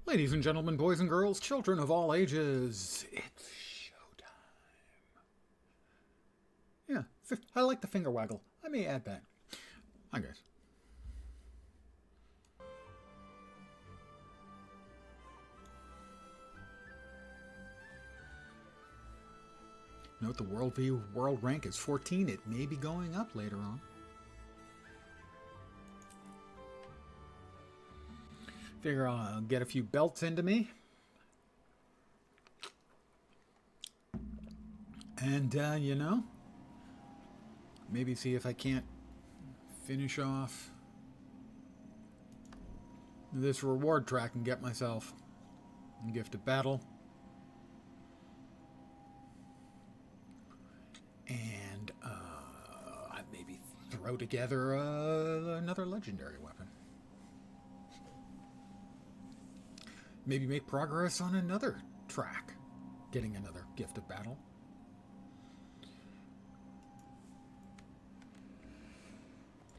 Ladies and gentlemen, boys and girls, children of all ages, it's showtime. Yeah, I like the finger waggle. I may add that. Hi, guys. Note the world rank is 14. It may be going up later on. Figure I'll get a few belts into me. And, you know, maybe see if I can't finish off this reward track and get myself a gift of battle. And maybe throw together another legendary weapon. Maybe make progress on another track, getting another gift of battle.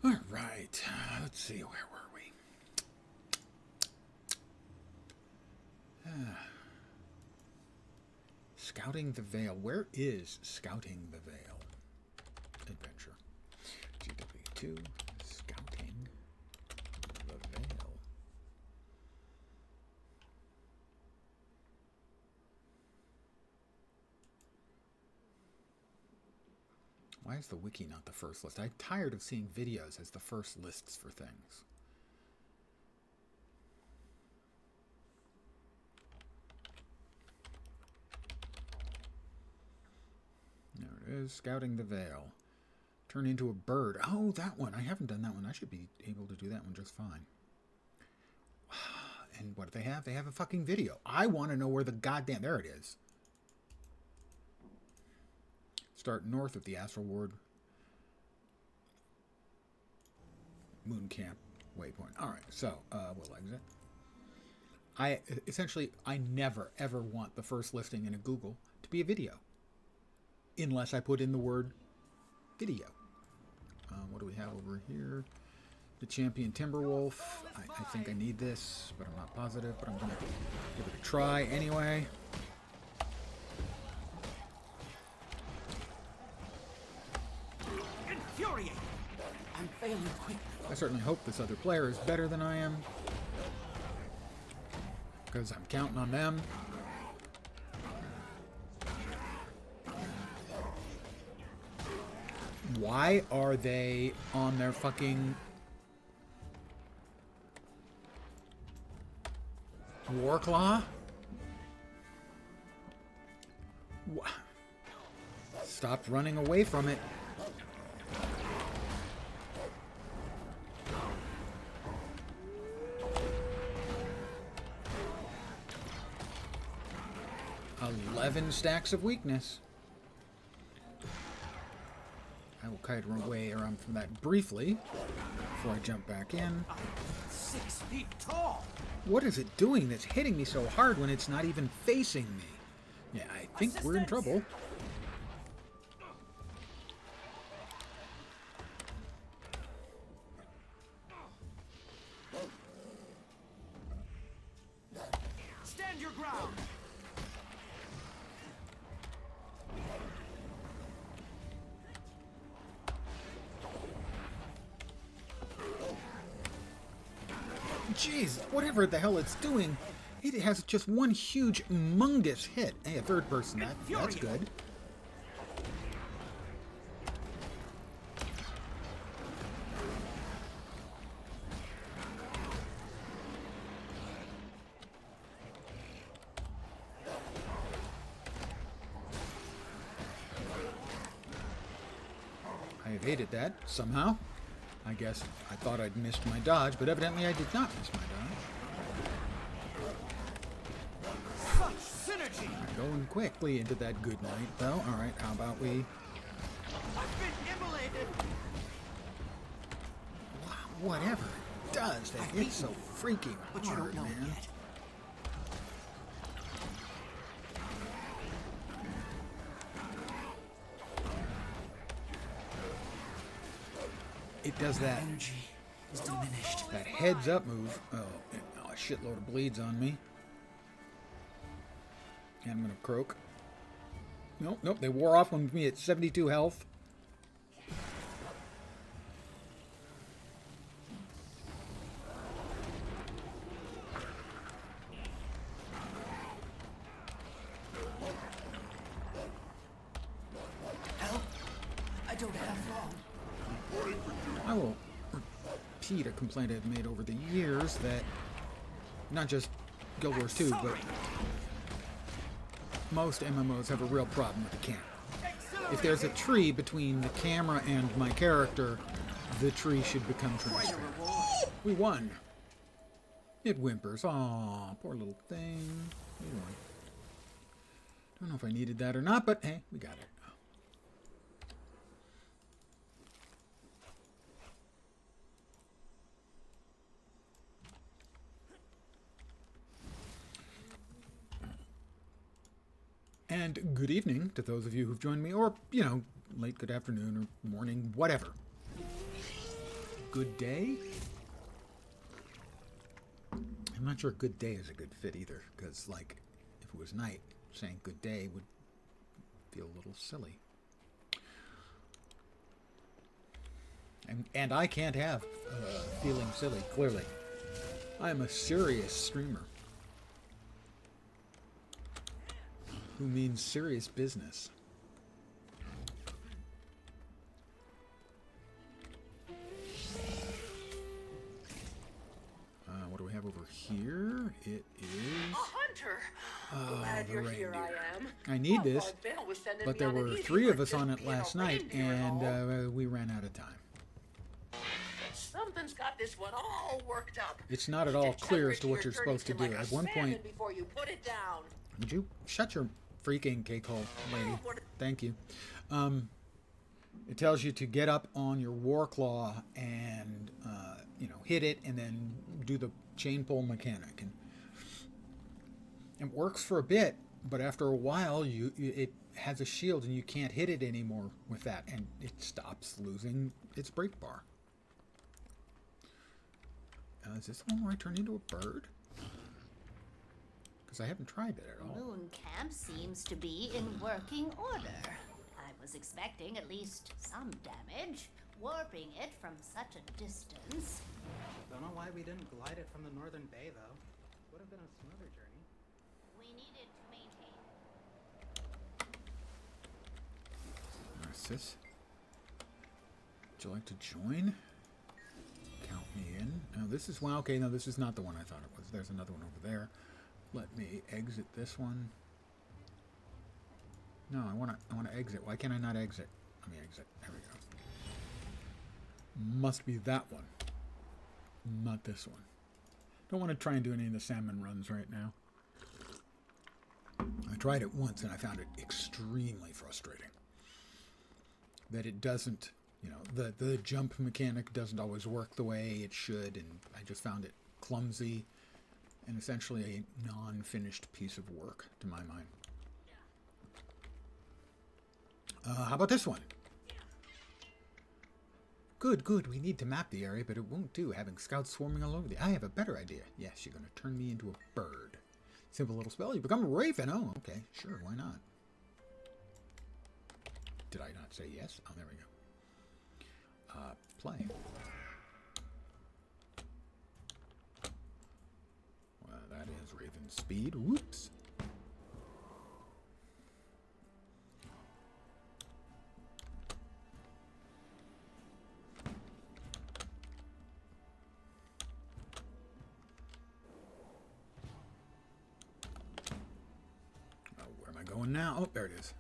All right, let's see, where were we? Scouting the Vale. Where is Scouting the Vale? Adventure. GW2, Scouting the Vale. Why is the wiki not the first list? I'm tired of seeing videos as the first lists for things. There it is, Scouting the Vale. Turn into a bird. Oh, that one. I haven't done that one. I should be able to do that one just fine. And what do they have? They have a fucking video. I want to know where the goddamn... There it is. Start north of the Astral Ward Moon Camp waypoint. All right, so we'll exit. I never ever want the first listing in a Google to be a video, unless I put in the word video. What do we have over here? The Champion Timberwolf. I think I need this, but I'm not positive. But I'm gonna give it a try anyway. I'm failing quickly. I certainly hope this other player is better than I am, because I'm counting on them. Why are they on their fucking Warclaw? Stop running away from it. Stacks of weakness. I will kite away around from that briefly before I jump back in. 6 feet tall. What is it doing that's hitting me so hard when it's not even facing me? Yeah, I think we're in trouble. Stand your ground. Jeez, whatever the hell it's doing, it has just one huge, humongous hit. Hey, a third person, that's good. I evaded that somehow. I guess I thought I'd missed my dodge, but evidently I did not miss my dodge. Such synergy. Going quickly into that good night, though. All right, how about we... I've been immolated. Whatever it does, that hits so freaking But you hard, don't know man. it yet. It does that. Energy is diminished. That heads up move. Oh, a shitload of bleeds on me. And I'm going to croak. Nope, nope, they wore off with me at 72 health. Help! I don't have long. I will repeat a complaint I've made over the years that not just Guild Wars 2, but most MMOs have a real problem with the camera. If there's a tree between the camera and my character, the tree should become transparent. We won. It whimpers. Aw, poor little thing. We won. Don't know if I needed that or not, but hey, we got it. And good evening to those of you who've joined me, or, you know, late good afternoon or morning, whatever. Good day? I'm not sure good day is a good fit either, because, like, if it was night, saying good day would feel a little silly. And I can't have feeling silly, clearly. I am a serious streamer. Who means serious business. What do we have over here? It is... A hunter! Glad you're here, I am. I need Papa this, Bill was sending but me there on an were easy 3 of for us on just it being a last night, reindeer and all. and we ran out of time. Something's got this one all worked up. It's not at all Just clear as to temper what you're your supposed to do. turnips At like one a point... salmon before you put it down. Would you shut your freaking cake hole, lady? Thank you. It tells you to get up on your war claw and, you know, hit it and then do the chain pull mechanic. And it works for a bit, but after a while, it has a shield and you can't hit it anymore with that, and it stops losing its break bar. Is this the one where I turn into a bird? Because I haven't tried that at all. Moon Camp seems to be in working order. I was expecting at least some damage. Warping it from such a distance. Don't know why we didn't glide it from the northern bay, though. Would have been a smoother journey. We needed to maintain. Narcissus. Would you like to join? Count me in. Now this is one. Okay, no, this is not the one I thought it was. There's another one over there. Let me exit this one. No, I want to exit. Why can't I not exit? Let me exit. There we go. Must be that one. Not this one. Don't want to try and do any of the salmon runs right now. I tried it once and I found it extremely frustrating. That it doesn't, you know, the jump mechanic doesn't always work the way it should, and I just found it clumsy and essentially a non-finished piece of work to my mind. How about this one? Good, good. We need to map the area, but it won't do having scouts swarming all over I have a better idea. Yes, you're going to turn me into a bird. Simple little spell. You become a raven. Oh, okay. Sure, why not? Did I not say yes? Oh, there we go. Play. Well, that is raven speed. Whoops. Going now. Oh, there it is.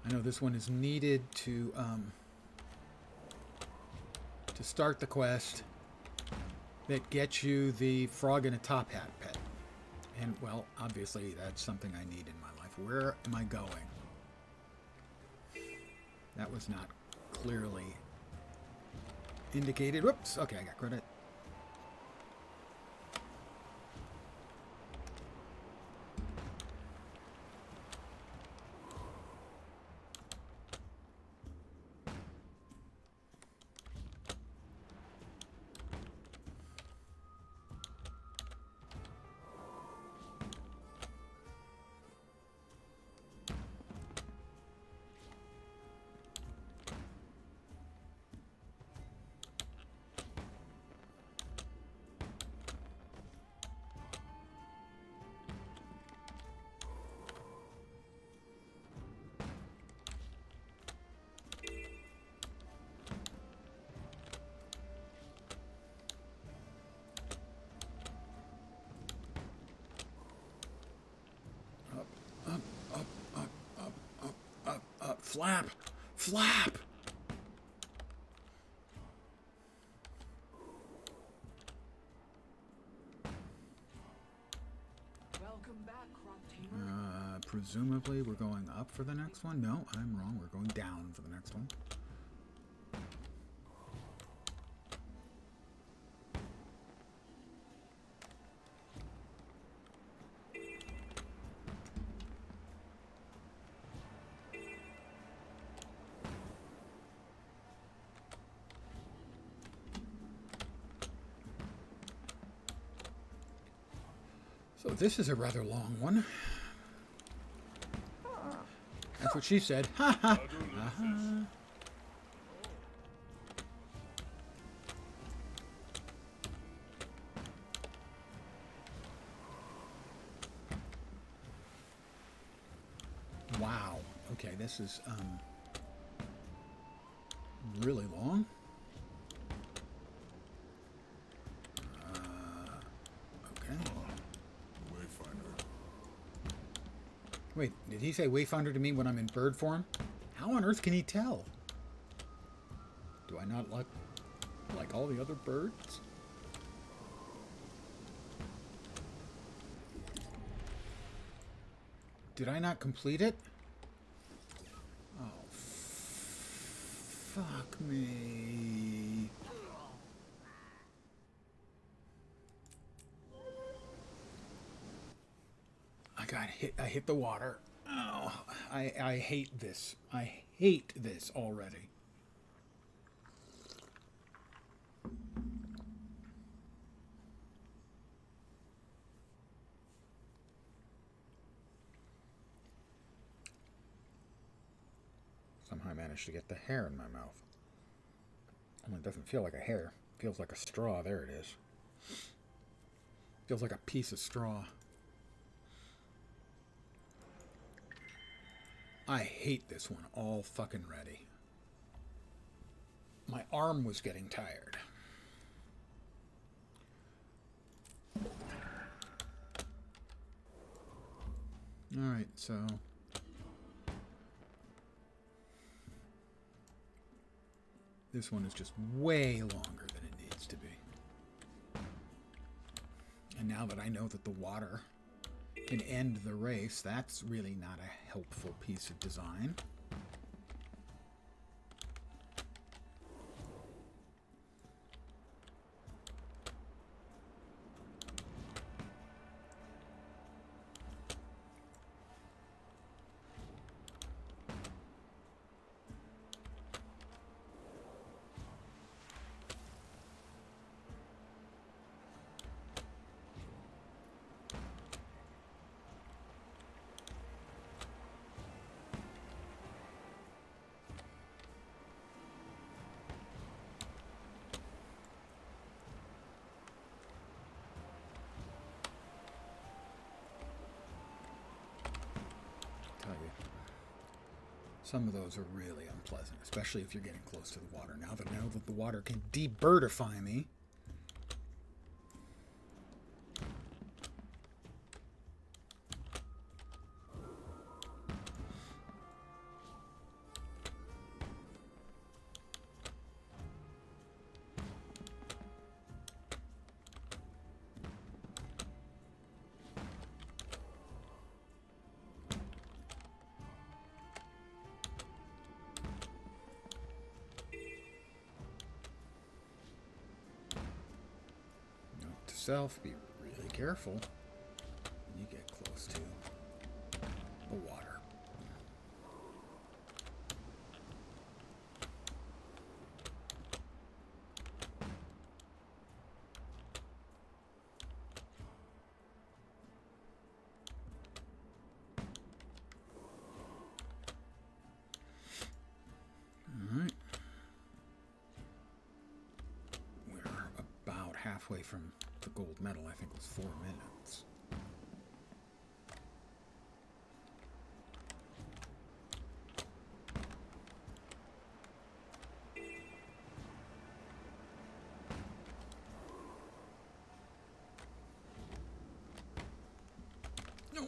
I know this one is needed to start the quest that gets you the frog in a top hat pet. And, well, obviously, that's something I need in my life. Where am I going? That was not clearly indicated. Whoops. Okay, I got credit. Flap! Flap! Welcome back, crop tamer. Presumably we're going up for the next one? No, I'm wrong. We're going down for the next one. So this is a rather long one. That's what she said. Ha ha! Uh-huh. Wow. Okay, this is really long. Okay. Wait, did he say Wayfinder to me when I'm in bird form? How on earth can he tell? Do I not like all the other birds? Did I not complete it? Oh, fuck me. I got hit. I hit the water. Oh, I hate this. I hate this already. Somehow I managed to get the hair in my mouth. Well, it doesn't feel like a hair. It feels like a straw. There it is. Feels like a piece of straw. I hate this one all fucking ready. My arm was getting tired. Alright, so... this one is just way longer than it needs to be. And now that I know that the water can end the race, that's really not a helpful piece of design. Some of those are really unpleasant, especially if you're getting close to the water. Now that the water can debirdify me. Self, be really careful when you get close to the water. All right. We're about halfway from the gold medal. I think it was 4 minutes. No.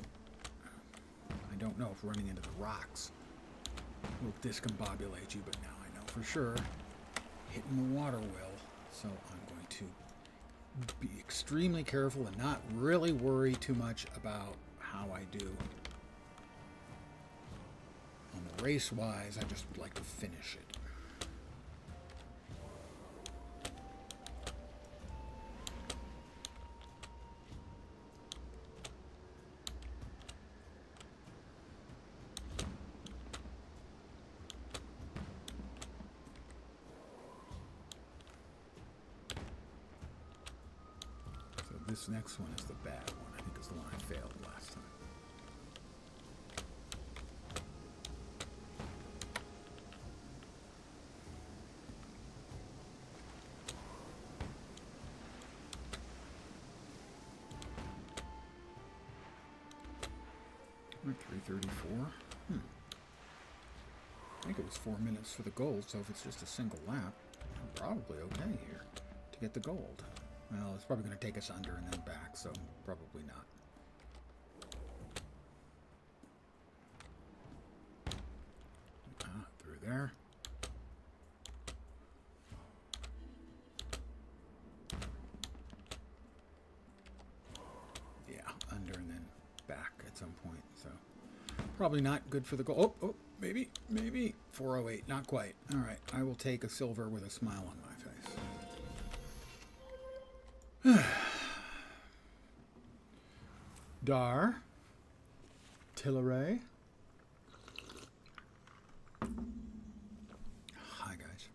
I don't know if running into the rocks will discombobulate you, but now I know for sure hitting the water will. So I'm going to be extremely careful and not really worry too much about how I do. On the race-wise, I just would like to finish it. This next one is the bad one. I think it's the one I failed last time. We're at 334. I think it was 4 minutes for the gold, so if it's just a single lap, I'm probably okay here to get the gold. Well, it's probably going to take us under and then back, so probably not. Through there. Yeah, under and then back at some point, so probably not good for the goal. Oh, maybe 408, not quite. All right, I will take a silver with a smile on my face. Dar, Tilleray. Hi guys.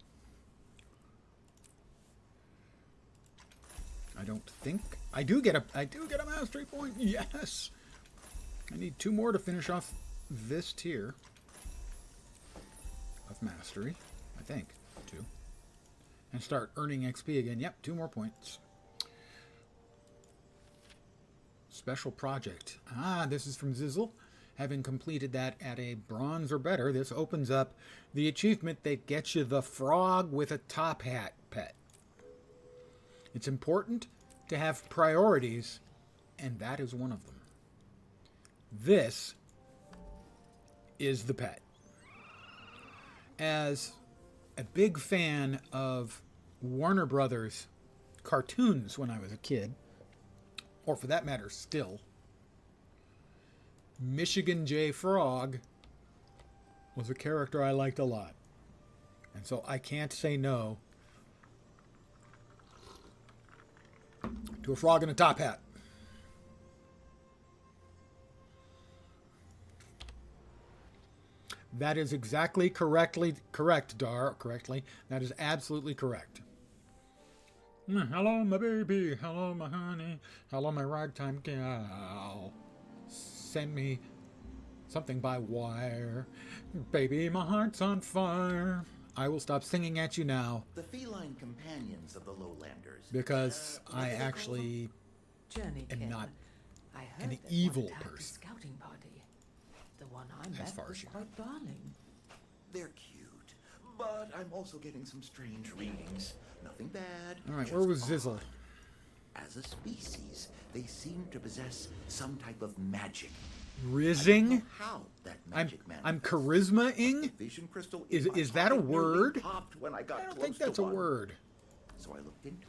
I don't think I do get a mastery point. Yes. I need 2 more to finish off this tier of mastery. I think 2, and start earning XP again. Yep, 2 more points. Special project. This is from Zizzle. Having completed that at a bronze or better, this opens up the achievement that gets you the frog with a top hat pet. It's important to have priorities, and that is one of them. This is the pet. As a big fan of Warner Brothers cartoons when I was a kid, or for that matter, still, Michigan J. Frog was a character I liked a lot. And so I can't say no to a frog in a top hat. That is exactly correct, Dar. Correctly. That is absolutely correct. Hello, my baby. Hello, my honey. Hello, my ragtime gal. Send me something by wire. Baby, my heart's on fire. I will stop singing at you now. The feline companions of the lowlanders. Because I actually am not I heard an that evil one attacked the person. scouting party. The one I As met far was as you know. quite darling. They're cute, but I'm also getting some strange readings. Nothing bad. All right, just where was odd. Zizzle? As a species, they seem to possess some type of magic. Rizzing? How that I'm magic charisma-ing? Vision crystal Is in my that a pocket nearly word? popped when I got I don't close think that's to a one. word. So I looked into it.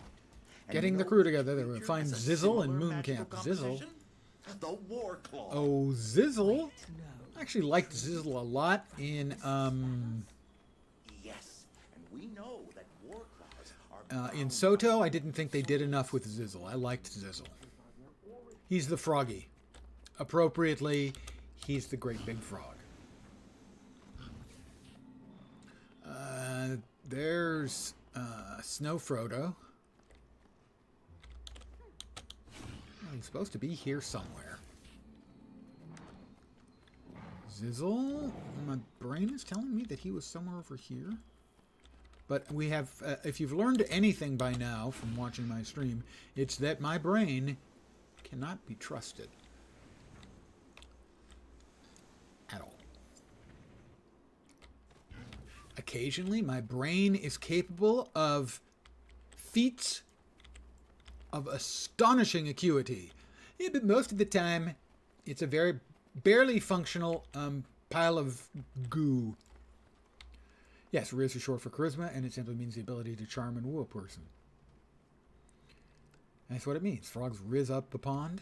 And Getting you the know crew which together, they would creature find has a Zizzle and similar magical Mooncamp. Zizzle. composition? The war claw. Oh, Zizzle? No. I actually liked Zizzle a lot in, Yes, and we know that war claws are in Soto. I didn't think they did enough with Zizzle. I liked Zizzle. He's the froggy. Appropriately, he's the great big frog. There's Snow Frodo. Oh, he's supposed to be here somewhere. Zizzle? My brain is telling me that he was somewhere over here. But we have, if you've learned anything by now from watching my stream, it's that my brain cannot be trusted. At all. Occasionally, my brain is capable of feats of astonishing acuity. Yeah, but most of the time, it's a very barely functional pile of goo. Yes, Riz is short for charisma, and it simply means the ability to charm and woo a person. That's what it means. Frogs riz up the pond.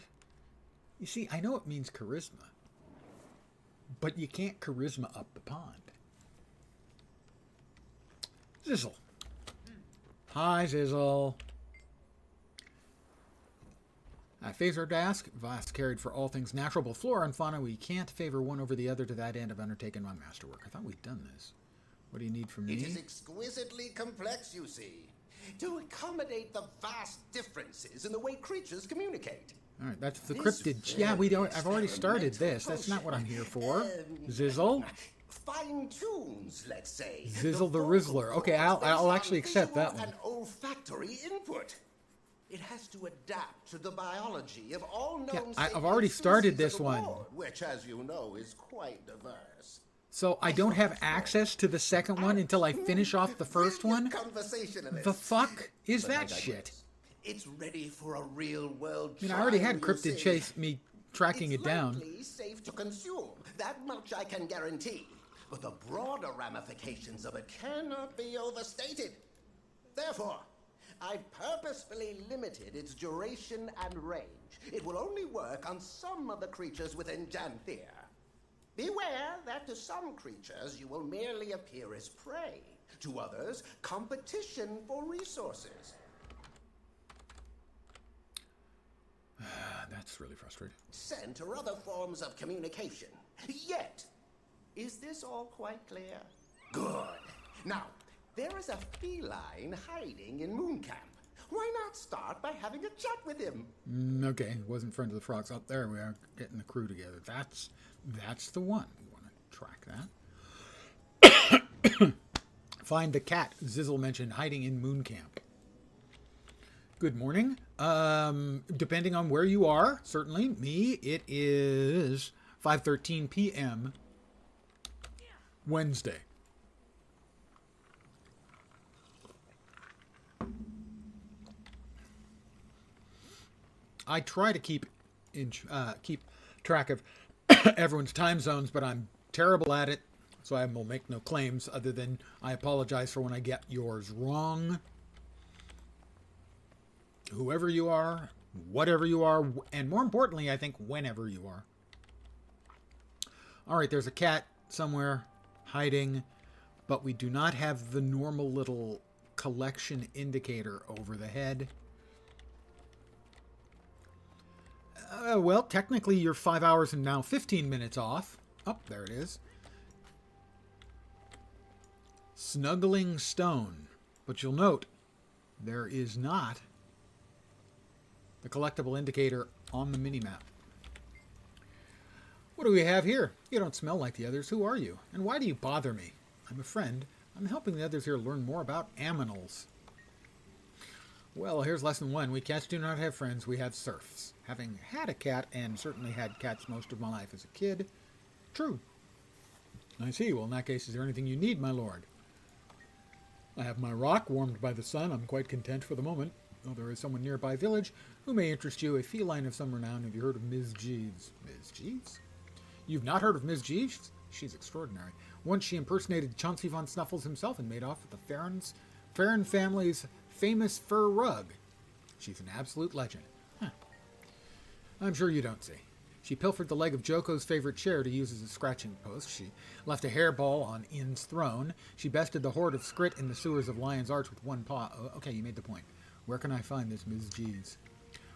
You see, I know it means charisma, but you can't charisma up the pond. Zizzle. Hi, Zizzle. Phaser Dask. Vast carried for all things natural, both flora and fauna. We can't favor one over the other. To that end, I've undertaken my masterwork. I thought we'd done this. What do you need from me? It is exquisitely complex, you see, to accommodate the vast differences in the way creatures communicate. All right, that's the cryptid. Yeah, we don't. I've already started this. That's not what I'm here for. Zizzle. Fine tunes, let's say. Zizzle the Rizzler. Okay, I'll actually accept that one. And olfactory input. It has to adapt to the biology of all known. Yeah, I've already started this one, which, as you know, is quite diverse. So I don't have access to the second one until I finish off the first one? The fuck is that shit? It's ready for a real world. I mean, I already had Cryptid chase me tracking it down. It's safe to consume. That much I can guarantee. But the broader ramifications of it cannot be overstated. Therefore, I've purposefully limited its duration and range. It will only work on some of the creatures within Janthir. Beware that to some creatures you will merely appear as prey. To others, competition for resources. That's really frustrating. Scent or other forms of communication. Yet, is this all quite clear? Good. Now, there is a feline hiding in Mooncamp. Why not start by having a chat with him? Okay, wasn't Friend of the Frogs. Up there we are, getting the crew together. That's the one. We want to track that. Find the cat Zizzle mentioned hiding in Mooncamp. Good morning. Depending on where you are, certainly me, it is 5:13 p.m. Wednesday. I try to keep track of everyone's time zones, but I'm terrible at it, so I will make no claims other than I apologize for when I get yours wrong. Whoever you are, whatever you are, and more importantly, I think whenever you are. All right, there's a cat somewhere hiding, but we do not have the normal little collection indicator over the head. Well, technically you're 5 hours and now 15 minutes off. Oh, there it is. Snuggling Stone. But you'll note, there is not the collectible indicator on the minimap. What do we have here? You don't smell like the others. Who are you? And why do you bother me? I'm a friend. I'm helping the others here learn more about aminals. Well, here's lesson 1. We cats do not have friends. We have serfs. Having had a cat, and certainly had cats most of my life as a kid. True. I see. Well, in that case, is there anything you need, my lord? I have my rock warmed by the sun. I'm quite content for the moment. Though there is someone nearby village who may interest you, a feline of some renown. Have you heard of Ms. Jeeves? Ms. Jeeves? You've not heard of Ms. Jeeves? She's extraordinary. Once she impersonated Chauncey von Snuffles himself and made off with the Farron family's famous fur rug. She's an absolute legend. Huh. I'm sure you don't see. She pilfered the leg of Joko's favorite chair to use as a scratching post. She left a hairball on In's throne. She bested the horde of Skrit in the sewers of Lion's Arch with one paw. Oh, okay, you made the point. Where can I find this Ms. Jeeves?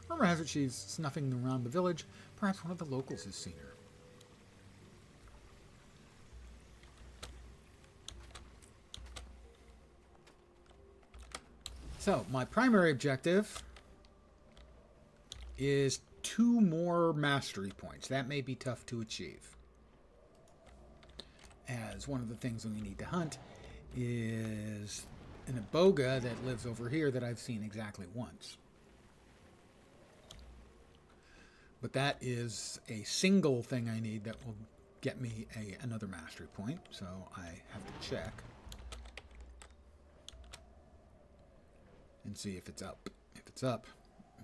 Rumor has it she's snuffing around the village. Perhaps one of the locals has seen her. So, my primary objective is 2 more mastery points. That may be tough to achieve. As one of the things we need to hunt is an iboga that lives over here that I've seen exactly once. But that is a single thing I need that will get me another mastery point, so I have to check and see if it's up. If it's up,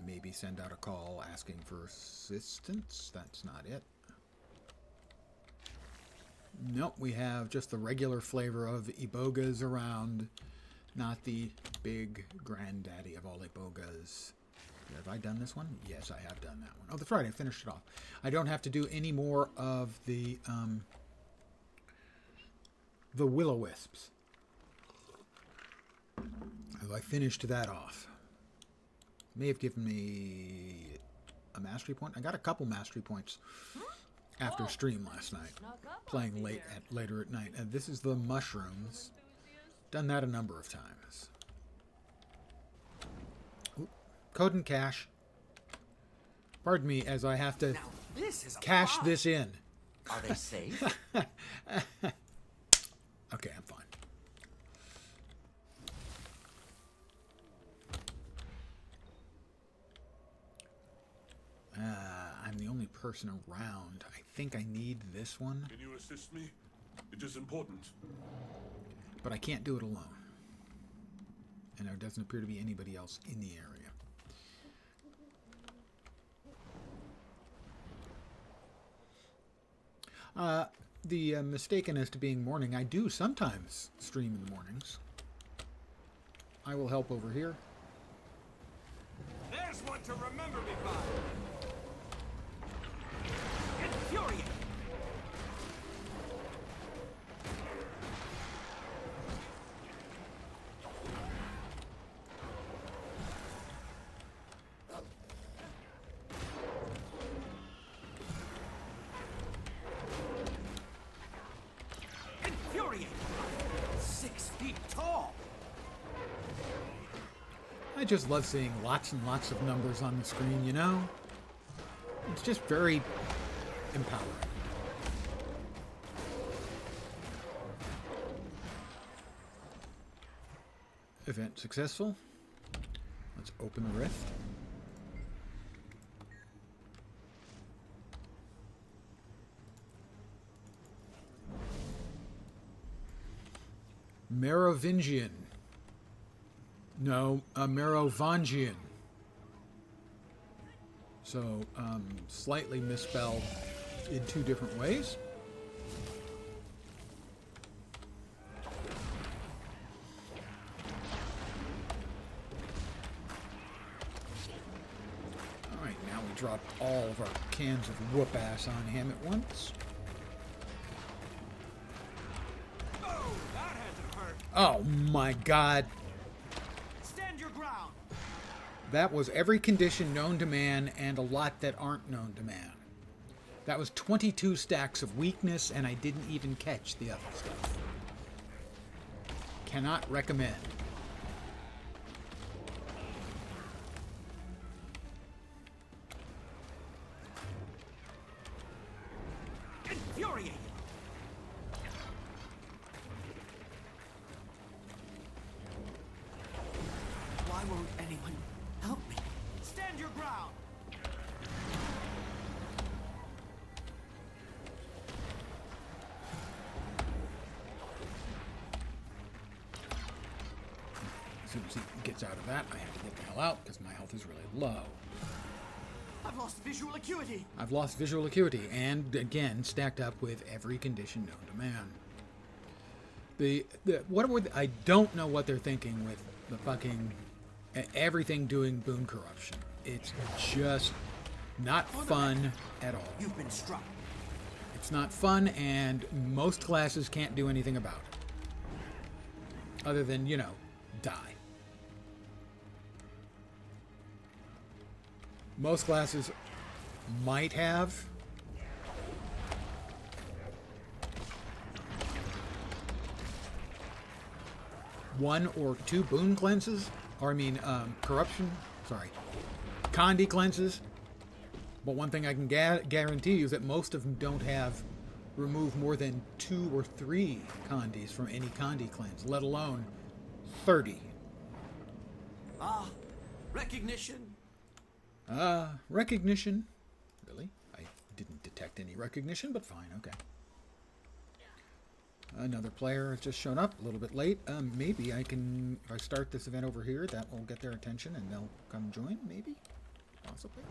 maybe send out a call asking for assistance. That's not it. Nope, we have just the regular flavor of ibogas around, not the big granddaddy of all ibogas. Have I done this one? Yes, I have done that one. Oh, that's right, I finished it off. I don't have to do any more of the will-o-wisps. I finished that off. May have given me a mastery point. I got a couple mastery points after stream last night, playing later at night. And this is the mushrooms. Done that a number of times. Ooh, code and cache. Pardon me as I have to cash this in. Are they safe? Okay, I'm fine. I'm the only person around. I think I need this one. Can you assist me? It is important. But I can't do it alone. And there doesn't appear to be anybody else in the area. The mistaken as to being morning, I do sometimes stream in the mornings. I will help over here. There's one to remember me by. Infuriate. Infuriate. 6 feet tall. I just love seeing lots and lots of numbers on the screen, you know? It's just very empowering. Event successful. Let's open the rift. Merovingian. No, Merovingian. So, slightly misspelled in 2 different ways. Alright, now we drop all of our cans of whoop ass on him at once. Oh, that had to hurt. Oh my god. Stand your ground. That was every condition known to man and a lot that aren't known to man. That was 22 stacks of weakness, and I didn't even catch the other stuff. Cannot recommend. Infuriate. Why won't anyone help me? Stand your ground. As soon as he gets out of that, I have to get the hell out because my health is really low. I've lost visual acuity. I've lost visual acuity, and again, stacked up with every condition known to man. I don't know what they're thinking with the fucking everything doing boon corruption. It's just not fun at all. You've been struck. It's not fun, and most classes can't do anything about it. Other than, you know, die. Most classes might have. One or 2 boon cleanses, or I mean, Condi cleanses. But one thing I can guarantee you is that most of them don't have remove more than 2 or 3 Condis from any Condi cleanse, let alone 30. Ah, recognition. Recognition. Really? I didn't detect any recognition, but fine, okay. Another player has just shown up a little bit late. Maybe I can, if I start this event over here, that will get their attention and they'll come join, maybe? Possibly.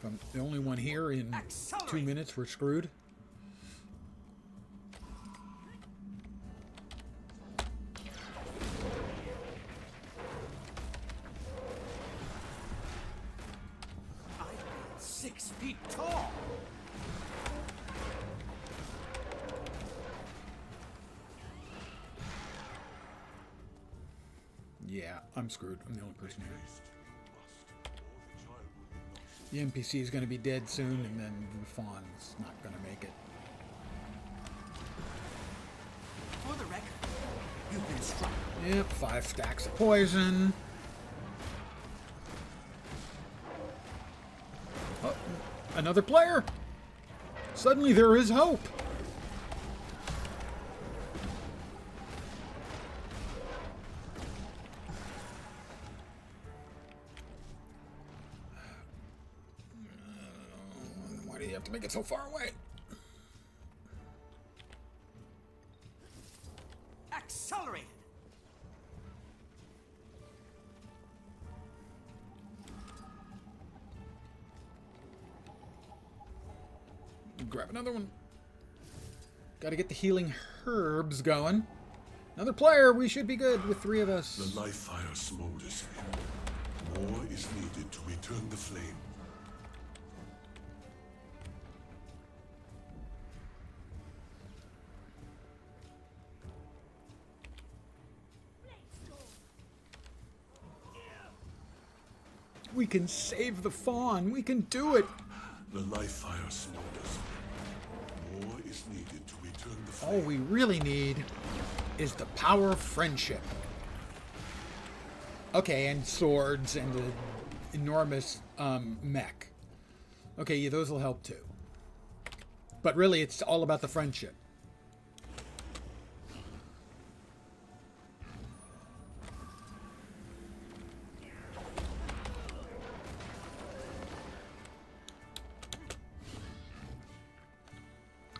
If I'm the only one here in 2 minutes, we're screwed. I'm 6 feet tall. Yeah, I'm screwed. I'm the only person here. The NPC is going to be dead soon, and then the fawn's not going to make it. For the record, you've been struck. Yep, 5 stacks of poison. Oh, another player! Suddenly there is hope! Why do you have to make it so far away? Accelerated. Grab another one. Gotta get the healing herbs going. Another player, we should be good with 3 of us. The life fire smolders. More is needed to return the flame. We can save the fawn. We can do it. The life fire smolders. More is needed to return the All flame. we really need is the power of friendship. Okay, and swords and the enormous mech. Okay, yeah, those will help too. But really, it's all about the friendship.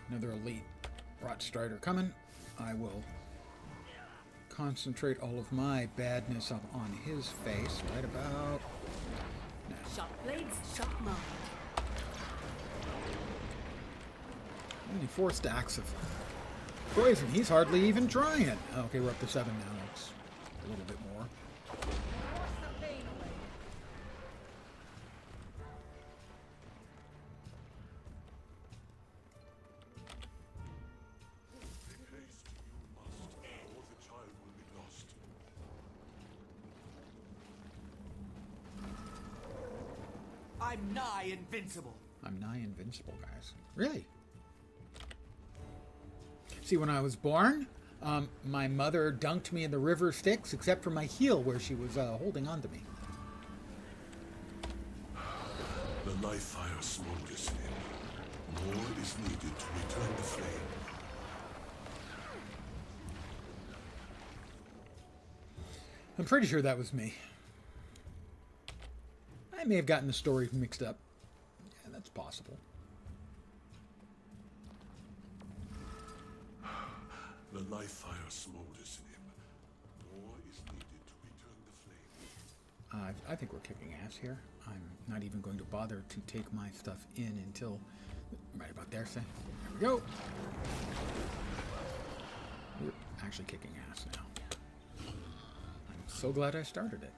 Another elite Rot Strider coming. I will concentrate all of my badness up on his face right about now. Sharp blades, sharp mind. Only 4 stacks of poison. He's hardly even trying. Okay, we're up to 7 now. That's a little bit more. I'm nigh invincible. I'm nigh invincible, guys. Really? See, when I was born, my mother dunked me in the river Styx, except for my heel, where she was holding on to me. The life fire smolders in. More is needed to return the flame. I'm pretty sure that was me. I may have gotten the story mixed up. Yeah, that's possible. The life fire smolders in him. More is needed to return the flame. I think we're kicking ass here. I'm not even going to bother to take my stuff in until right about there, say. There we go. We're actually kicking ass now. I'm so glad I started it.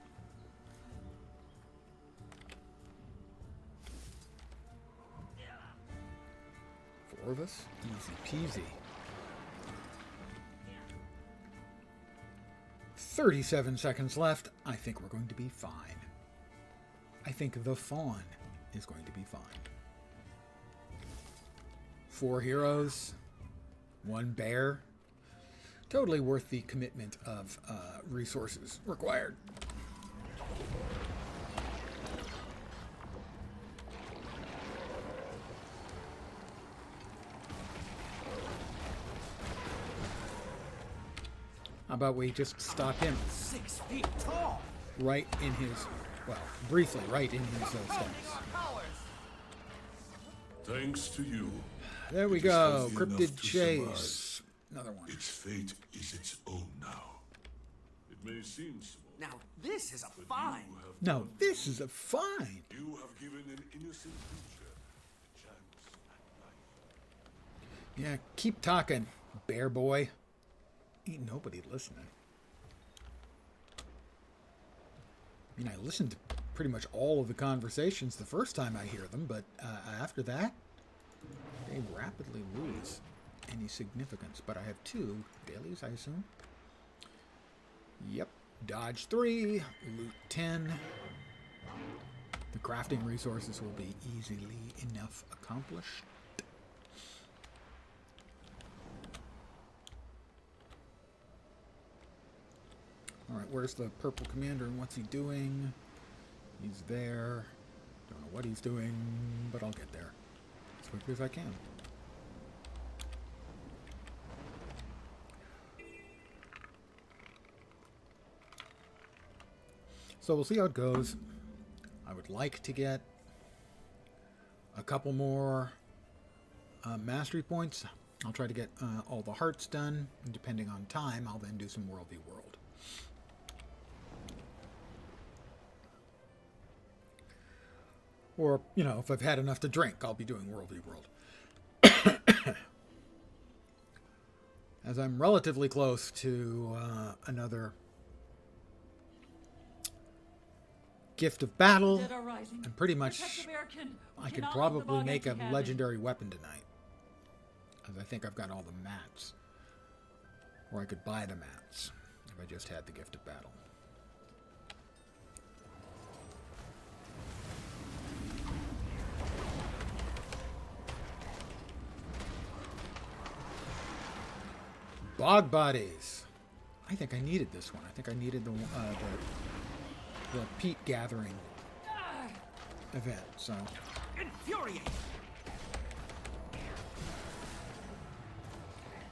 Four of us? Easy peasy. 37 seconds left. I think we're going to be fine. I think the fawn is going to be fine. 4 heroes, 1 bear. Totally worth the commitment of resources required. How about we just stop him 6 feet tall. right in his, well, briefly, right in his stance. Thanks to you. There we It is go. healthy enough Cryptid to Chase. Another one. Its fate is its own now. It may seem small. Now this is a but find. You have No, done this is a fine. You have given an innocent Yeah, keep talking, bear boy. Ain't nobody listening. I mean, I listened to pretty much all of the conversations the first time I hear them, but after that, they rapidly lose any significance. But I have 2 dailies, I assume. Yep. Dodge 3, loot 10. The crafting resources will be easily enough accomplished. Alright, where's the purple commander and what's he doing? He's there. Don't know what he's doing, but I'll get there as quickly as I can. So we'll see how it goes. I would like to get a couple more mastery points. I'll try to get all the hearts done, and depending on time, I'll then do some World v. World. Or, you know, if I've had enough to drink, I'll be doing World v. World. As I'm relatively close to another Gift of Battle, and pretty much I could probably make a legendary weapon tonight. As I think I've got all the mats. Or I could buy the mats if I just had the Gift of Battle. Bog bodies. I think I needed this one. I think I needed the peat gathering event. So. Infuriate.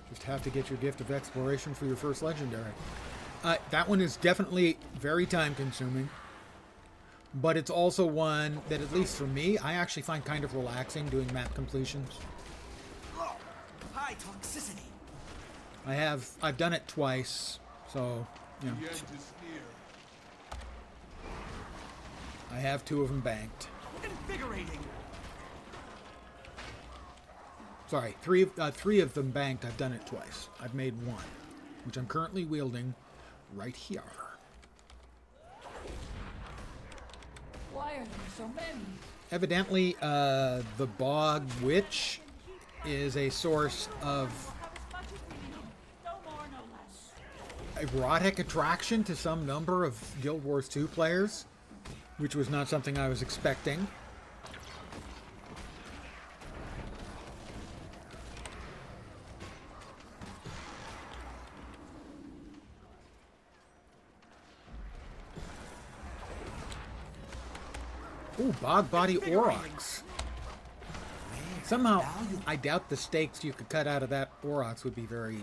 Just have to get your Gift of Exploration for your first legendary. That one is definitely very time consuming. But it's also one that, at least for me, I actually find kind of relaxing doing map completions. High toxicity. I've done it twice, so, you know. The end is near. I have 2 of them banked. Invigorating. Sorry, three of them banked. I've done it twice. I've made 1, which I'm currently wielding right here. Why are there so many? Evidently, the Bog Witch is a source of erotic attraction to some number of Guild Wars 2 players, which was not something I was expecting. Ooh, Bog Body Aurochs. Somehow, I doubt the steaks you could cut out of that Aurochs would be very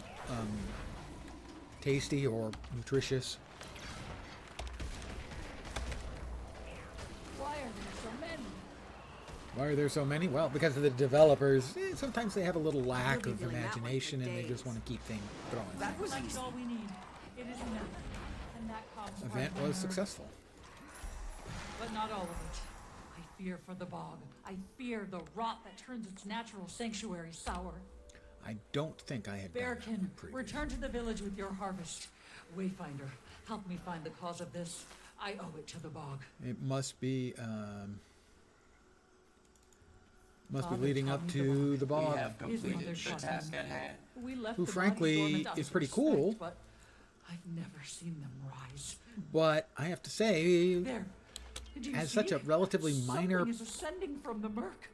tasty or nutritious. Why are there so many? Why are there so many? Well, because of the developers. Sometimes they have a little lack of imagination and they just want to keep things going. That was all we need. It is enough. And that comes Event was successful. But not all of it. I fear for the bog. I fear the rot that turns its natural sanctuary sour. I don't think I had Bearkin, done that previously. return to the village with your harvest. Wayfinder, help me find the cause of this. I owe it to the bog. It must be Father leading taught up me to the bog, His mother taught me. We left who the bog frankly dormant out is of pretty respect, cool. But I've never seen them rise. But I have to say, There. Did you has see? such a relatively minor, Something is ascending from the murk.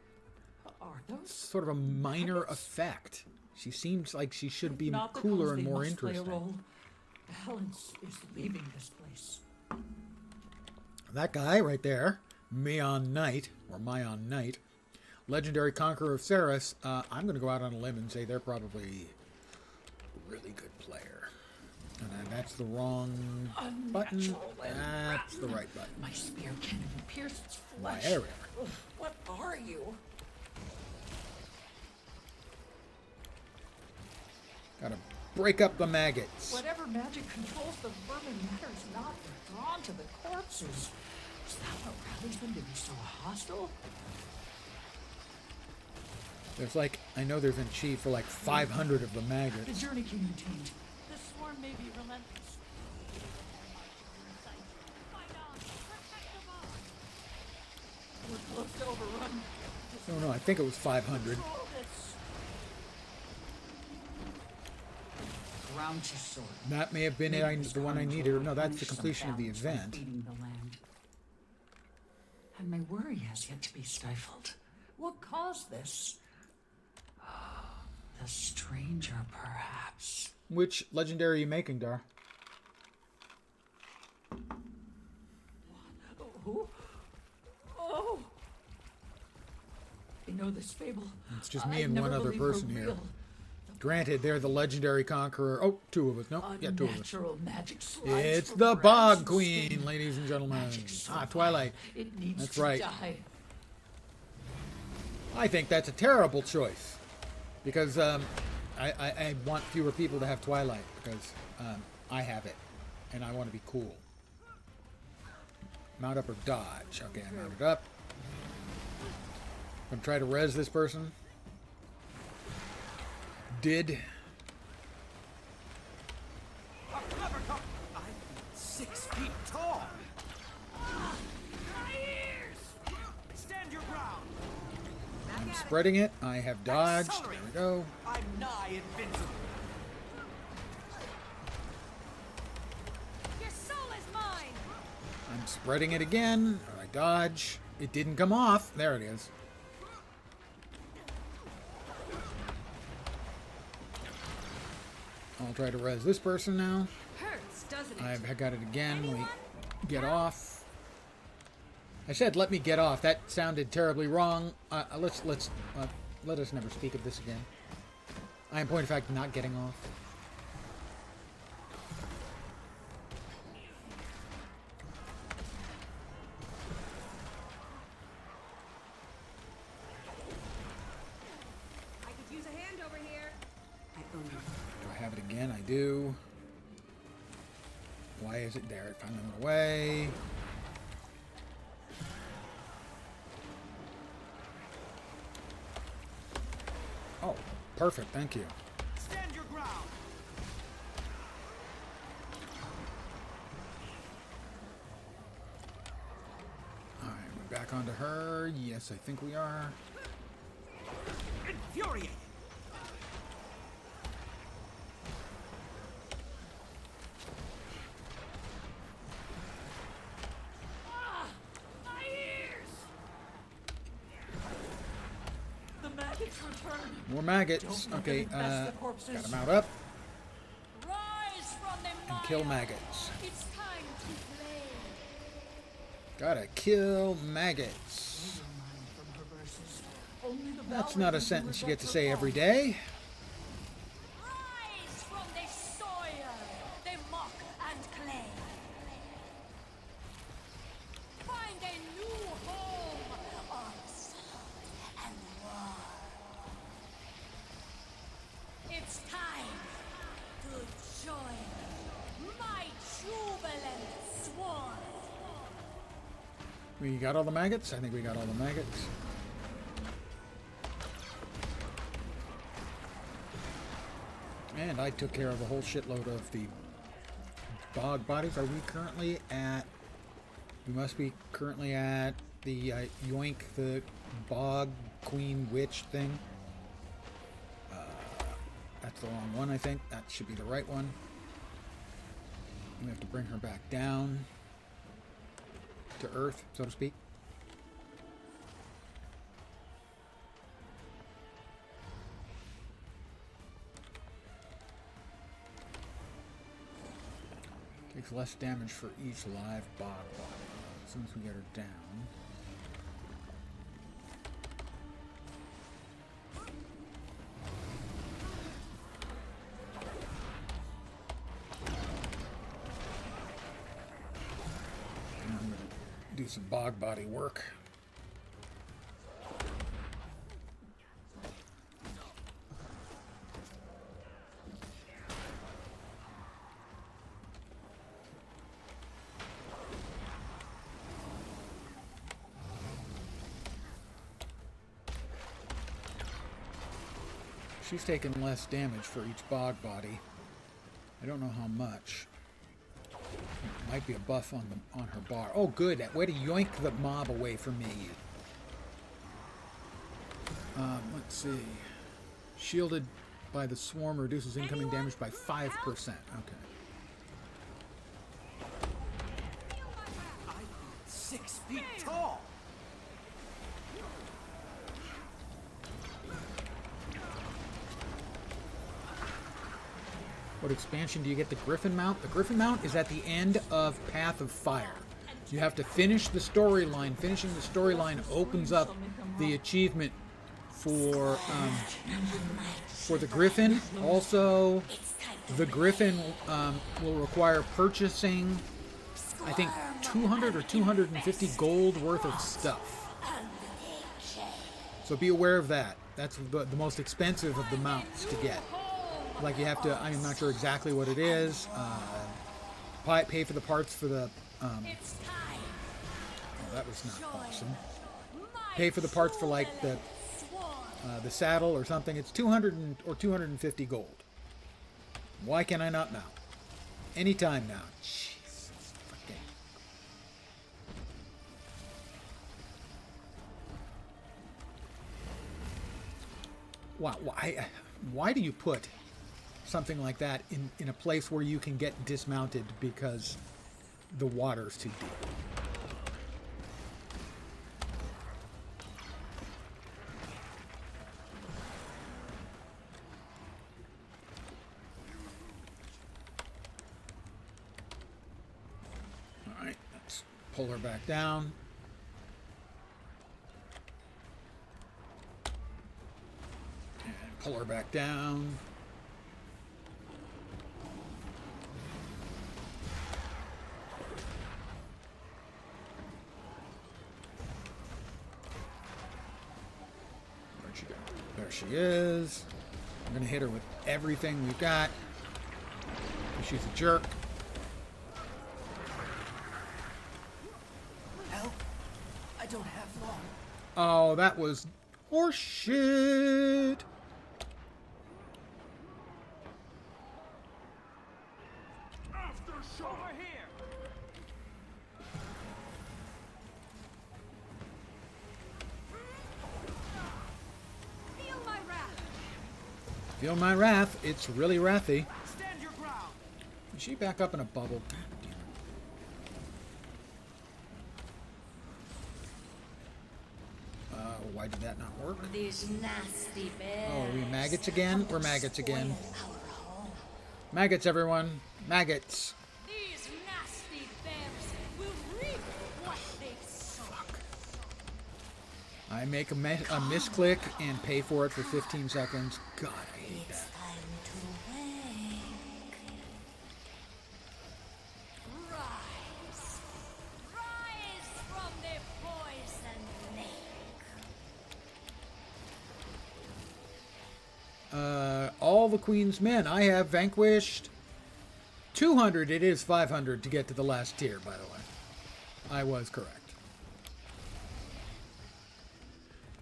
Are those? sort of a minor effect. She seems like she should be Not the cooler cause and they more must play a interesting. role. Helens is leaving this place. That guy right there, Mayon Knight, or Mayon Knight, legendary conqueror of Ceres, I'm going to go out on a limb and say they're probably a really good player. And that's the wrong button. That's the right button. My spear cannon pierce its Why, flesh. there we are. What are you? Gotta break up the maggots. Whatever magic controls the vermin matters not. They're drawn to the corpses. Is that what rallies them to be so hostile? There's like, I know there's an achieve for like 500 of the The maggots. journey can be tamed. The swarm may be relentless. Fight on! Protect the bog! We're close to overrun. Oh no, I think it was 500. Control this. Ground your sword. That may have been Maybe it, this the one I contour needed. will No, that's the punish some completion of the damage by event. feeding the land. And my worry has yet to be stifled. What caused this? The stranger, perhaps. Which legendary are you making, Dar? Who? Oh! I know this fable. It's just me I and one never other believed were person here. real. Granted, they're the legendary conqueror. Oh, two of us. No, yeah, two of us. Unnatural magic slides It's from the grass Bog and Queen, skin. ladies and gentlemen. Magic so Ah, fine, Twilight. It needs That's to right. die. I think that's a terrible choice. Because I want fewer people to have Twilight. Because I have it. And I want to be cool. Mount up or dodge. Okay, I mounted up. I'm going to try to res this person. Did. A clever I'm 6 feet tall. My ears! Stand your ground. I'm spreading it. I have dodged. There we go. I'm nigh invincible. Your soul is mine! I'm spreading it again. I dodge. It didn't come off. There it is. I'll try to res this person now. Hurts, doesn't it? I've got it again. Let me get off. I said let me get off. That sounded terribly wrong. Let us never speak of this again. I am, point of fact, not getting off. I could use a hand over here. Do I have it again? I do. Why is it there? It finally went away. Oh, perfect. Thank you. Stand your ground. Alright, we're back onto her. Yes, I think we are. Infuriating. My ears! The maggots return. More maggots. Don't let Okay, them infest the corpses. got them out up Rise from the and kill mire. maggots. It's time to play. Gotta kill maggots. Never mind from her verses. Only the That's valiant not a can sentence you regret get to her say every fall. day. Rise from the soil, the muck and clay. Find a new home on salt and war. It's time to join my jubilant swarm. We got all the maggots? I think we got all the maggots. And I took care of a whole shitload of the bog bodies. Are we currently at... We must be currently at the Yoink, the Bog Queen Witch thing. That's the wrong one, I think. That should be the right one. We have to bring her back down to Earth, so to speak. Takes less damage for each live bog body. As soon as we get her down. And I'm going to do some bog body work. she's taking less damage for each bog body. I don't know how much. Might be a buff on her bar. Oh, good. Way to yoink the mob away from me. Let's see. Shielded by the swarm reduces incoming damage by 5%. Okay. I'm 6 feet tall. What expansion do you get? The Griffin Mount? The Griffin Mount is at the end of Path of Fire. You have to finish the storyline. Finishing the storyline opens up the achievement for the Griffin. Also, the Griffin will require purchasing, I think, 200 or 250 gold worth of stuff. So be aware of that. That's the most expensive of the mounts to get. Like you have to, I'm not sure exactly what it is. Pay for the parts for the. Oh, that was not awesome. Pay for the parts for like the saddle or something. It's 200 or 250 gold. Why can I not now? Anytime now. Jesus fucking. Wow. Why do you put something like that in a place where you can get dismounted because the water's too deep? All right, let's pull her back down. And pull her back down. There she is. I'm going to hit her with everything we've got. She's a jerk. Help! I don't have long. Oh, that was horseshit. Over here! Feel my wrath. It's really wrathy. Stand your ground! Is she back up in a bubble? God damn it. Why did that not work? These nasty bears. Oh, are we maggots again? We're maggots again. Maggots, everyone. Maggots. These nasty bears will reap what they sow. I make a misclick and pay for it for 15 seconds. God, I hate that. Rise from the poison lake. All the Queen's men. I have vanquished 200. It is 500 to get to the last tier, by the way. I was correct.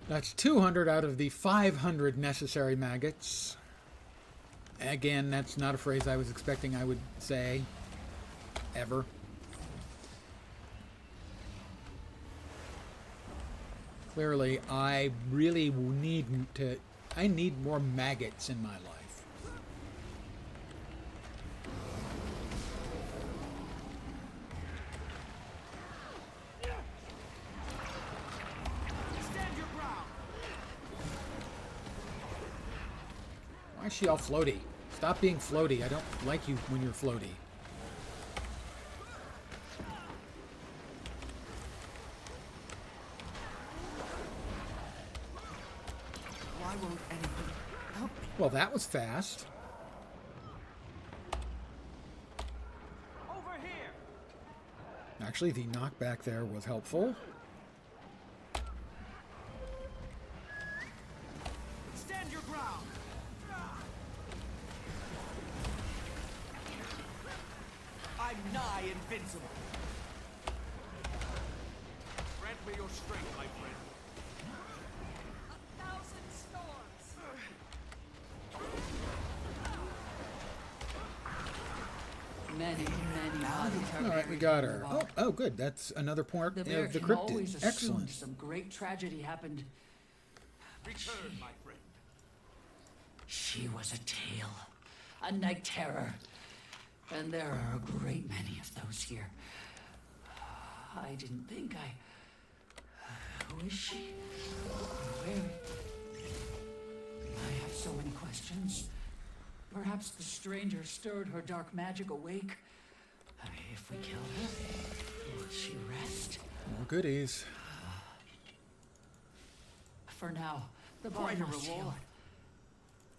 That's 200 out of the 500 necessary maggots. Again, that's not a phrase I was expecting I would say. Ever. Clearly, I really need to... I need more maggots in my life. Why is she all floaty? Stop being floaty. I don't like you when you're floaty. Why won't anyone help me? Well, that was fast. Over here! Actually, the knockback there was helpful. Stand your ground! I'm nigh invincible. Grant me your strength, my friend. 1,000 storms. many, many bodies are All right, we buried got in the her. bog. Oh, good. That's another part The of bear the can always cryptid. assume Excellent. some great tragedy happened. Return, my friend. She was a tale, a night terror. And there are a great many of those here. I didn't think who is she? Where? I have so many questions. Perhaps the stranger stirred her dark magic awake. If we kill her, will she rest? More goodies. For now, the bog Quite a must heal. reward.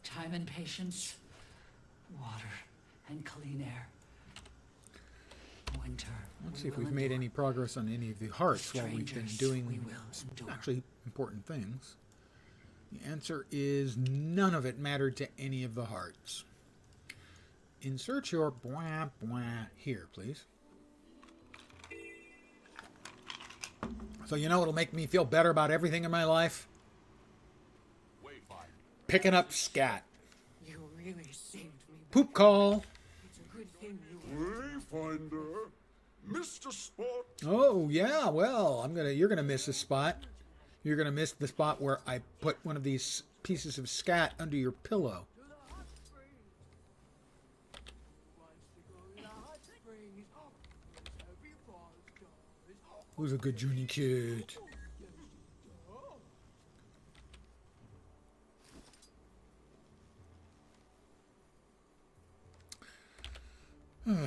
Time and patience, water and clean air. Winter. Let's see we if will we've made endure. any progress on any of the hearts while we've been Strangers doing we will endure. actually important things. The answer is none of it mattered to any of the hearts. Insert your blah blah here, please. So you know what'll make me feel better about everything in my life? Picking up scat. You really saved me. Poop call. It's a good thing you Wayfinder, Mr. Spot. Oh yeah, well, you're gonna miss a spot. You're gonna miss the spot where I put one of these pieces of scat under your pillow. Who's a good Junie kid? You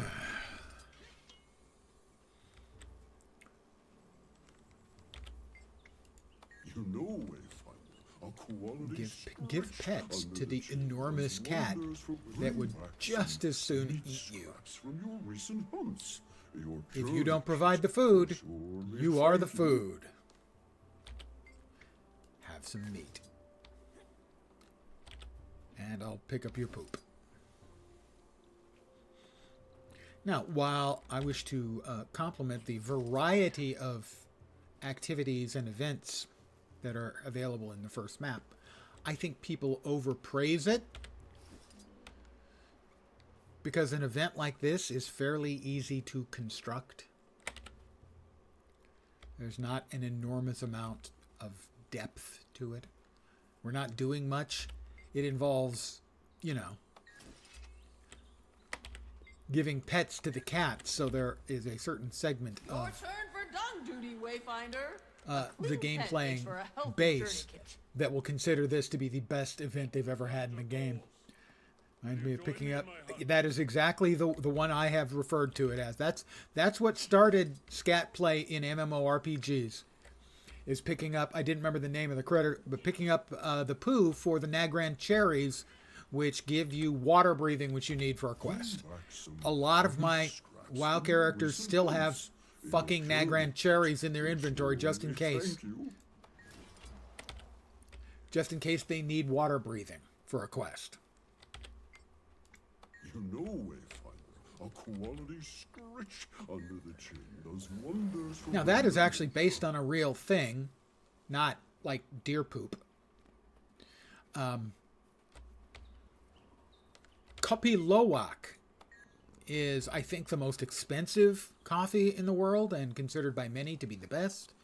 know, Wayfinder, a quality Give scratch pets under to the chin enormous does cat wonders for that would bringing back just some as soon meat eat you. scraps from your recent hunts. Your If you journey don't provide the food, surely you are the thank food. Have some meat. And I'll pick up your poop. Now, while I wish to compliment the variety of activities and events that are available in the first map, I think people overpraise it. Because an event like this is fairly easy to construct. There's not an enormous amount of depth to it. We're not doing much. It involves, you know, giving pets to the cats, so there is a certain segment Your of turn for dung duty, Wayfinder. the game pet playing makes for a healthy base journey kit. that will consider this to be the best event they've ever had in the game. Reminds me of picking up. That is exactly the one I have referred to it as. That's what started scat play in MMORPGs. Is picking up. I didn't remember the name of the critter, but picking up the poo for the Nagran cherries, which give you water breathing, which you need for a quest. A lot of my WoW characters still have fucking Nagran cherries in their inventory just in case. Thank you. Just in case they need water breathing for a quest. You know, Wayfinder, a quality scratch under the chin does wonders for Now that is actually based on a real thing, not like deer poop. Kopi Luwak is, I think, the most expensive coffee in the world and considered by many to be the best.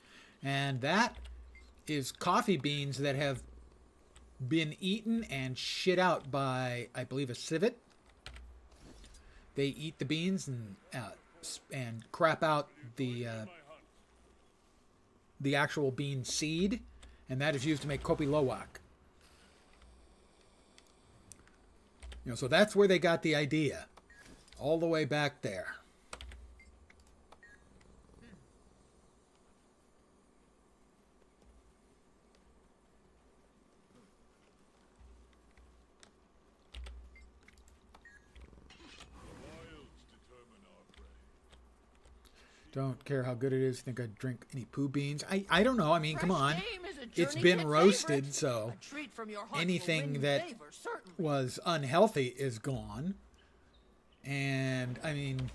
And that is coffee beans that have been eaten and shit out by, I believe, a civet. They eat the beans and crap out the actual bean seed, and that is used to make Kopi Luwak. You know, so that's where they got the idea, all the way back there. Don't care how good it is. Think I'd drink any poo beans? I don't know. I mean, come on. It's been roasted, so anything that was unhealthy is gone. And, I mean,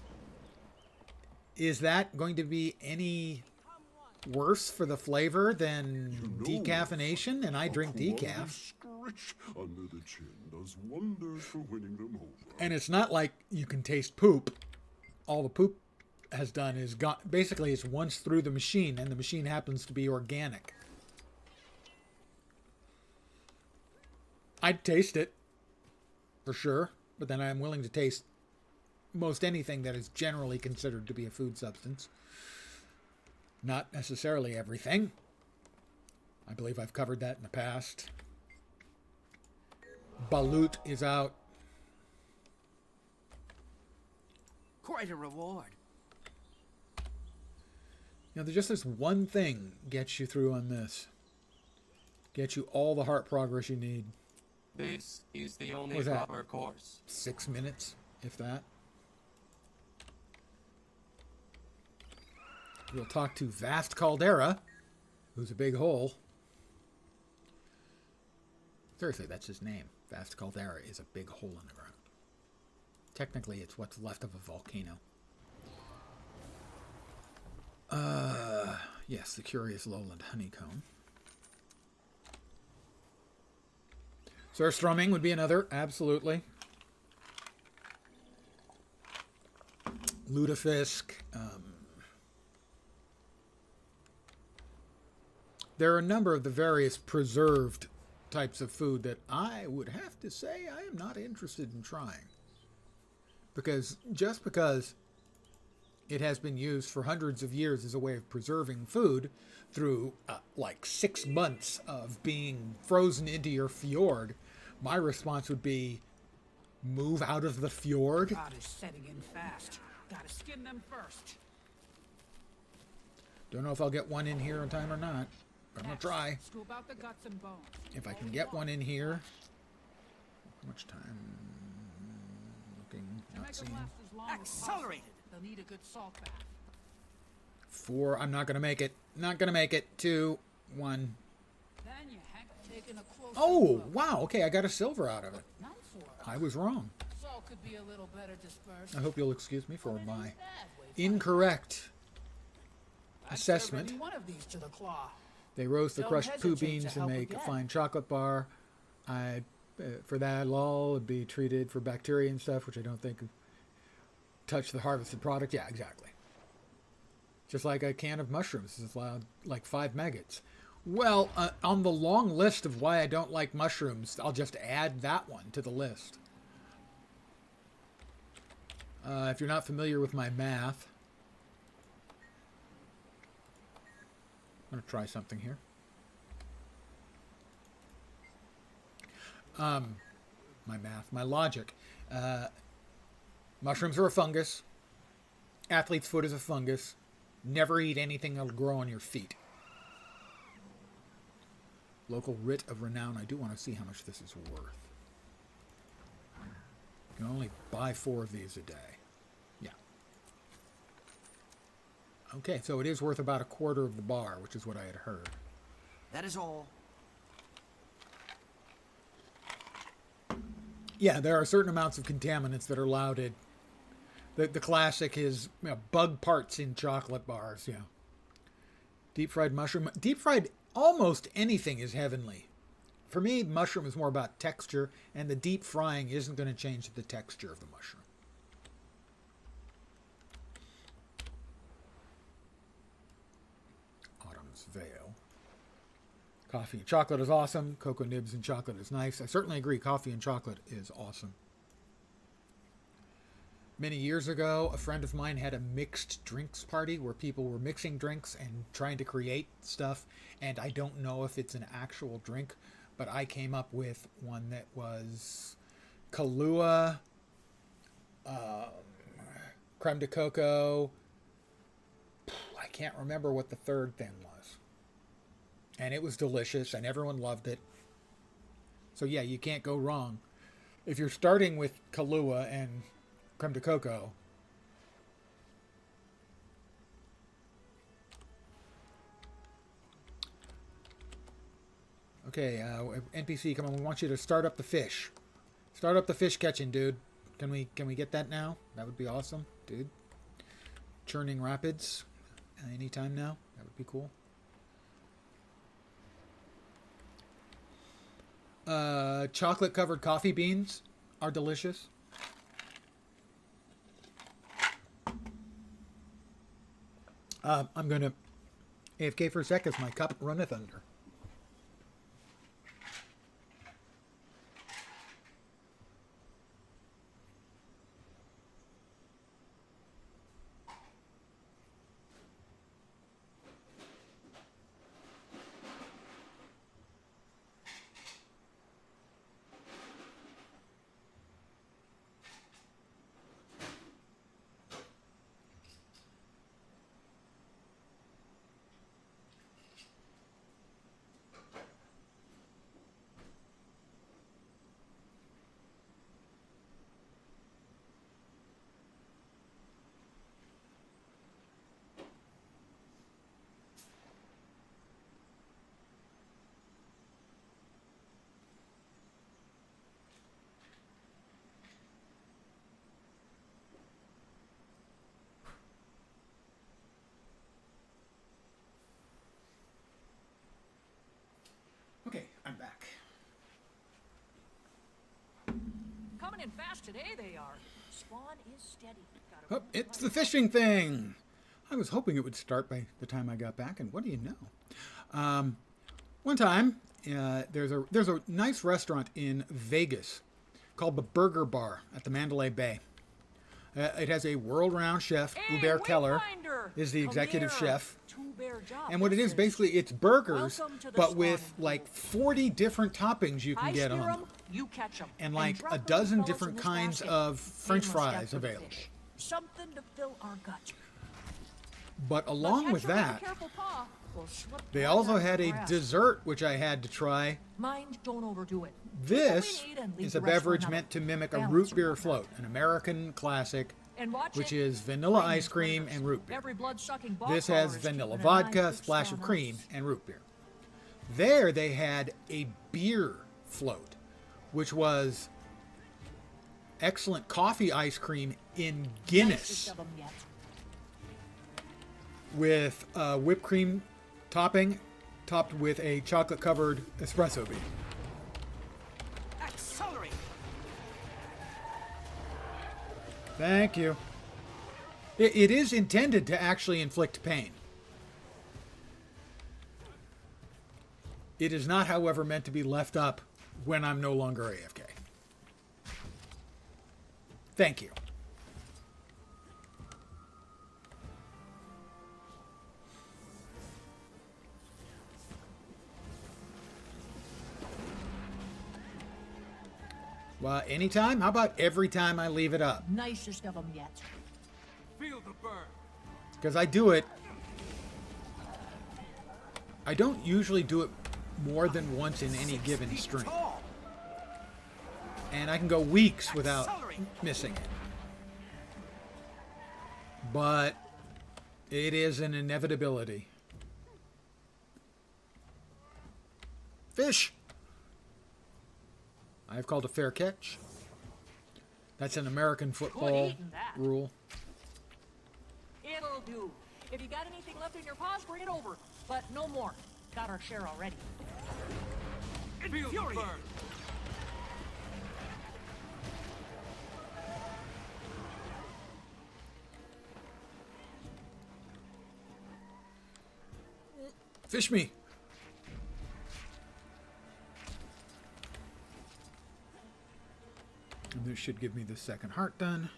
is that going to be any worse for the flavor than decaffeination? And I drink decaf. Scratch under the chin does wonders for winning them over. And it's not like you can taste poop. all the poop has done is got basically it's once through the machine, and the machine happens to be organic. I'd taste it for sure, but then I'm willing to taste most anything that is generally considered to be a food substance. Not necessarily everything. I believe I've covered that in the past. Balut is out. Quite a reward. You know, there's just this one thing gets you through on this. Gets you all the heart progress you need. This is the only What's that? proper course. 6 minutes, if that. We'll talk to Vast Caldera, who's a big hole. Seriously, that's his name. Vast Caldera is a big hole in the ground. Technically, it's what's left of a volcano. Yes, the curious lowland honeycomb. Surstrumming would be another, absolutely. Lutefisk. There are a number of the various preserved types of food that I would have to say I am not interested in trying. Because just because it has been used for hundreds of years as a way of preserving food through like 6 months of being frozen into your fjord, my response would be, move out of the fjord. God is setting in fast. Gotta skin them first. Don't know if I'll get one in here in time or not, but I'm gonna try. Scoop out the guts and bones. If I can get one in here. How much time? Looking, not seeing. Accelerated. They'll need a good salt bath. 4, I'm not gonna make it. Not gonna make it. 2, 1. Then you have taken a close Oh, look. wow, okay, I got a silver out of it. Not for I was wrong. Salt could be a little better dispersed. I hope you'll excuse me for my Bad way. incorrect I'd serve assessment. any one of these to the claw. They roast the Don't crushed poo hesitate beans to and help make a again. fine chocolate bar. For that, it'll be treated for bacteria and stuff, which I don't think touch the harvested product. Yeah, exactly. Just like a can of mushrooms is allowed like 5 maggots. Well, on the long list of why I don't like mushrooms, I'll just add that one to the list. If you're not familiar with my math, I'm going to try something here. My logic. Mushrooms are a fungus. Athlete's foot is a fungus. Never eat anything that'll grow on your feet. Local writ of renown. I do want to see how much this is worth. You can only buy 4 of these a day. Yeah. Okay, so it is worth about a quarter of the bar, which is what I had heard. That is all. Yeah, there are certain amounts of contaminants that are lauded. The classic is bug parts in chocolate bars. Yeah. Deep fried mushroom. Deep fried almost anything is heavenly. For me, mushroom is more about texture, and the deep frying isn't going to change the texture of the mushroom. Autumn's Veil. Coffee and chocolate is awesome. Cocoa nibs and chocolate is nice. I certainly agree. Coffee and chocolate is awesome. Many years ago, a friend of mine had a mixed drinks party where people were mixing drinks and trying to create stuff. And I don't know if it's an actual drink, but I came up with one that was Kahlua, creme de coco. I can't remember what the third thing was. And it was delicious, and everyone loved it. So yeah, you can't go wrong. If you're starting with Kahlua and creme de coco, okay, NPC, come on, we want you to start up the fish. Start up the fish catching, dude. Can we get that now? That would be awesome, dude. Churning Rapids, anytime now. That would be cool. Chocolate covered coffee beans are delicious. I'm going to AFK for a sec as my cup runneth under. Okay, I'm back. Coming in fast today, they are. Spawn is steady. Oh, it's the fishing thing. I was hoping it would start by the time I got back, and what do you know? One time, there's a nice restaurant in Vegas called the Burger Bar at the Mandalay Bay. It has a world-renowned chef. Hey, Hubert Keller is the executive chef. And what it is, basically, it's burgers, but with like 40 different toppings you can get on them. You catch 'em, And like drop a those dozen fellas different in this kinds basket. of French Painless fries death for the available. fish. Something to fill our gut. But along with that, they also had a dessert which I had to try. Mind, don't overdo it. This is a beverage meant to mimic a root beer float, an American classic, which is vanilla ice cream and root beer. This has vanilla vodka, splash of cream, and root beer. There they had a beer float, which was excellent coffee ice cream in Guinness with whipped cream topping, topped with a chocolate-covered espresso bean. Accelerate. Thank you. It is intended to actually inflict pain. It is not, however, meant to be left up when I'm no longer AFK. Thank you. Well, anytime? How about every time I leave it up? Nicest of them yet. Feel the burn. Because I do it. I don't usually do it more than once in any given stream. And I can go weeks without missing it. But it is an inevitability. Fish! I've called a fair catch. That's an American football rule. It'll do. If you got anything left in your paws, bring it over. But no more. Got our share already. Feel the burn. Fish me. And this should give me the second heart done.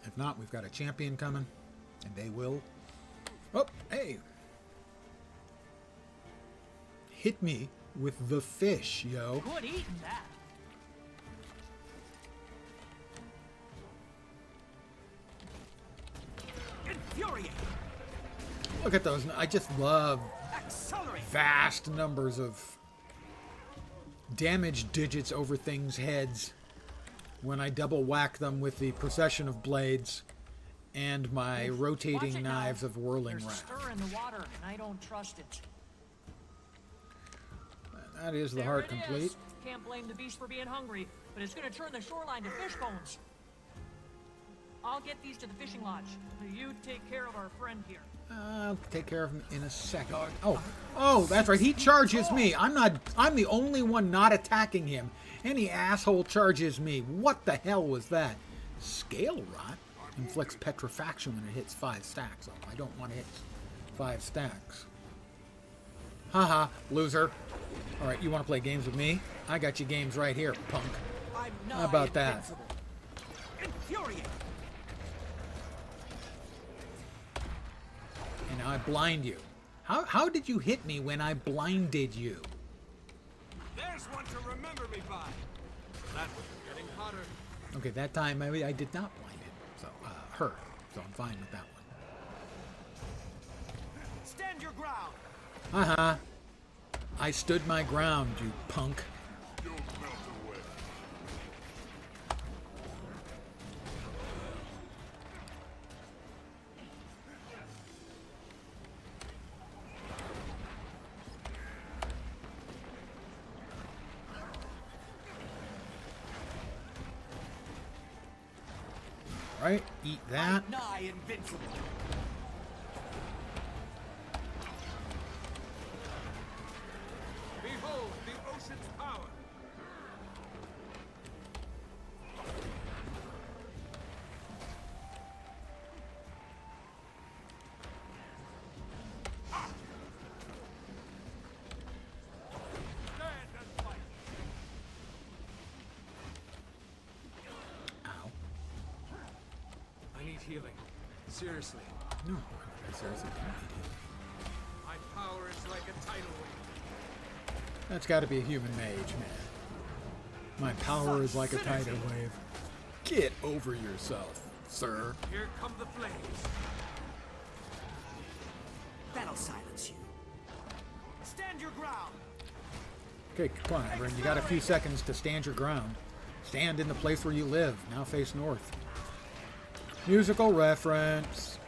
If not, we've got a champion coming. And they will. Oh, hey. Hit me with the fish, yo. Good eating that. Infuriate. Look at those. I just love Accelerate. vast numbers of damage digits over things' heads when I double whack them with the procession of blades and my rotating knives of whirling There's wrath. stir in the water, and I don't trust it. That is the There heart it complete. is. Can't blame the beast for being hungry, but it's going to turn the shoreline to fish bones. I'll get these to the fishing lodge. You take care of our friend here. I'll take care of him in a second. Oh, that's right. He charges me. I'm the only one not attacking him. Any asshole charges me. What the hell was that? Scale rot? Inflicts petrifaction when it hits 5 stacks. Oh, I don't want to hit 5 stacks. Haha, loser. Alright, you want to play games with me? I got you games right here, punk. How about that? Infuriate. And now I blind you. How did you hit me when I blinded you? There's one to remember me by. That was getting hotter. Okay, that time I did not blind him. So, her. So I'm fine with that one. Stand your ground. Uh-huh. I stood my ground, you punk. You'll melt away. Alright, eat that. I'm nigh invincible. Behold the ocean's power. Stand and fight. Ow. I need healing. Seriously. No, I seriously don't need him. My power is like a tidal wave. That's got to be a human mage, man. My power is like a tidal wave. Get over yourself, sir. Here come the flames. That'll silence you. Stand your ground. Okay, come on, Everin. You got a few seconds to stand your ground. Stand in the place where you live. Now face north. Musical reference.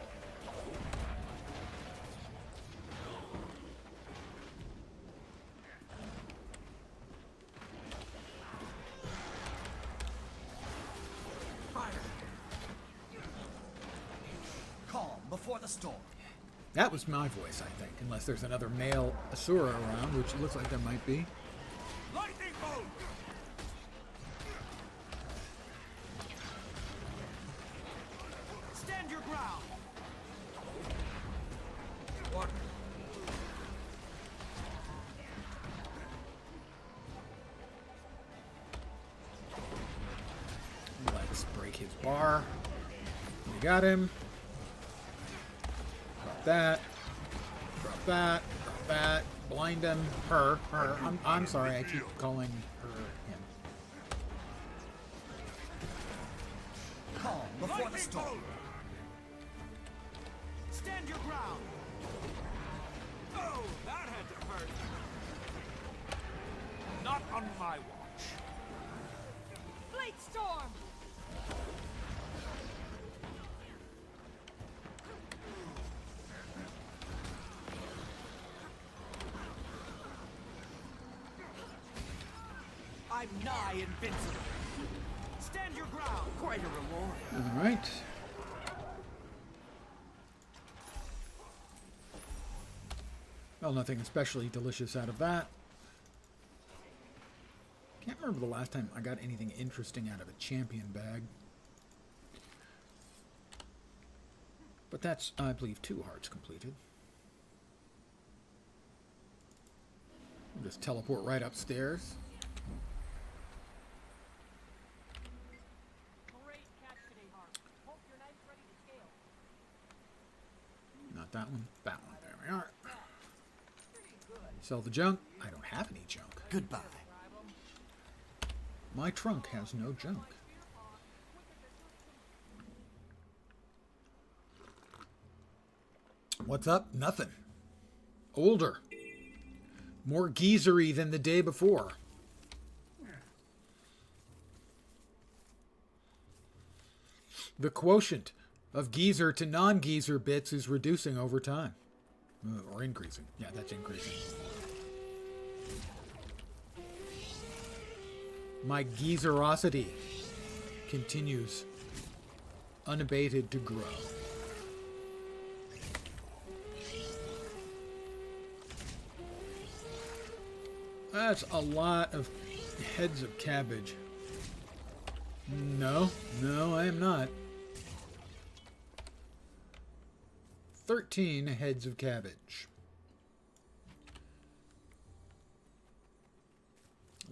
Fire. Calm before the storm. That was my voice, I think, unless there's another male Asura around, which looks like there might be. Lightning bolt. Stand your ground. Water. Let's break his bar. We got him. Drop that. Drop that. Drop that. Blind him. Her. I'm sorry, I keep calling her him. Calm before the storm. Stand your ground. Oh, that had to hurt. Not on my watch. Blade storm! I'm nigh invincible. Stand your ground. Quite a reward. All right. Well, nothing especially delicious out of that. Can't remember the last time I got anything interesting out of a champion bag. But that's, I believe, 2 hearts completed. I'll just teleport right upstairs. Great catch today, Harp. Hope your knife's ready to scale. Not that one. That one. There we are. Sell the junk. I don't have any junk. Goodbye. My trunk has no junk. What's up? Nothing. Older. More geezery than the day before. The quotient of geezer to non-geezer bits is reducing over time. Or increasing. Yeah, that's increasing. My geezerosity continues unabated to grow. That's a lot of heads of cabbage. No, I am not. 13 heads of cabbage.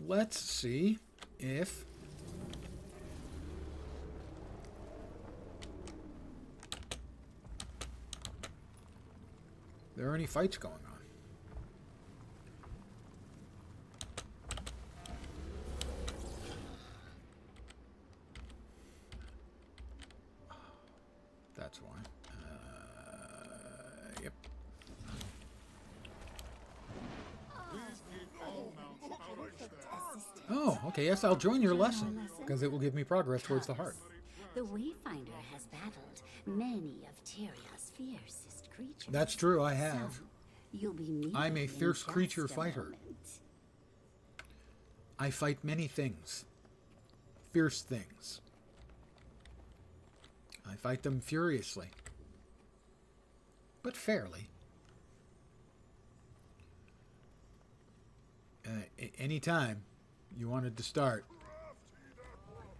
Let's see if there are any fights going on. That's why. Yep. Oh, okay. Yes, I'll join your lesson because it will give me progress towards the heart. The Wayfinder has battled many of Tyria's fiercest creatures. That's true, I have. So, you'll be meeting I'm a in fierce just creature a fighter. moment. I fight many things. Fierce things. I fight them furiously. But fairly. Anytime you wanted to start.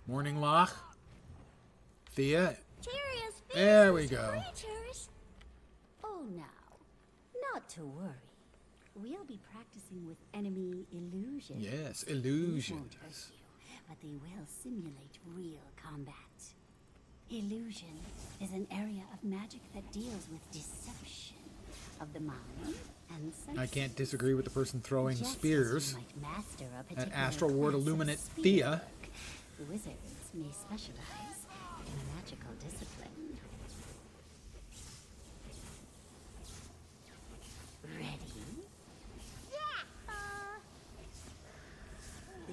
Morning, Locke. Thea. Tyria's There we fiercest go. creatures. Oh, now, not to worry. We'll be practicing with enemy illusions. Yes, They won't illusions. hurt you, but they will simulate real combat. Illusion is an area of magic that deals with deception of the mind and senses. I can't disagree with the person throwing Just as spears you might master a at particular Astral Ward class of Illuminate spear Thea. work, wizards may specialize in a magical discipline. Ready? Yeah.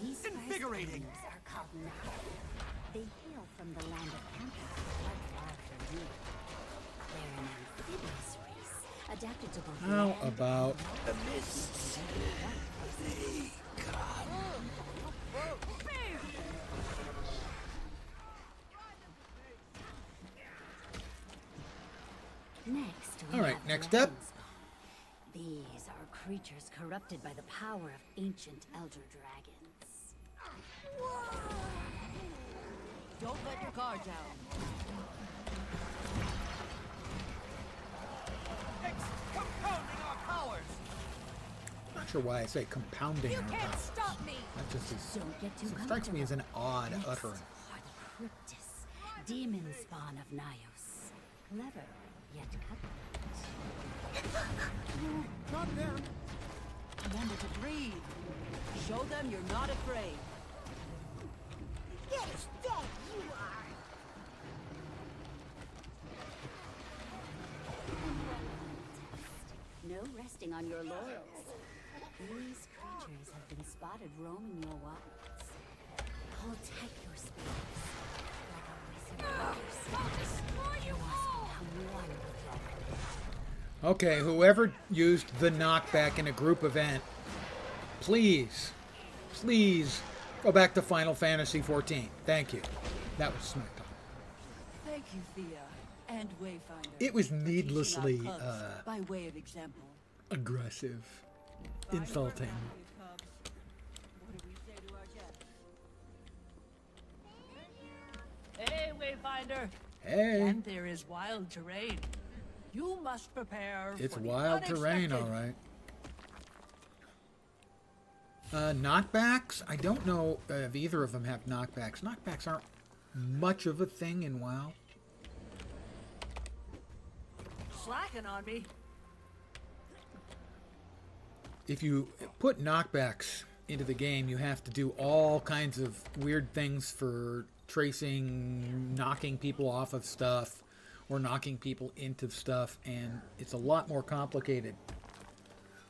These first Invigorating. enemies are called Knights. They hail from the land of Campus, quite far from here. They're an amphibious race, adapted to both How land about The mists. They come. Next, we All right, have next up. Dragonspawn. These are creatures corrupted by the power of ancient elder dragons. Don't let your guard down. It's compounding our powers. Not sure why I say compounding our powers. Stop me! That just is, Don't get too it strikes me as an odd Next utterance. are the Cryptis, demon spawn of Nyos. Clever, yet cutthroat. Not them. Remember to breathe. Show them you're not afraid. Yes, dead you are! No resting on your laurels. These creatures have been spotted roaming your wilds. Hold tight your spirits. Like a wizard. I'll destroy you all! One with your Okay, whoever used the knockback in a group event, please, please go back to Final Fantasy XIV. Thank you. That was smack talk. Thank you, Thea, and Wayfinder. It was for teaching our needlessly cubs by way of example. aggressive, insulting. What do we say to our guests? Hey, Wayfinder. Hey, And there is wild terrain. You must prepare it's for the wild terrain, all unexpected. right. Knockbacks? I don't know if either of them have knockbacks. Knockbacks aren't much of a thing in WoW. Slacking on me. If you put knockbacks into the game, you have to do all kinds of weird things for tracing, knocking people off of stuff, or knocking people into stuff, and it's a lot more complicated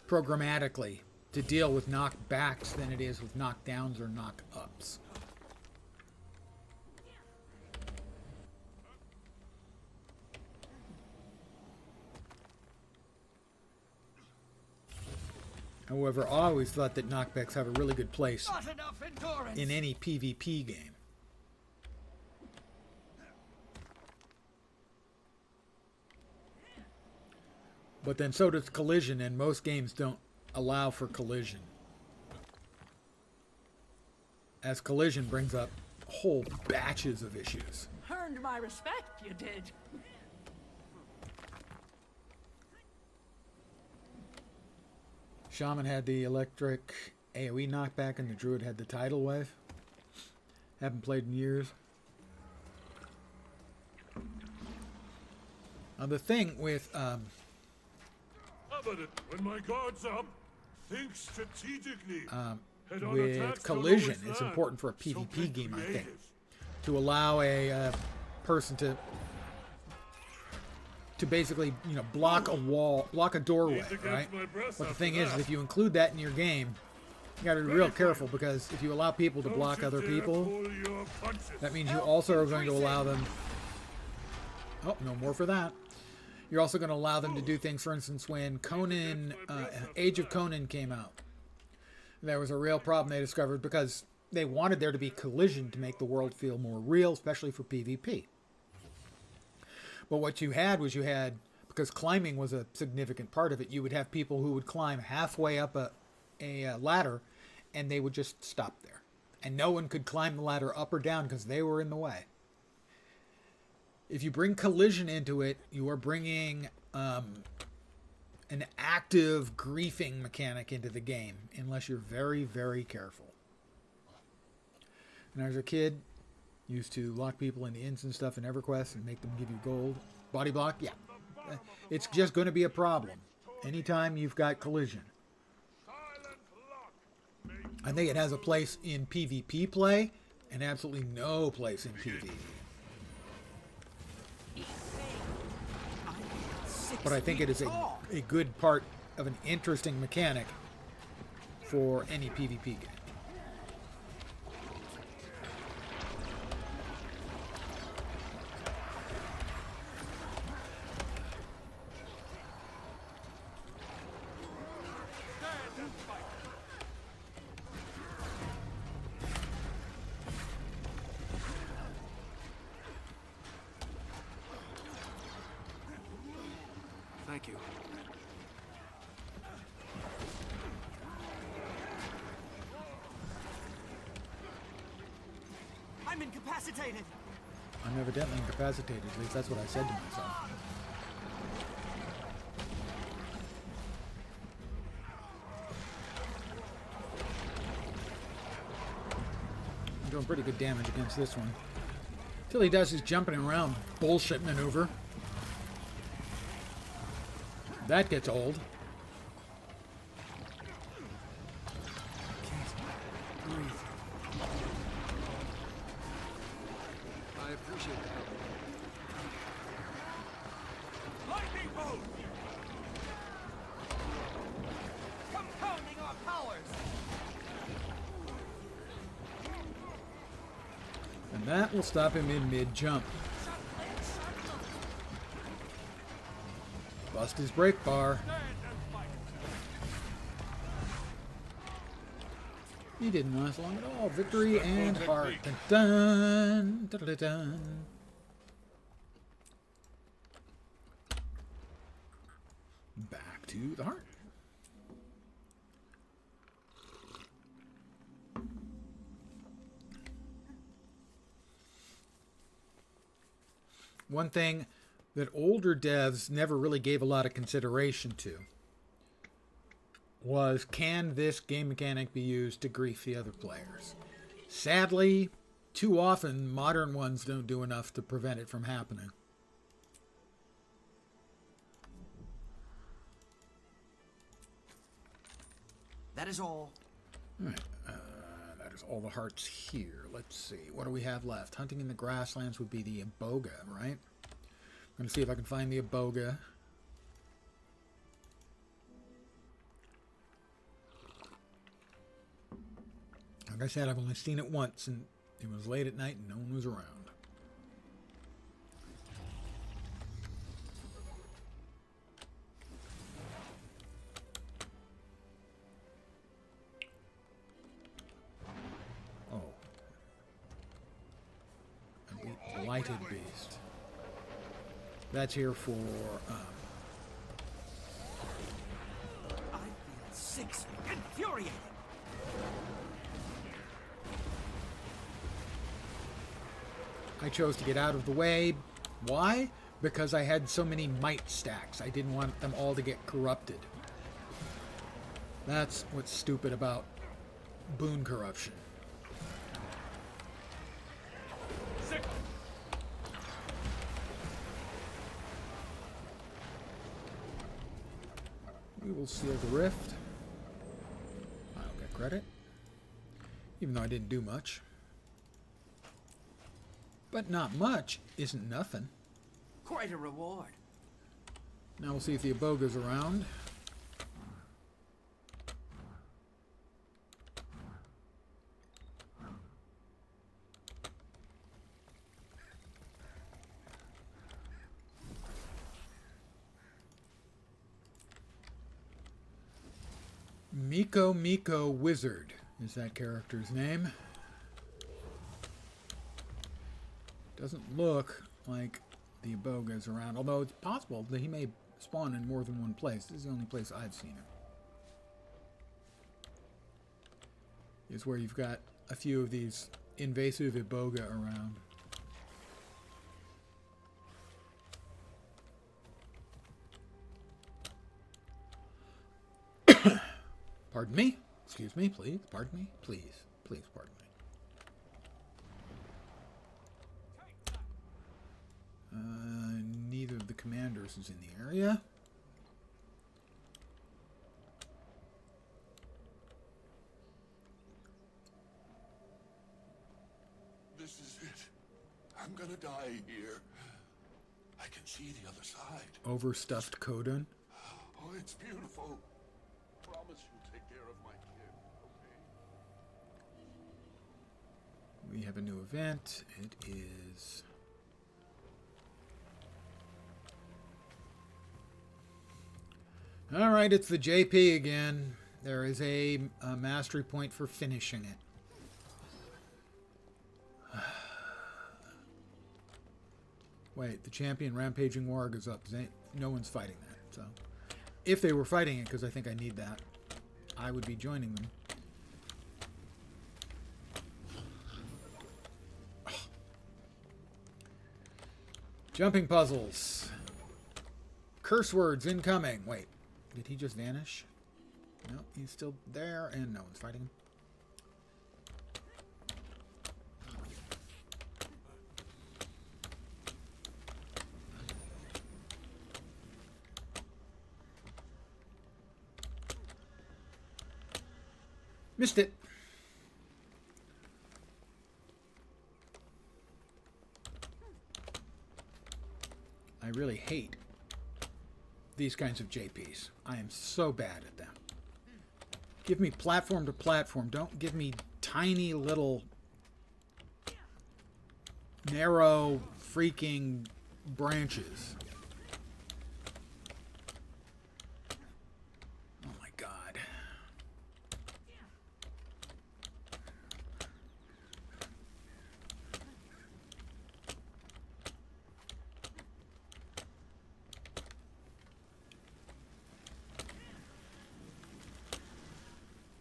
programmatically to deal with knockbacks than it is with knockdowns or knockups. However, I always thought that knockbacks have a really good place Not enough endurance. in any PvP game. But then so does collision, and most games don't allow for collision. As collision brings up whole batches of issues. Earned my respect, you did. Shaman had the electric AoE knockback and the druid had the tidal wave. Haven't played in years. The thing with when my guard's up, think strategically. With collision, it's important for a PvP game, I think, to allow a person to basically, you know, block a wall, block a doorway, right? But the thing is, if you include that in your game, you got to be real careful, because if you allow people to block other people, that means you also are going to allow them. Oh, no more for that. You're also going to allow them to do things. For instance, when Conan, Age of Conan came out, there was a real problem they discovered, because they wanted there to be collision to make the world feel more real, especially for PvP. But what you had was, because climbing was a significant part of it, you would have people who would climb halfway up a ladder, and they would just stop there. And no one could climb the ladder up or down because they were in the way. If you bring collision into it, you are bringing an active griefing mechanic into the game, unless you're very, very careful. When I was a kid, used to lock people into inns and stuff in EverQuest and make them give you gold. Body block, yeah. It's just going to be a problem anytime you've got collision. I think it has a place in PvP play and absolutely no place in PvE. But I think it is a good part of an interesting mechanic for any PvP game. Thank you. I'm incapacitated. I'm evidently incapacitated, at least that's what I said to myself. I'm doing pretty good damage against this one. Till he does his jumping around bullshit maneuver. That gets old. I appreciate the help. Lightning bolt! Compounding our powers! And that will stop him in mid-jump. Bust his brake bar. He didn't last long at all. Victory and heart. Dun, dun, dun, dun, dun. Back to the heart. One thing that older devs never really gave a lot of consideration to was, can this game mechanic be used to grief the other players? Sadly, too often modern ones don't do enough to prevent it from happening. That is all. All right, that is all the hearts here. Let's see, what do we have left? Hunting in the grasslands would be the iboga, right? I'm going to see if I can find the iboga. Like I said, I've only seen it once, and it was late at night and no one was around. Oh. A blighted beast. That's here for, I feel sick, infuriated. I chose to get out of the way. Why? Because I had so many might stacks. I didn't want them all to get corrupted. That's what's stupid about boon corruption. We will seal the rift. I don't get credit, even though I didn't do much. But not much isn't nothing. Quite a reward. Now we'll see if the Aboga's around. Miko Wizard is that character's name. Doesn't look like the Aboga's around, although it's possible that he may spawn in more than one place. This is the only place I've seen him. Is where you've got a few of these invasive Iboga around. Pardon me? Excuse me, please. Pardon me? Please. Please, pardon me. Neither of the commanders is in the area. This is it. I'm gonna die here. I can see the other side. Overstuffed Kodan. Oh, it's beautiful. Promise you'll take care of my kid, okay? We have a new event. It is... Alright, it's the JP again. There is a mastery point for finishing it. Wait, the champion Rampaging Warg is up. No one's fighting that. So, if they were fighting it, because I think I need that, I would be joining them. Jumping puzzles. Curse words incoming. Wait, did he just vanish? No, he's still there, and no one's fighting him. Missed it. I really hate these kinds of JPs. I am so bad at them. Give me platform to platform. Don't give me tiny little narrow freaking branches. Oh my God.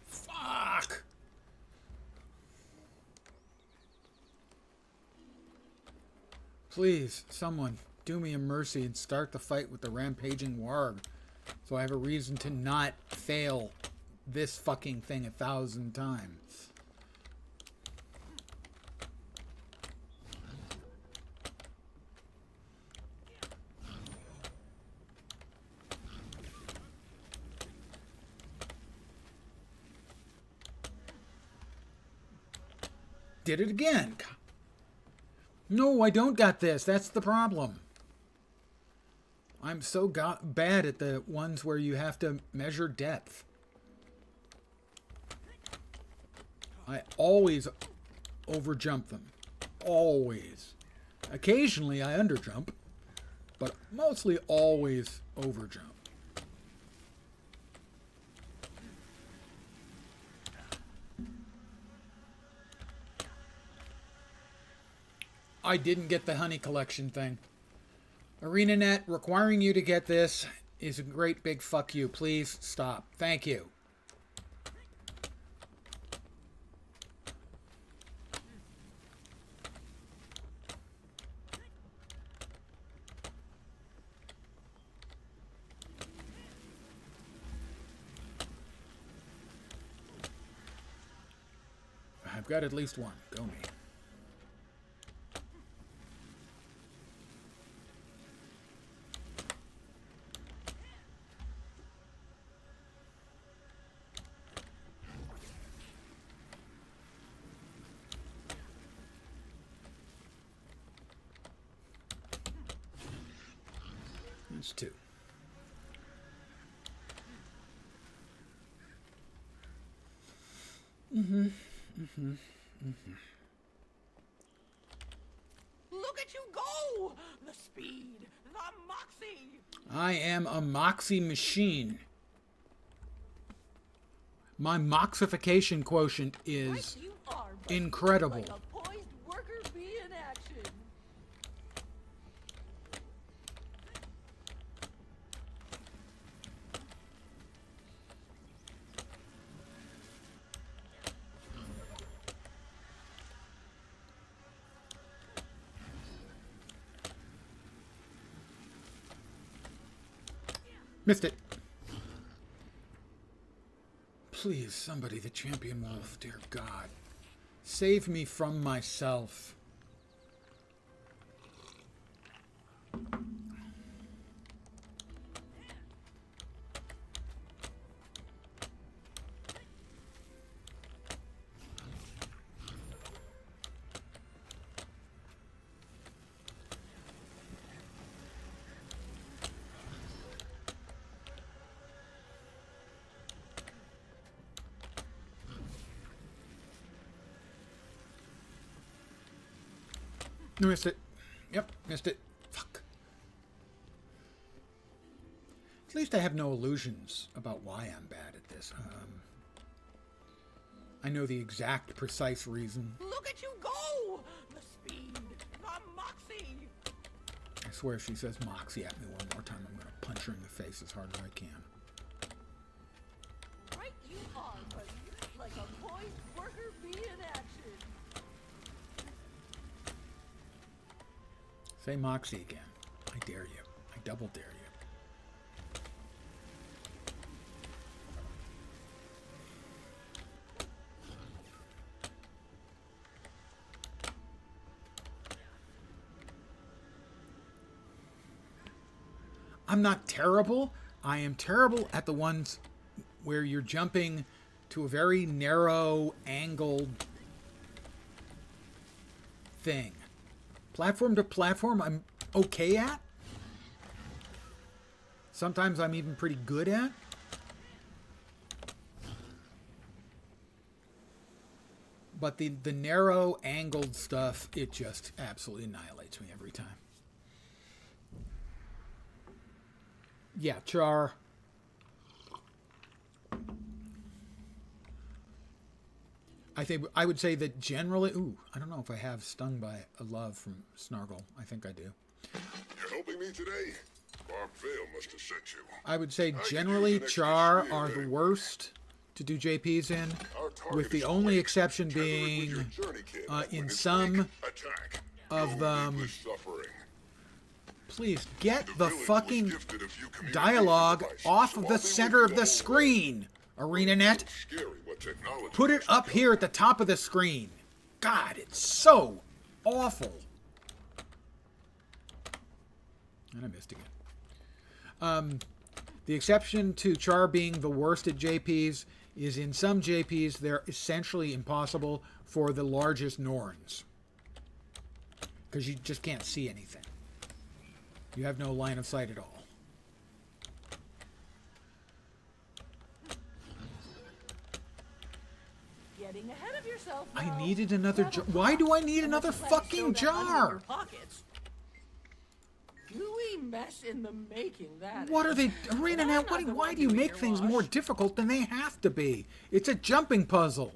Fuck! Please, someone, do me a mercy and start the fight with the Rampaging Warg, so I have a reason to not fail this fucking thing 1,000 times. Did it again. No, I don't got this. That's the problem. I'm so bad at the ones where you have to measure depth. I always overjump them. Always. Occasionally I underjump, but mostly always overjump. I didn't get the honey collection thing. ArenaNet, requiring you to get this is a great big fuck you. Please stop. Thank you. I've got at least one. Go me. That's two. Look at you go! The speed, the moxie! I am a moxie machine. My moxification quotient is You are, but incredible. like a poised worker bee in action. Missed it. Please, somebody, the champion wolf, dear God. Save me from myself. Missed it. Yep, missed it. Fuck. At least I have no illusions about why I'm bad at this. I know the exact, precise reason. Look at you go! The speed, the moxie! I swear if she says Moxie at me one more time, I'm going to punch her in the face as hard as I can. Right you are, buddy. Like a poised worker bee in action. Say Moxie again. I dare you. I double dare you. I'm not terrible. I am terrible at the ones where you're jumping to a very narrow angled thing. Platform to platform, I'm okay at. Sometimes I'm even pretty good at. But the narrow angled stuff, it just absolutely annihilates me every time. Yeah, Char. I would say that generally... Ooh, I don't know if I have Stung by a Love from Snargle. I think I do. You're helping me today? Barb Vale must have sent you. I would say generally Char are the worst to do JPs in, with the only exception being in some of them... Please get the fucking dialogue off of the center of the screen, ArenaNet. Put it up here at the top of the screen. God, it's so awful. And I missed again. The exception to Char being the worst at JPs is in some JPs they're essentially impossible for the largest Norns. Because you just can't see anything. You have no line of sight at all. Getting ahead of yourself now. I needed another jar. Why do I need another fucking jar? Gooey mess in the making, that What are they... ArenaNet, why do you make things more difficult than they have to be? It's a jumping puzzle.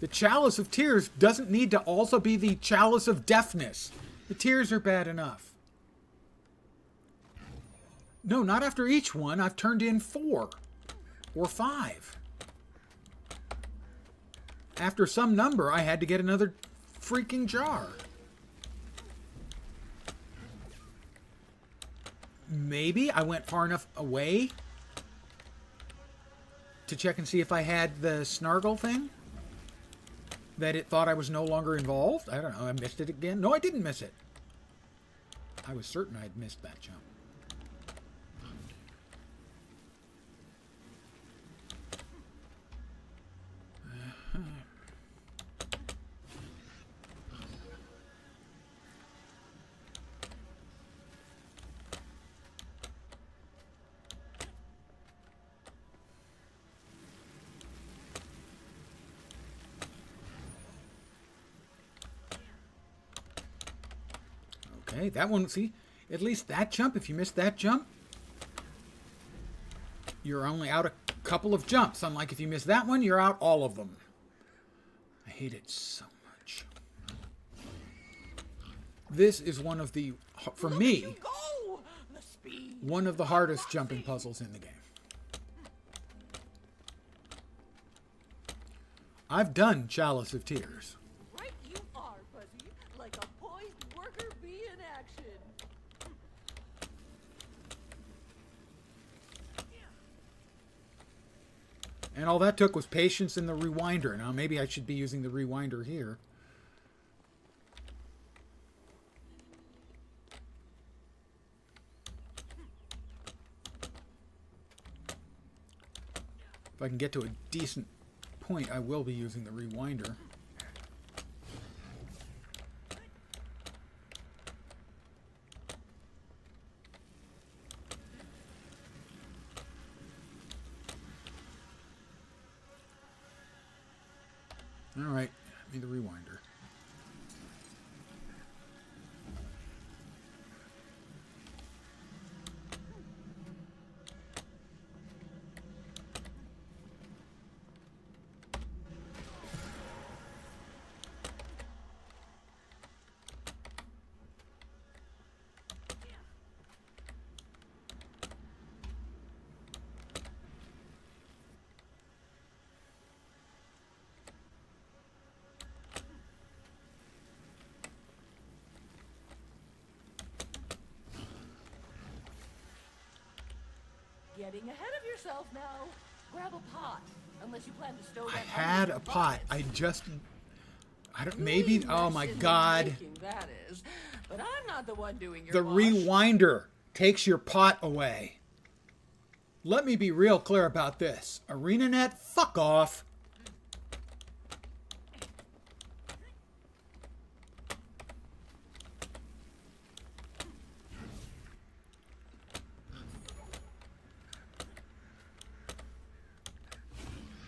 The Chalice of Tears doesn't need to also be the Chalice of Deafness. The tears are bad enough. No, not after each one. I've turned in 4 or 5. After some number, I had to get another freaking jar. maybe I went far enough away to check and see if I had the snargle thing that it thought I was no longer involved. I don't know. I missed it again. No, I didn't miss it. I was certain I had missed that jump. Okay, that one, see, at least that jump, if you missed that jump, you're only out a couple of jumps. Unlike if you miss that one, you're out all of them. I hate it so much. This is one of the, for me, one of the hardest jumping puzzles in the game. I've done Chalice of Tears. Right you are, Fuzzy, like a poised worker bee in action. And all that took was patience and the rewinder. Now maybe I should be using the rewinder here. If I can get to a decent point, I will be using the rewinder. All right, give me the rewinder. Getting ahead of yourself now. Grab a pot, unless you plan to stow that. I had a pot. I don't, maybe, oh my God. That is, but I'm not the one doing your The rewinder takes your pot away. Let me be real clear about this. ArenaNet, fuck off.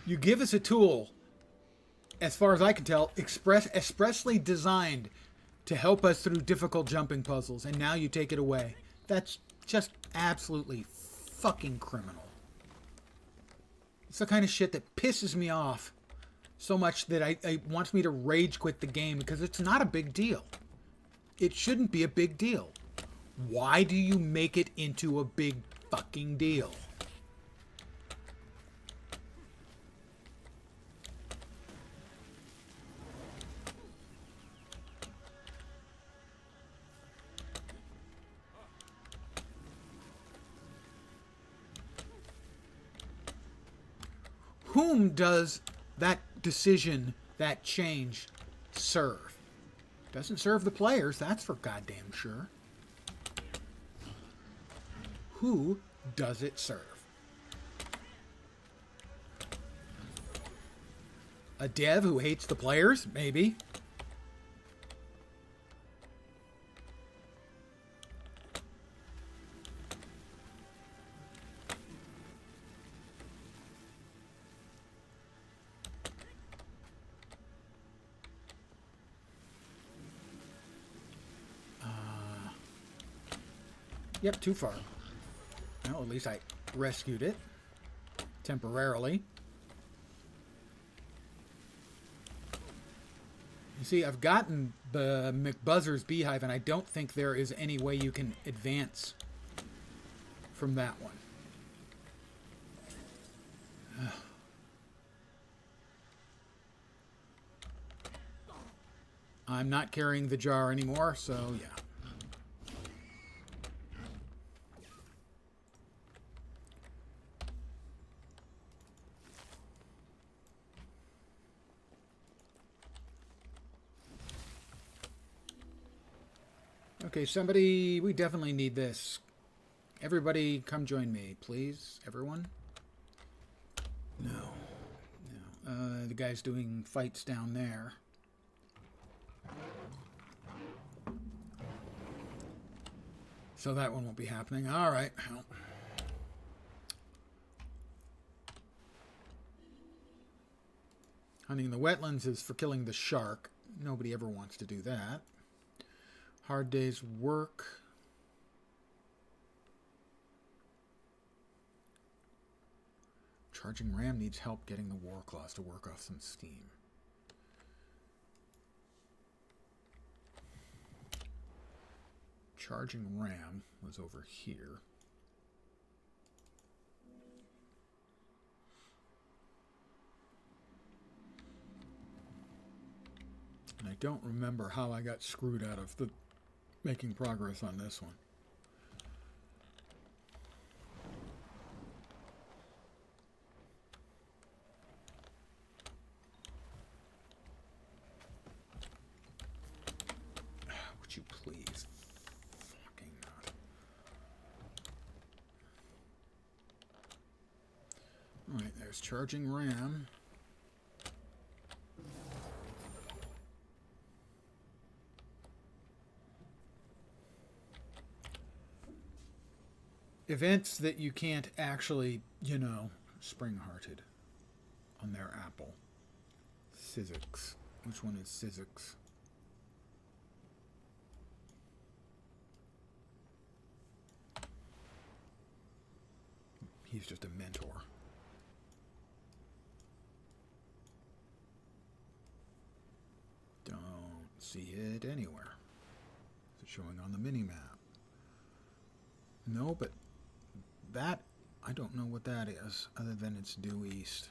You give us a tool, as far as I can tell, expressly designed to help us through difficult jumping puzzles, and now you take it away. That's just absolutely fucking criminal. It's the kind of shit that pisses me off so much that I wants me to rage quit the game, because it's not a big deal. It shouldn't be a big deal. Why do you make it into a big fucking deal? Whom does that decision, that change, serve? Doesn't serve the players, that's for goddamn sure. Who does it serve? A dev who hates the players? Maybe. Yep, too far. Well, at least I rescued it. Temporarily. You see, I've gotten the McBuzzer's Beehive, and I don't think there is any way you can advance from that one. I'm not carrying the jar anymore, so yeah. Okay, somebody, we definitely need this. Everybody come join me, please. Everyone? No. No. The guy's doing fights down there. So that one won't be happening. All right. Well. Hunting in the wetlands is for killing the shark. Nobody ever wants to do that. Hard day's work. Charging ram needs help getting the war claws to work off some steam. Charging ram was over here. And I don't remember how I got screwed out of the making progress on this one. Would you please? Fucking not. Alright, there's charging ram. Events that you can't actually, you know, spring-hearted on their apple. Physics. Which one is physics? He's just a mentor. Don't see it anywhere. Is it showing on the mini-map? No, but that, I don't know what that is, other than it's due east.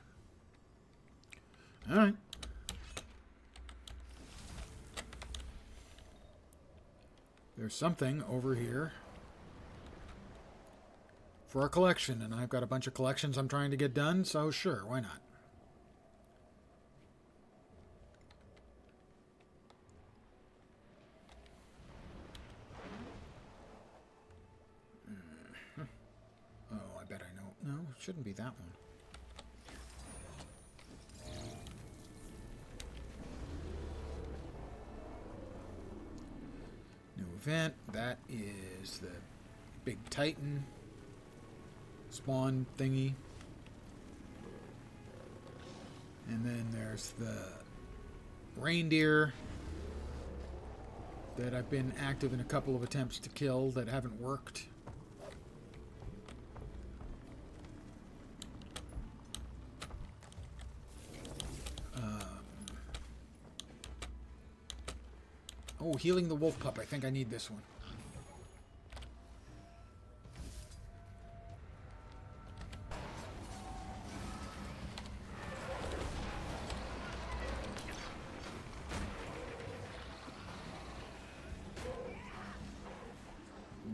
Alright. There's something over here for a collection, and I've got a bunch of collections I'm trying to get done, so sure, why not? Oh, I bet I know. No, it shouldn't be that one. New event. That is the big Titan spawn thingy. And then there's the reindeer that I've been active in a couple of attempts to kill that haven't worked. Oh, healing the wolf pup. I think I need this one.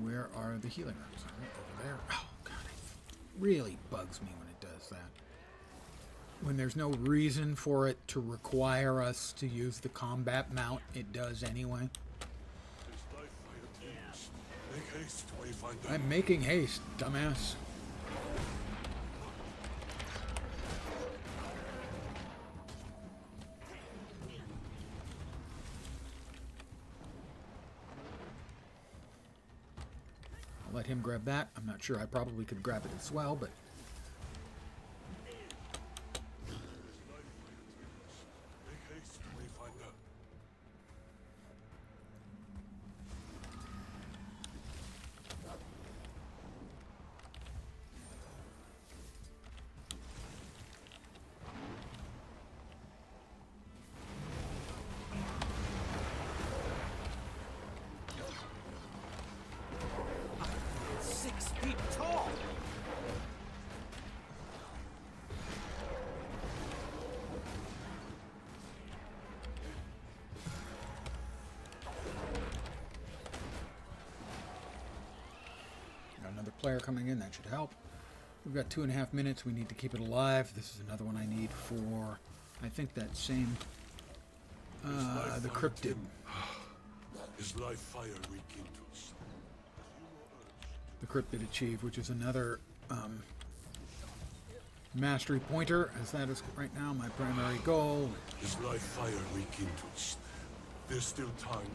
Where are the healing rooms? Over there. Oh, God. It really bugs me when it does that. When there's no reason for it to require us to use the combat mount, it does anyway. Make haste, Wayfinder. I'm making haste, dumbass. I'll let him grab that. I'm not sure. I probably could grab it as well, but... Player coming in, that should help. We've got 2.5 minutes. We need to keep it alive. This is another one I need for, I think, that same the cryptid. His live fire rekindles. The cryptid achieved, which is another mastery pointer, as that is right now my primary goal. His live fire rekindles. There's still time,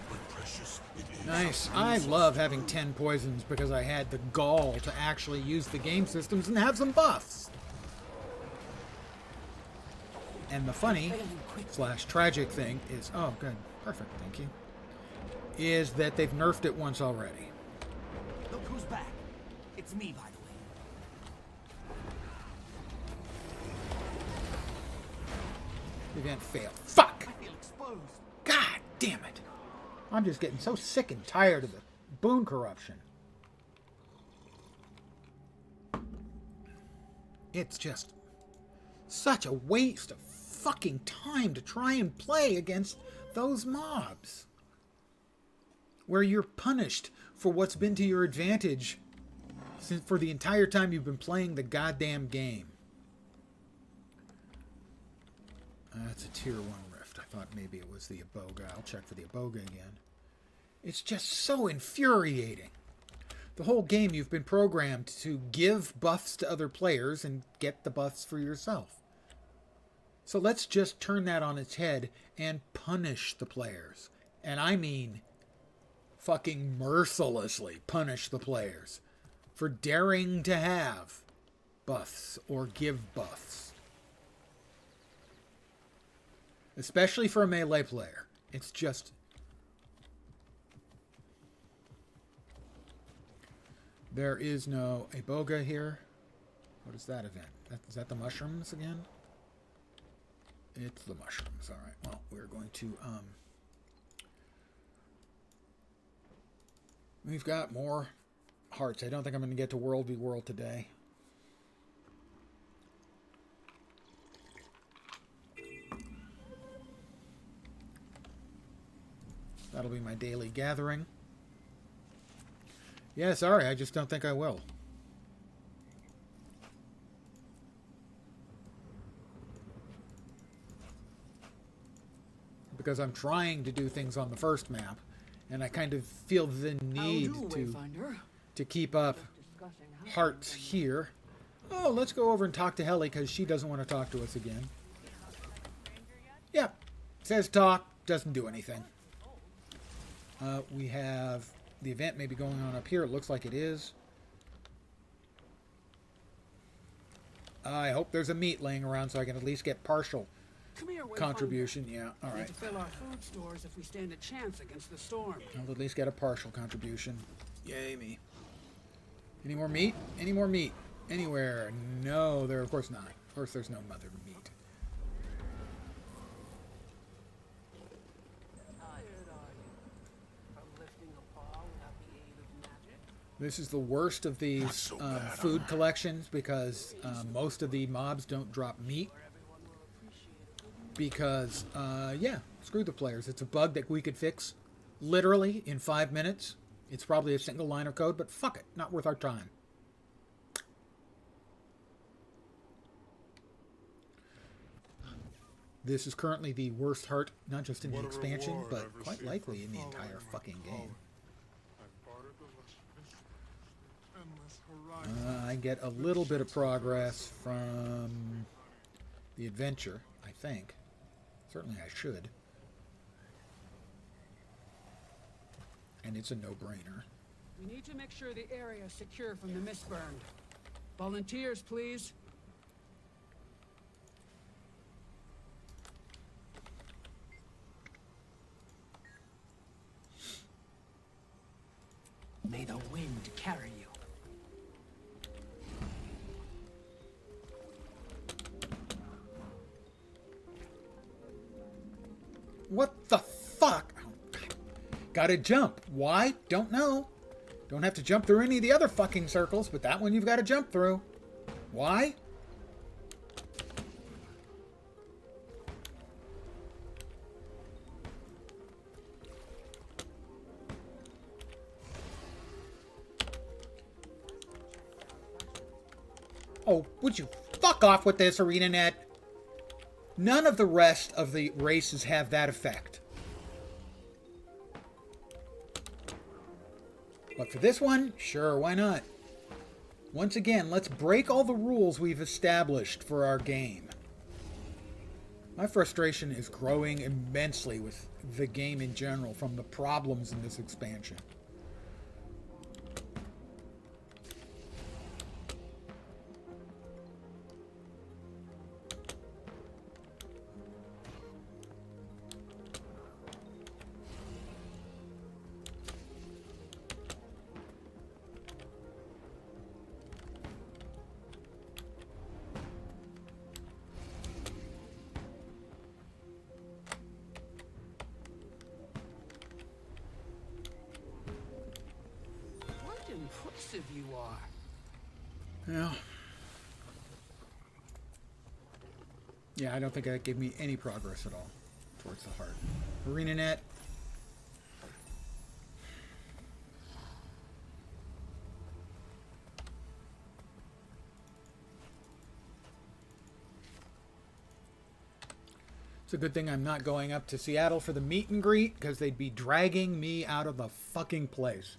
but precious it is. Nice. I love having 10 poisons because I had the gall to actually use the game systems and have some buffs. And the funny / tragic thing is, oh good, perfect, thank you, is that they've nerfed it once already. Look who's back. It's me, by the way. Event failed. Fuck! I feel exposed. God damn it. I'm just getting so sick and tired of the boon corruption. It's just such a waste of fucking time to try and play against those mobs, where you're punished for what's been to your advantage for the entire time you've been playing the goddamn game. That's a tier 1 rift. I thought maybe it was the Iboga. I'll check for the Iboga again. It's just so infuriating. The whole game you've been programmed to give buffs to other players and get the buffs for yourself. So let's just turn that on its head and punish the players. And I mean fucking mercilessly punish the players for daring to have buffs or give buffs. Especially for a melee player. It's just... There is no Iboga here. What is that event? Is that the mushrooms again? It's the mushrooms. All right. Well, we're going to... We've got more hearts. I don't think I'm going to get to World v. World today. That'll be my daily gathering. Yeah, sorry, I just don't think I will. Because I'm trying to do things on the first map, and I kind of feel the need to keep up hearts here. Oh, let's go over and talk to Helly, because she doesn't want to talk to us again. Yep, says talk, doesn't do anything. We have the event maybe going on up here. It looks like it is. I hope there's a meat laying around so I can at least get partial contribution. Yeah, all right. Need to fill our food stores if we stand a chance against the storm. I'll at least get a partial contribution. Yay me. Any more meat? Any more meat? Anywhere? No, there of course not. Of course there's no mother meat. This is the worst of these food collections because most of the mobs don't drop meat. Because, yeah, screw the players. It's a bug that we could fix literally in 5 minutes. It's probably a single line of code, but fuck it. Not worth our time. This is currently the worst heart, not just in the expansion, but quite likely in the entire fucking game. I get a little bit of progress from the adventure, I think. Certainly I should. And it's a no-brainer. We need to make sure the area is secure from the mistburn. Volunteers, please. May the wind carry you. What the fuck? Gotta jump. Why? Don't know. Don't have to jump through any of the other fucking circles, but that one you've got to jump through. Why? Oh, would you fuck off with this, ArenaNet? None of the rest of the races have that effect. But for this one, sure, why not? Once again, let's break all the rules we've established for our game. My frustration is growing immensely with the game in general from the problems in this expansion. Impressive you are. Yeah, I don't think that gave me any progress at all towards the heart. Arena net. It's a good thing I'm not going up to Seattle for the meet and greet, because they'd be dragging me out of the fucking place.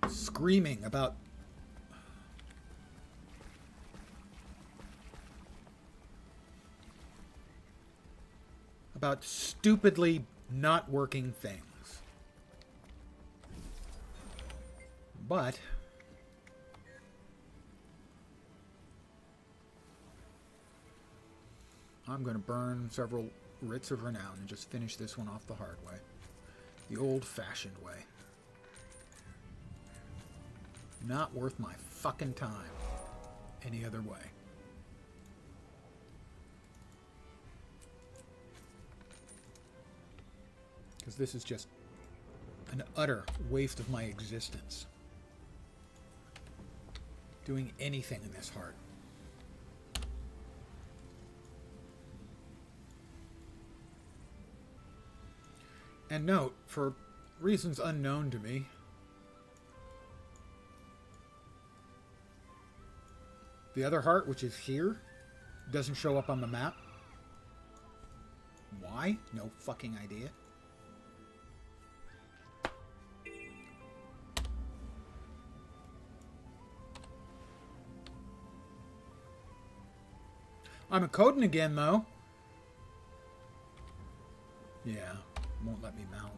Screaming about stupidly not working things. But I'm going to burn several writs of renown and just finish this one off the hard way. The old-fashioned way. Not worth my fucking time any other way. Because this is just an utter waste of my existence. Doing anything in this heart. And note, for reasons unknown to me, the other heart, which is here, doesn't show up on the map. Why? No fucking idea. I'm a coding again, though. Yeah, won't let me mount.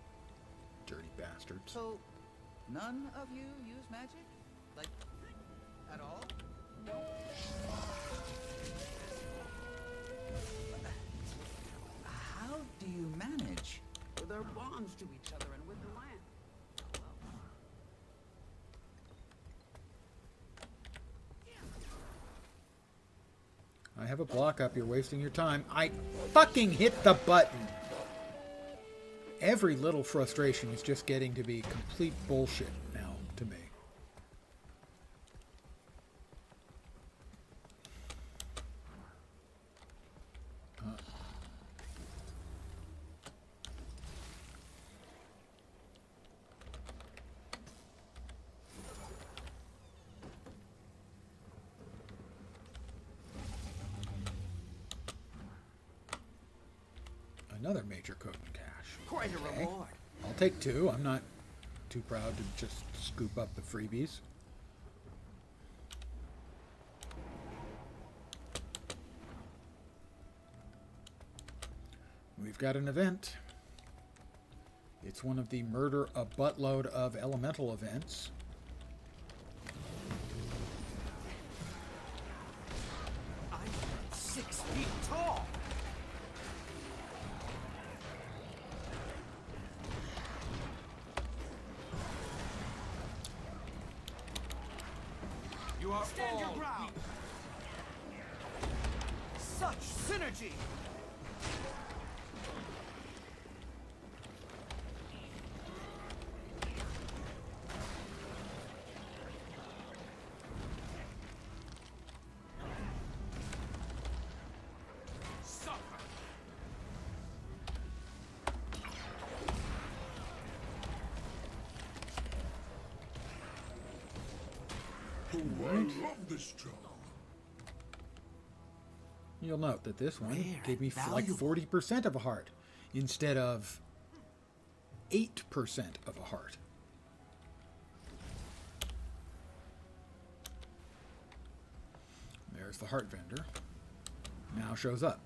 Dirty bastards. So, none of you use magic? Like, at all? How do you manage? With our bonds to each other and with the land. I have a block up. You're wasting your time. I fucking hit the button. Every little frustration is just getting to be complete bullshit now to me. Another major code and cache. Quite a reward. I'll take two. I'm not too proud to just scoop up the freebies. We've got an event. It's one of the murder a buttload of elemental events. I'm 6 feet tall. You are Stand your all ground. Such synergy. I love this job. You'll note that this one gave me like 40% of a heart instead of 8% of a heart. there's the heart vendor. Now shows up.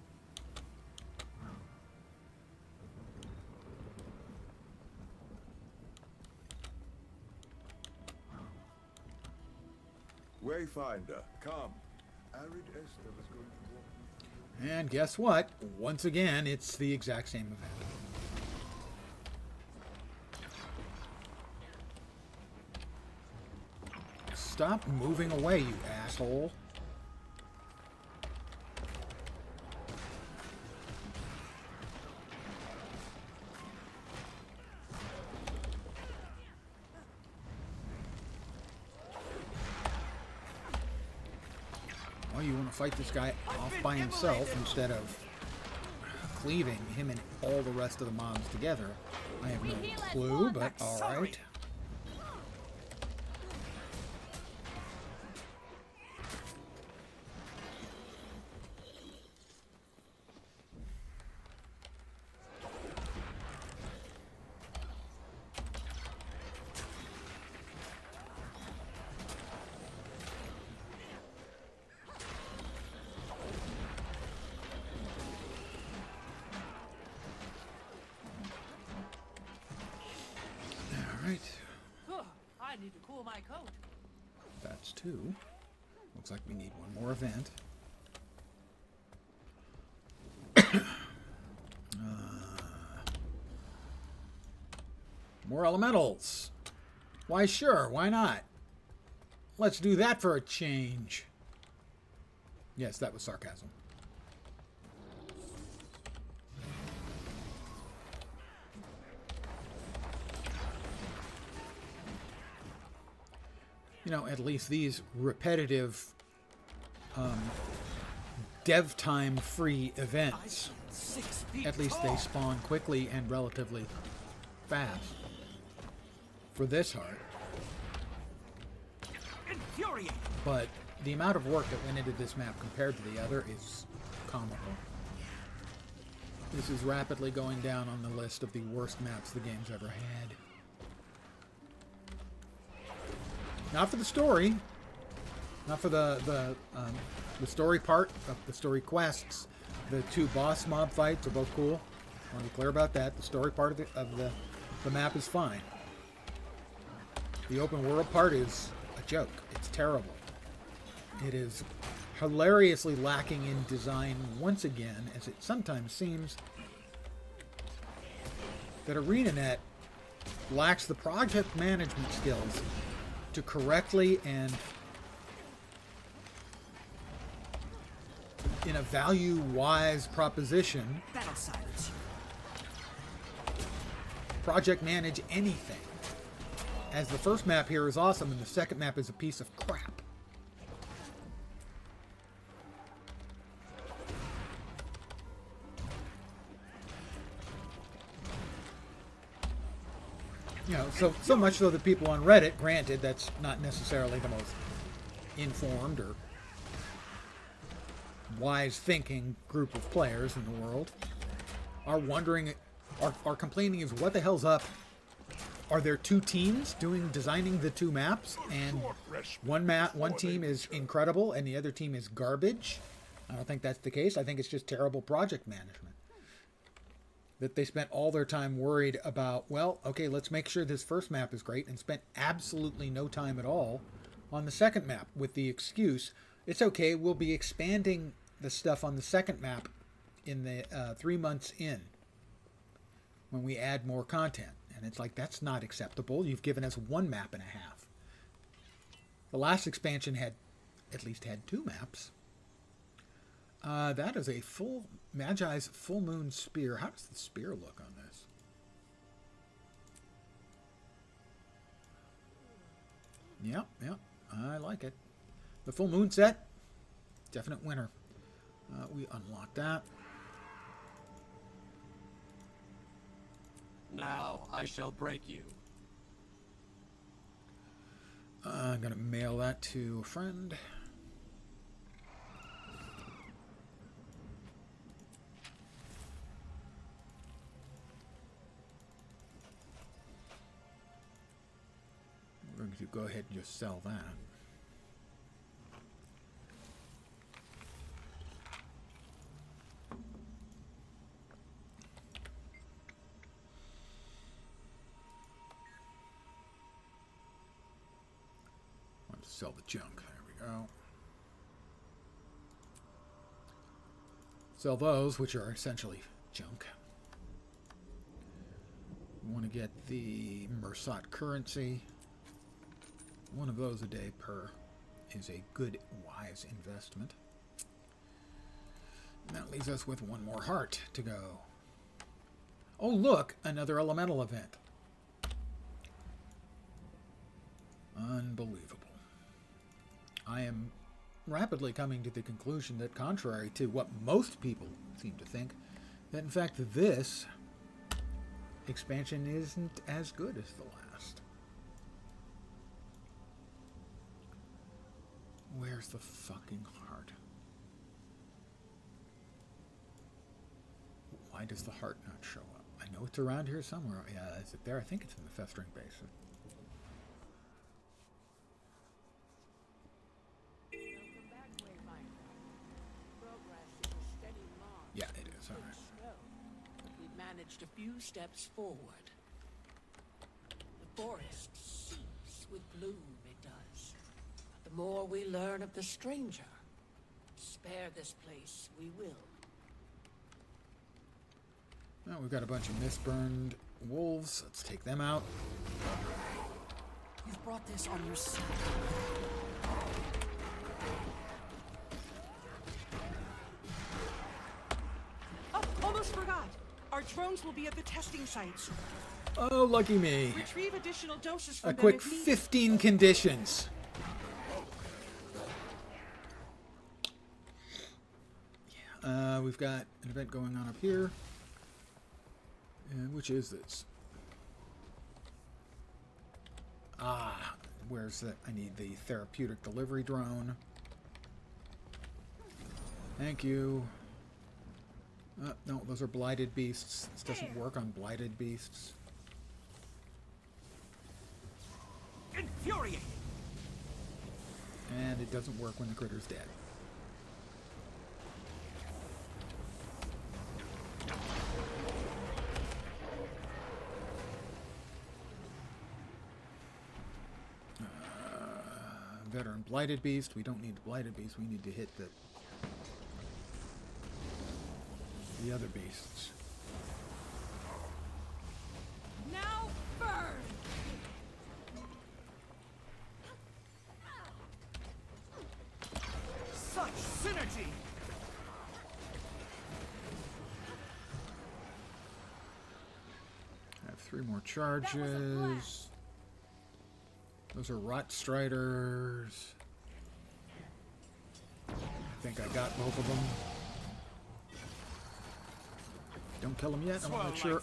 Wayfinder, come. Arid Esther is going to walk. And guess what? Once again, it's the exact same event. Stop moving away, you asshole. Oh, you want to fight this guy off by himself instead of cleaving him and all the rest of the mobs together. I have no clue, but alright. I need to cool my coat. That's 2. Looks like we need one more event. More elementals. Why, sure, why not? Let's do that for a change. Yes, that was sarcasm. You know, at least these repetitive dev time free events, at least they spawn quickly and relatively fast. For this heart. But the amount of work that went into this map compared to the other is comical. This is rapidly going down on the list of the worst maps the game's ever had. Not for the story. Not for the story part of the story quests. The 2 boss mob fights are both cool. I want to be clear about that. The story part of the map is fine. The open world part is a joke. It's terrible. It is hilariously lacking in design once again, as it sometimes seems that ArenaNet lacks the project management skills to correctly and in a value-wise proposition project manage anything. As the first map here is awesome and the second map is a piece of crap. You know, so much so that people on Reddit, granted, that's not necessarily the most informed or wise thinking group of players in the world, are wondering, are complaining is what the hell's up? Are there 2 teams designing the 2 maps, and one team is incredible and the other team is garbage? I don't think that's the case. I think it's just terrible project management. That they spent all their time worried about, well, okay, let's make sure this first map is great, and spent absolutely no time at all on the second map with the excuse, it's okay, we'll be expanding the stuff on the second map in the 3 months in when we add more content. And it's like, that's not acceptable. You've given us 1 map and a half. The last expansion had at least had 2 maps. That is a Magi's full moon spear. How does the spear look on this? Yep, I like it. The full moon set, definite winner. We unlock that. Now I shall break you. I'm going to mail that to a friend. We're going to go ahead and just sell that. Sell the junk. There we go. Sell those, which are essentially junk. We want to get the Mersat currency. One of those a day per is a good, wise investment. And that leaves us with one more heart to go. Oh, look, another elemental event. Unbelievable. I am rapidly coming to the conclusion that, contrary to what most people seem to think, that in fact this expansion isn't as good as the last. Where's the fucking heart? Why does the heart not show up? I know it's around here somewhere. Yeah, is it there? I think it's in the festering basin. Yeah, it is. All right. We've managed a few steps forward. The forest seeps with bloom, it does. But the more we learn of the stranger, spare this place we will. Well, we've got a bunch of mist-burned wolves. Let's take them out. You've brought this on yourself. Oh, almost forgot. Our drones will be at the testing sites. Oh, lucky me. Retrieve additional doses from A them quick if needed. 15 conditions. Yeah, we've got an event going on up here. And which is this? Ah, where's the... I need the therapeutic delivery drone. Thank you. No, those are blighted beasts. This doesn't work on blighted beasts. Infuriating! And it doesn't work when the critter's dead. Veteran blighted beast. We don't need the blighted beast. We need to hit the other beasts. Now burn! Such synergy! I have 3 more charges. Those are Rot Striders. I think I got both of them. Don't kill them yet. I want to make sure.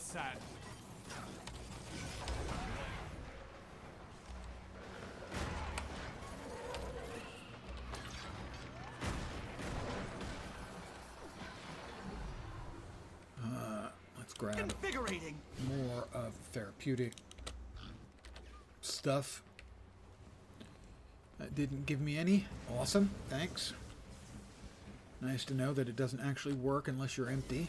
Let's grab more of therapeutic stuff. That didn't give me any. Awesome. Thanks. Nice to know that it doesn't actually work unless you're empty.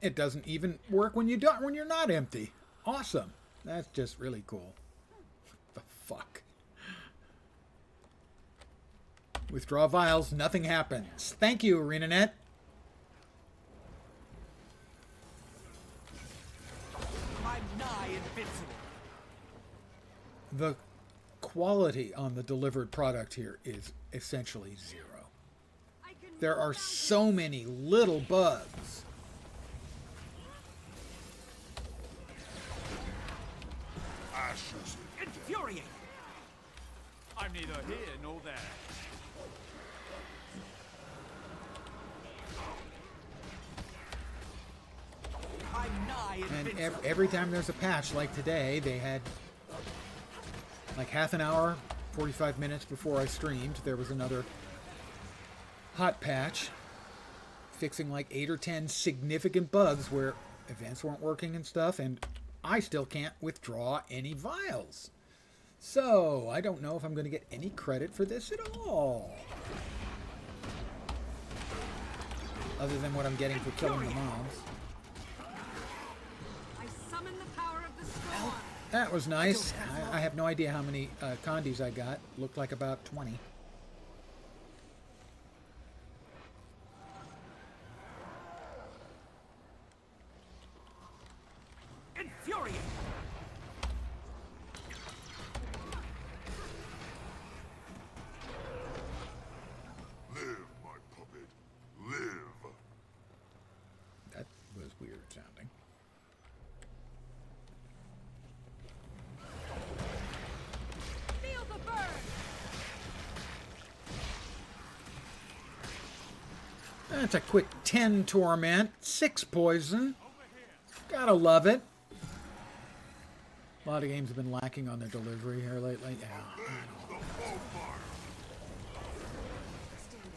It doesn't even work when you're not empty. Awesome. That's just really cool. What the fuck? Withdraw vials, nothing happens. Thank you, ArenaNet. I'm nigh invincible. The quality on the delivered product here is essentially 0. There are so many little bugs. Ashes. Infuriating. I'm neither here nor there. I'm nigh And invincible. every time there's a patch like today, they had like half an hour, 45 minutes before I streamed, there was another hot patch fixing like 8 or 10 significant bugs where events weren't working and stuff, and I still can't withdraw any vials. So, I don't know if I'm going to get any credit for this at all. Other than what I'm getting for killing the mobs. That was nice. I have no idea how many condies I got. Looked like about 20. Infuriate! Live, my puppet. Live. That was weird sounding. Feel the burn! That's a quick 10 torment, 6 poison. Gotta love it. A lot of games have been lacking on their delivery here lately. Yeah.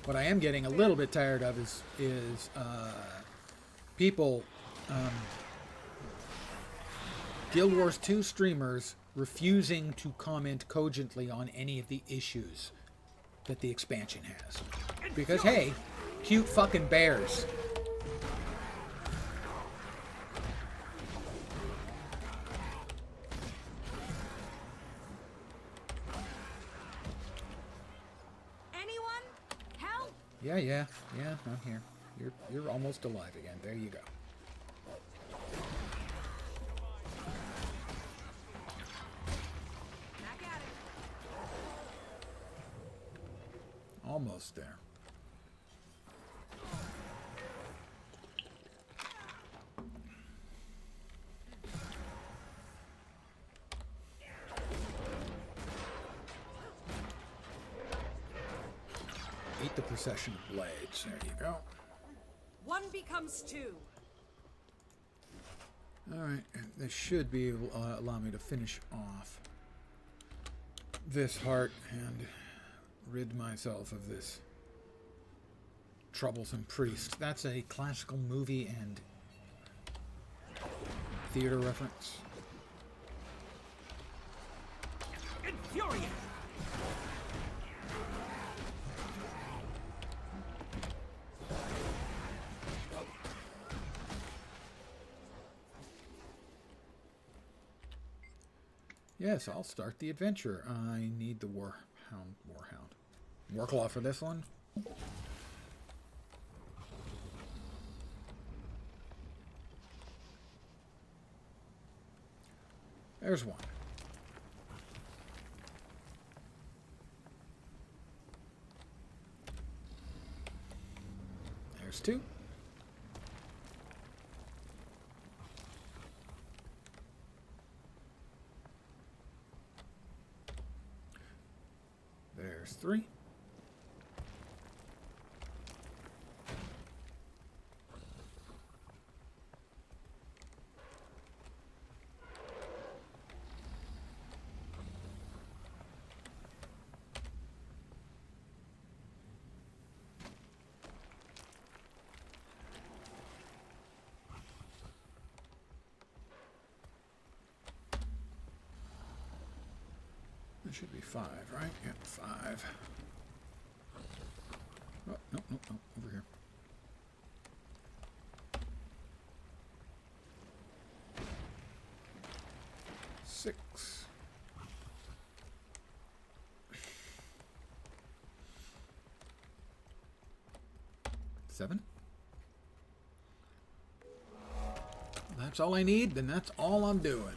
What I am getting a little bit tired of is people, Guild Wars 2 streamers refusing to comment cogently on any of the issues that the expansion has. Because, hey, cute fucking bears. Anyone? Help! Yeah, I'm here. You're almost alive again. There you go. Back at it. Almost there. Eat the procession of blades. There you go. One becomes two. Alright, this should be able to allow me to finish off this heart and rid myself of this troublesome priest. That's a classical movie and theater reference. Infuriate! Yes, I'll start the adventure. I need the Warclaw for this one. There's one. There's two. There's three. That should be 5, right? Yep, 5. Oh, no, over here. Six. Seven. That's all I need, then that's all I'm doing.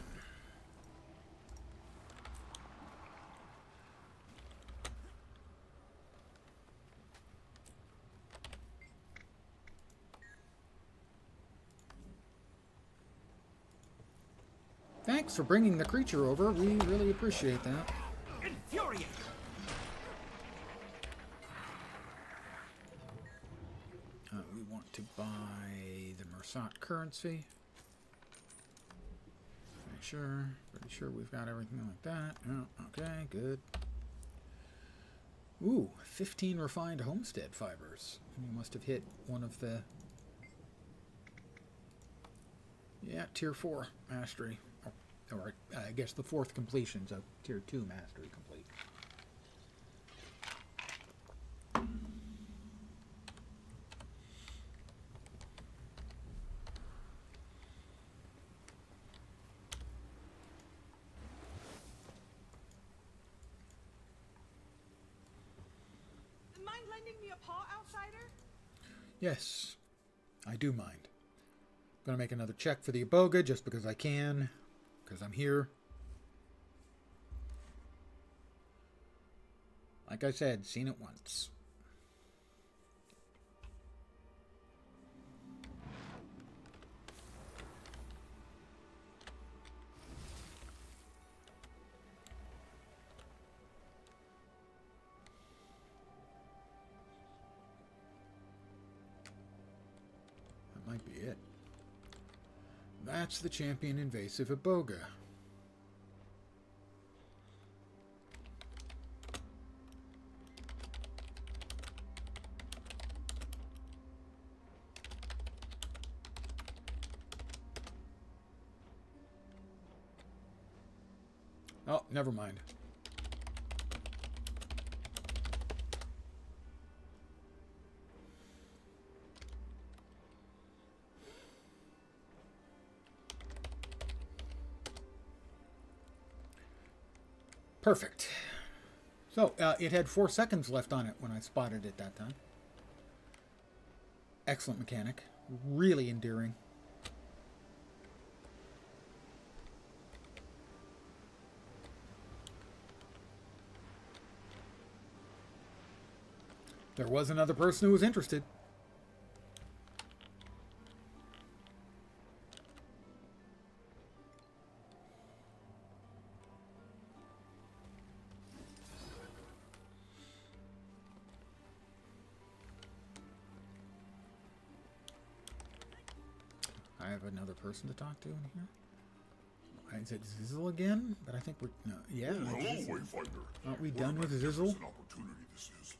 Thanks for bringing the creature over. We really appreciate that. Infuriate! We want to buy the Mersat currency. Make sure. Pretty sure we've got everything like that. Oh, okay, good. Ooh, 15 refined homestead fibers. We must have hit one of the... Yeah, tier 4 mastery. Or I guess the 4th completion, so tier 2 mastery complete. minding me a paw, outsider? Yes, I do mind. Gonna make another check for the Iboga just because I can, because I'm here. Like I said, seen it once. That might be it. That's the champion invasive Iboga. Oh, never mind. Perfect. So, it had 4 seconds left on it when I spotted it that time. Excellent mechanic. Really endearing. There was another person who was interested. I have another person to talk to in here. Is it Zizzle again? But I think we're... No, yeah. Oh, hello, Wayfinder. Aren't we done with Zizzle? An opportunity this is.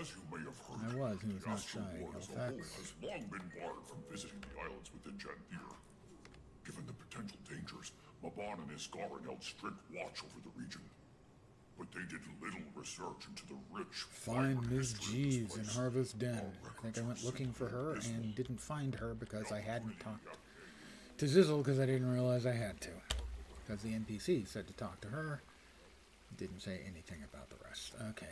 As you may have heard, I was. He was the not Astral shy. Ward as a whole has long been barred from visiting the islands within Janthir. Given the potential dangers, Maban and Isgarin held strict watch over the region. But they did little research into the rich... Find Ms. Jeeves in Harvest Den. I think I went looking for her and didn't find her because I hadn't talked to Zizzle because I didn't realize I had to. Because the NPC said to talk to her. Didn't say anything about the rest. Okay,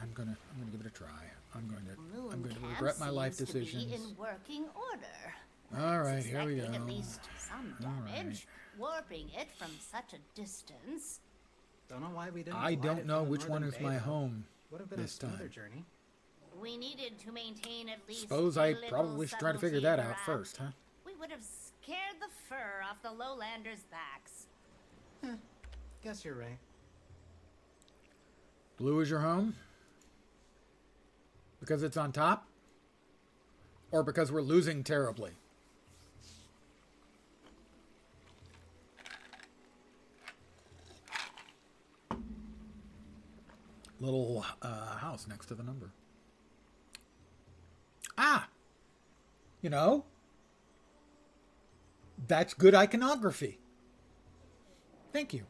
I'm gonna give it a try. I'm going to regret my life decisions. Seems to be in working order. All right, here we go. At least some damage. Warping it from such a distance. Don't know why we didn't. I don't know which one Northern is Bay, my though. home Would have been this a smoother time. journey. We needed to maintain at least. Suppose a I little probably should try to figure subtlety that out around. first, huh? We would have scared the fur off the lowlanders' backs. Guess you're right. Blue is your home? Because it's on top? Or because we're losing terribly? Little house next to the number. Ah! You know? That's good iconography. Thank you.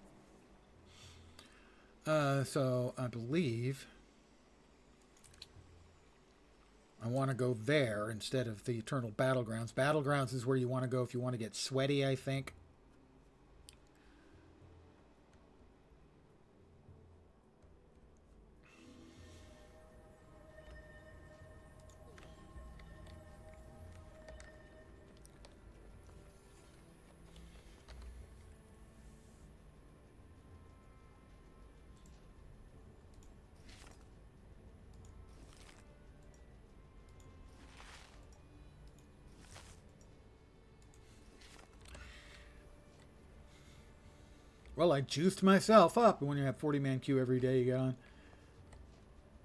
So I believe I want to go there instead of the Eternal Battlegrounds. Battlegrounds is where you want to go if you want to get sweaty, I think. Well, I juiced myself up. When you have 40-man queue every day you get on.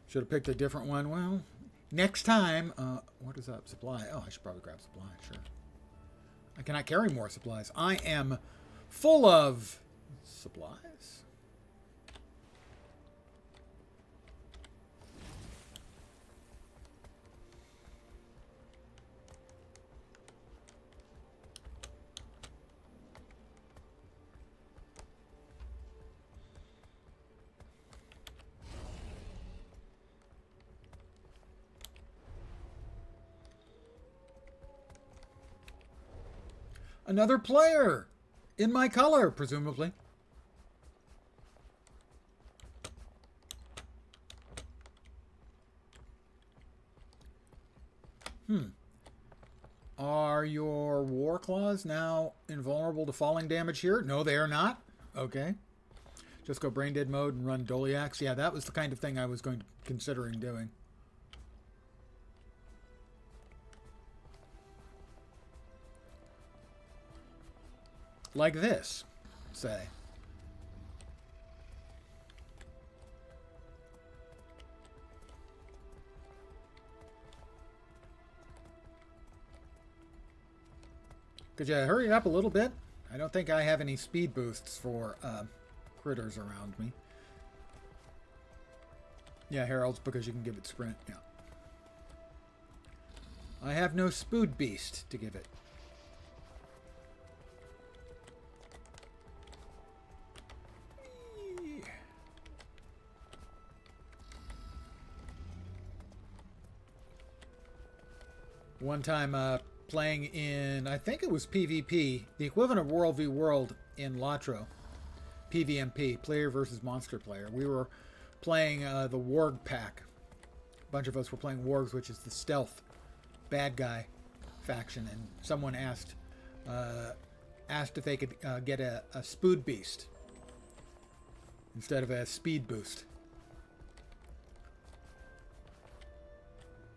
Should have picked a different one. Well, next time... what is up? Supply. Oh, I should probably grab supply. Sure. I cannot carry more supplies. I am full of supplies. Another player in my color, presumably. Are your war claws now invulnerable to falling damage here? No, they are not. Okay. Just go brain dead mode and run Doliacs. Yeah, that was the kind of thing I was considering doing. Like this, say. Could you hurry it up a little bit? I don't think I have any speed boosts for critters around me. Yeah, Herald's because you can give it sprint. Yeah. I have no Spood Beast to give it. One time playing in, I think it was PvP, the equivalent of World v World in Latro. PvMP, player versus monster player. We were playing the Warg pack. A bunch of us were playing Wargs, which is the stealth bad guy faction, and someone asked if they could get a Spood Beast instead of a speed boost.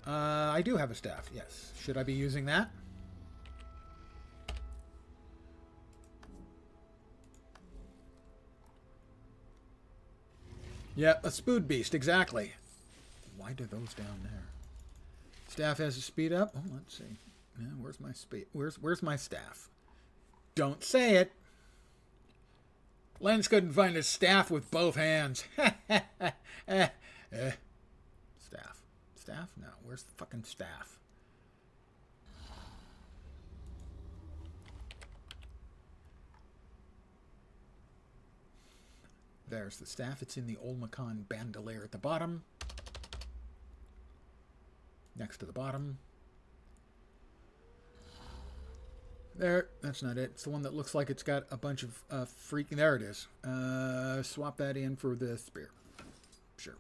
I do have a staff, yes. Should I be using that? Yeah, a Spood Beast, exactly. Why do those down there? Staff has a speed up. Oh, let's see. Yeah, where's my speed? Where's my staff? Don't say it. Lens couldn't find a staff with both hands. Staff. Staff? No. Where's the fucking staff? There's the staff. It's in the Old Macan bandolier at the bottom. Next to the bottom. There. That's not it. It's the one that looks like it's got a bunch of freaking... There it is. Swap that in for the spear. Sure.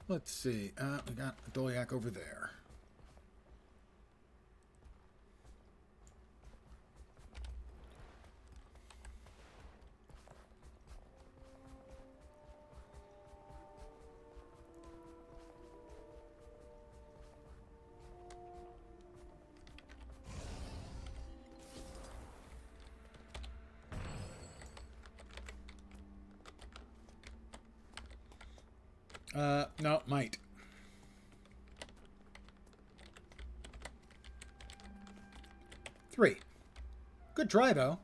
Let's see. We got a Doliac over there. No, might. Three. Good try, though.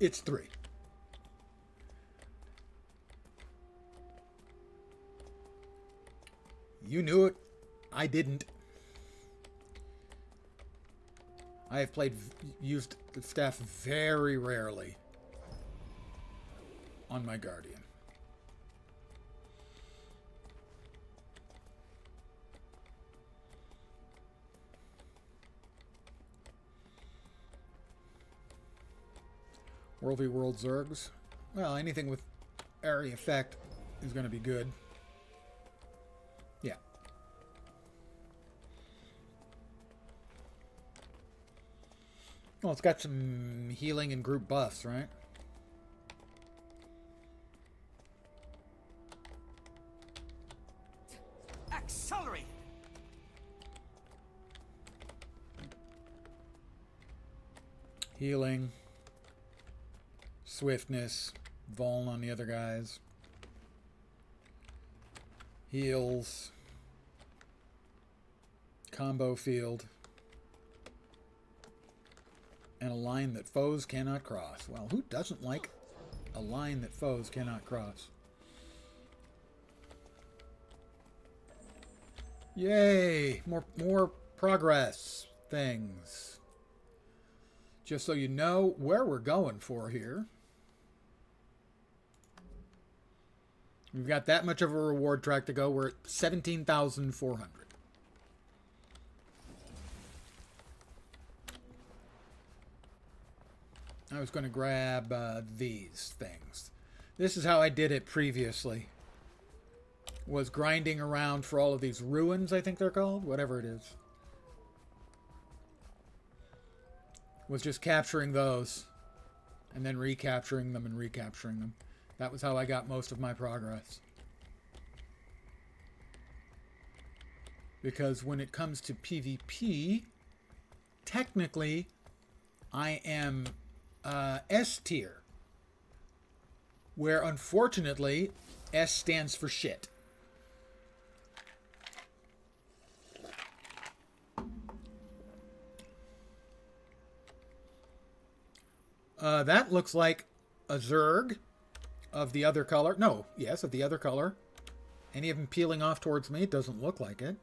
It's 3. You knew it. I didn't. I have used the staff very rarely on my Guardian. World v World Zergs. Well, anything with area effect is going to be good. Yeah. Well, it's got some healing and group buffs, right? Accelerate! Healing. Swiftness. Vuln on the other guys. Heals. Combo field. And a line that foes cannot cross. Well, who doesn't like a line that foes cannot cross? Yay! More progress things. Just so you know where we're going for here. We've got that much of a reward track to go. We're at 17,400. I was going to grab these things. This is how I did it previously. Was grinding around for all of these ruins, I think they're called. Whatever it is. Was just capturing those. And then recapturing them and recapturing them. That was how I got most of my progress. Because when it comes to PvP, technically, I am S tier. Where, unfortunately, S stands for shit. That looks like a Zerg of the other color. No, yes, of the other color. Any of them peeling off towards me? It doesn't look like it.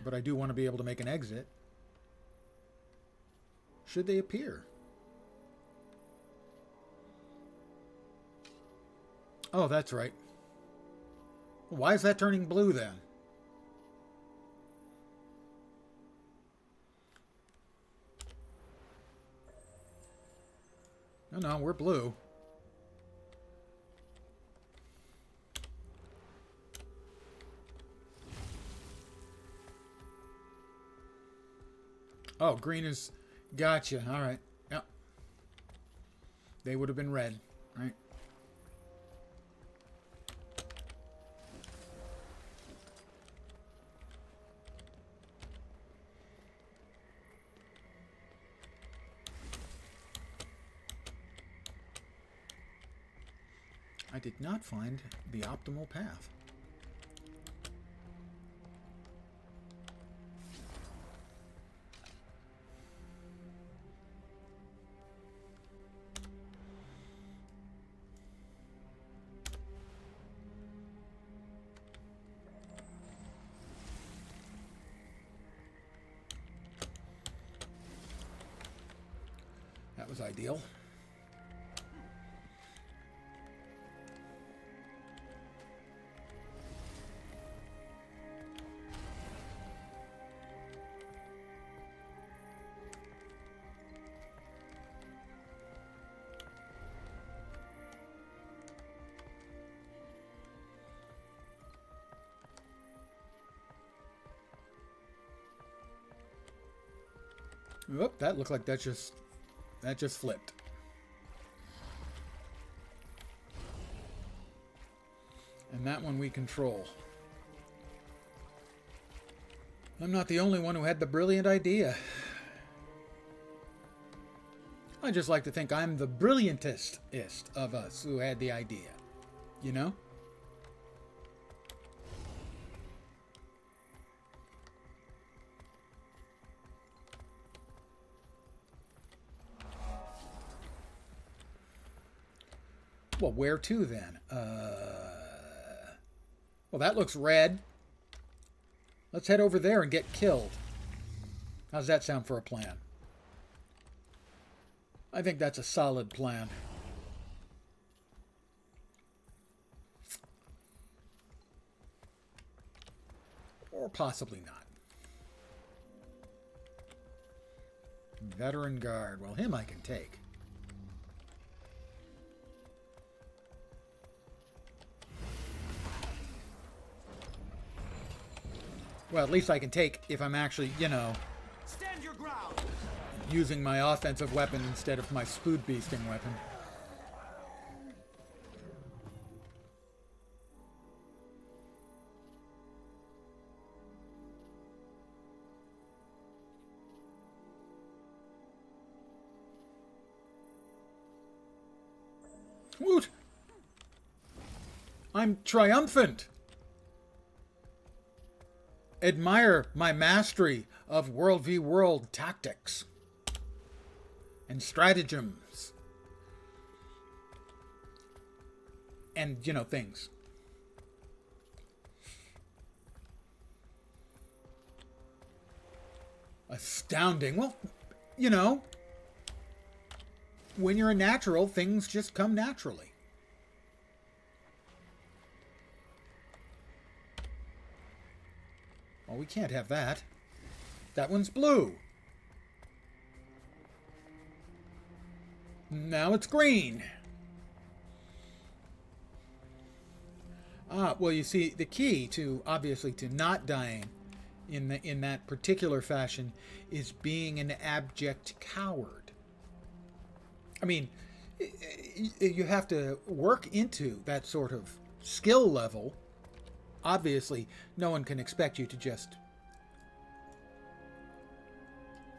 But I do want to be able to make an exit. Should they appear? Oh, that's right. Why is that turning blue then? No, we're blue. Oh, green is... Gotcha. All right. Yep. They would have been red, right? I did not find the optimal path. That was ideal. Whoop, that looked like that just flipped. And that one we control. I'm not the only one who had the brilliant idea. I just like to think I'm the brilliantest of us who had the idea. You know? Well, where to then? Well, that looks red. Let's head over there and get killed. How's that sound for a plan? I think that's a solid plan. Or possibly not. Veteran guard. Well, him I can take. Well, at least I can take if I'm actually, you know, stand your ground. Using my offensive weapon instead of my spood beasting weapon. Woot! I'm triumphant! Admire my mastery of World v World tactics and stratagems and, you know, things. Astounding. Well, you know, when you're a natural, things just come naturally. Oh, we can't have that. That one's blue. Now it's green. Ah, well, you see, the key to, obviously, to not dying in that particular fashion is being an abject coward. I mean, you have to work into that sort of skill level. Obviously, no one can expect you to just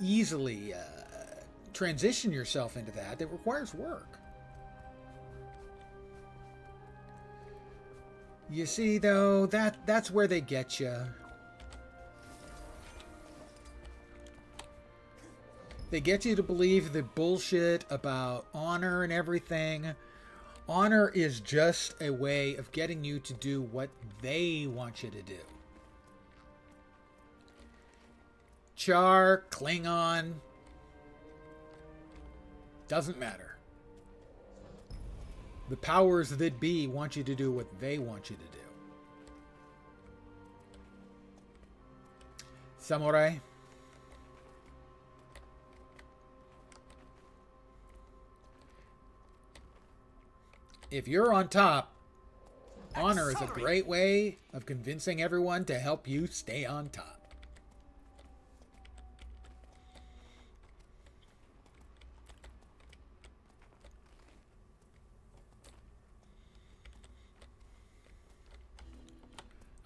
easily transition yourself into that. It requires work. You see, though, that's where they get you. They get you to believe the bullshit about honor and everything. Honor is just a way of getting you to do what they want you to do. Char, Klingon, doesn't matter. The powers that be want you to do what they want you to do. Samurai. If you're on top, honor is a great way of convincing everyone to help you stay on top.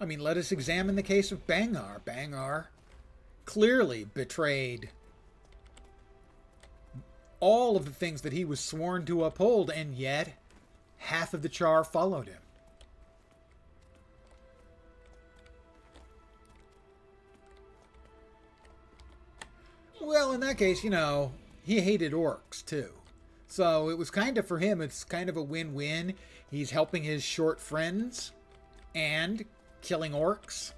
I mean, let us examine the case of Bangar. Bangar clearly betrayed all of the things that he was sworn to uphold, and yet half of the Char followed him. Well, in that case, you know, he hated orcs too. So it was kind of, for him, it's kind of a win-win. He's helping his short friends and killing orcs.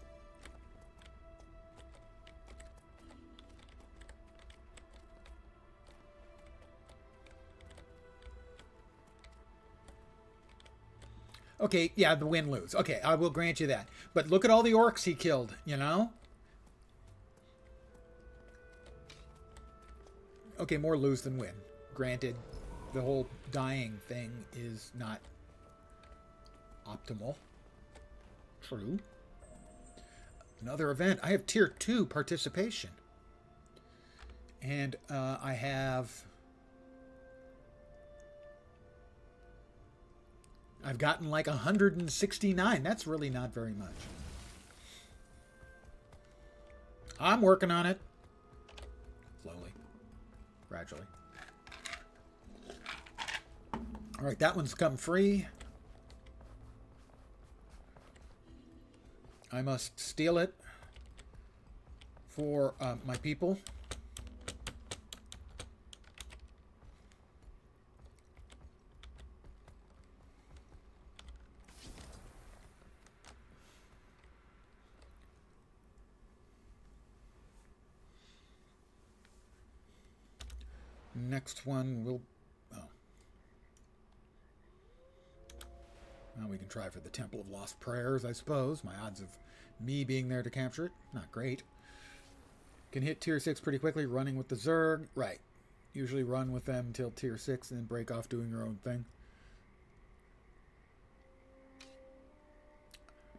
Okay, yeah, the win-lose. Okay, I will grant you that. But look at all the orcs he killed, you know? Okay, more lose than win. Granted, the whole dying thing is not optimal. True. Another event. I have tier 2 participation. And I have... I've gotten like 169. That's really not very much. I'm working on it. Slowly. Gradually. Alright, that one's come free. I must steal it for my people. Next one will... Oh. Well, we can try for the Temple of Lost Prayers, I suppose. My odds of me being there to capture it, not great. Can hit tier 6 pretty quickly, running with the Zerg. Right. Usually run with them until tier 6 and then break off doing your own thing.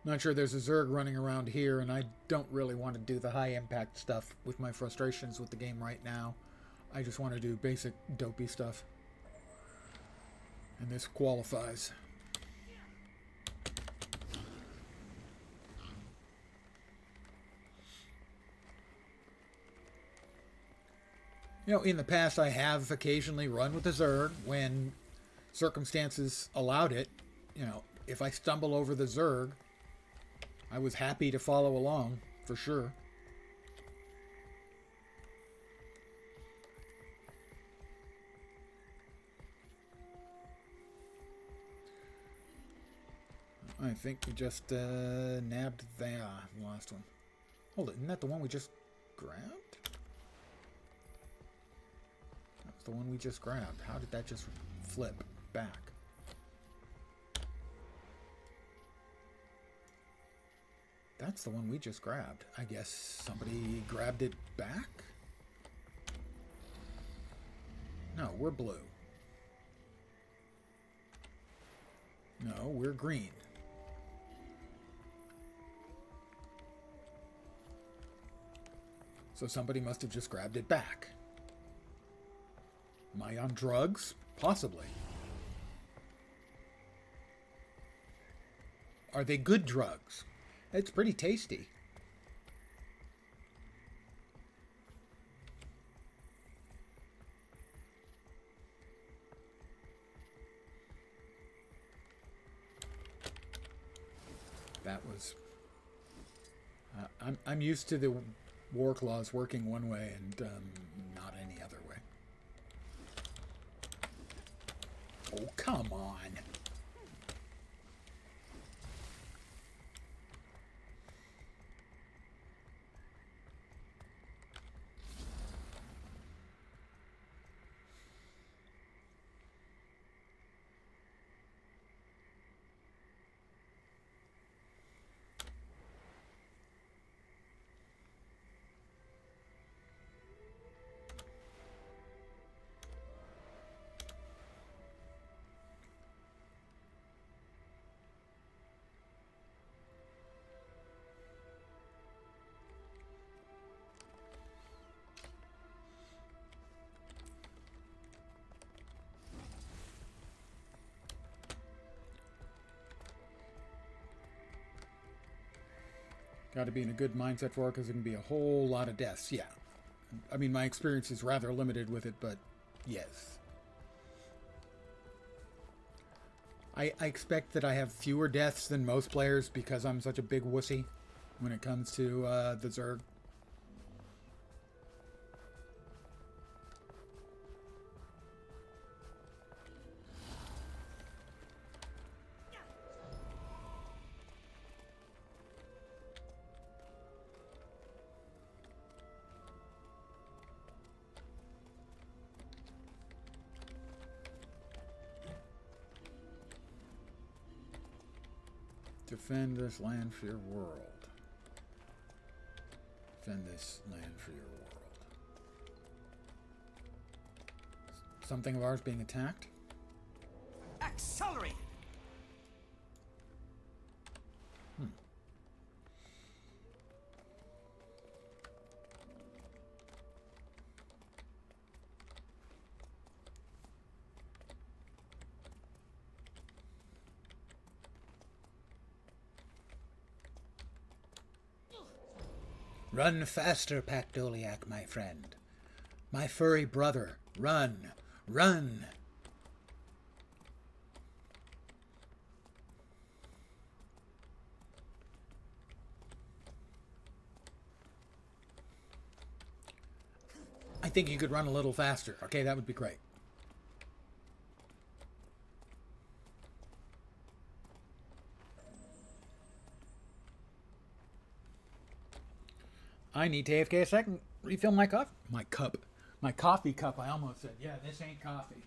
Not sure there's a Zerg running around here, and I don't really want to do the high impact stuff with my frustrations with the game right now. I just want to do basic dopey stuff. And this qualifies. You know, in the past I have occasionally run with the Zerg when circumstances allowed it. You know, if I stumble over the Zerg, I was happy to follow along, for sure. I think we just nabbed the last one. Hold it, isn't that the one we just grabbed? That's the one we just grabbed. How did that just flip back? That's the one we just grabbed. I guess somebody grabbed it back? No, we're blue. No, we're green. So somebody must have just grabbed it back. Am I on drugs? Possibly. Are they good drugs? It's pretty tasty. That was... I'm used to the war claws working one way and not any other way. Oh, come on. Got to be in a good mindset for it because it can be a whole lot of deaths. Yeah. I mean, my experience is rather limited with it, but yes. I expect that I have fewer deaths than most players because I'm such a big wussy when it comes to the Zerg. Defend this land for your world. Defend this land for your world. Something of ours being attacked? Accelerate! Run faster, Pactoliac, my friend. My furry brother. Run. Run. I think you could run a little faster. Okay, that would be great. I need to AFK a second. Refill my cup. My cup. My coffee cup, I almost said. Yeah, this ain't coffee.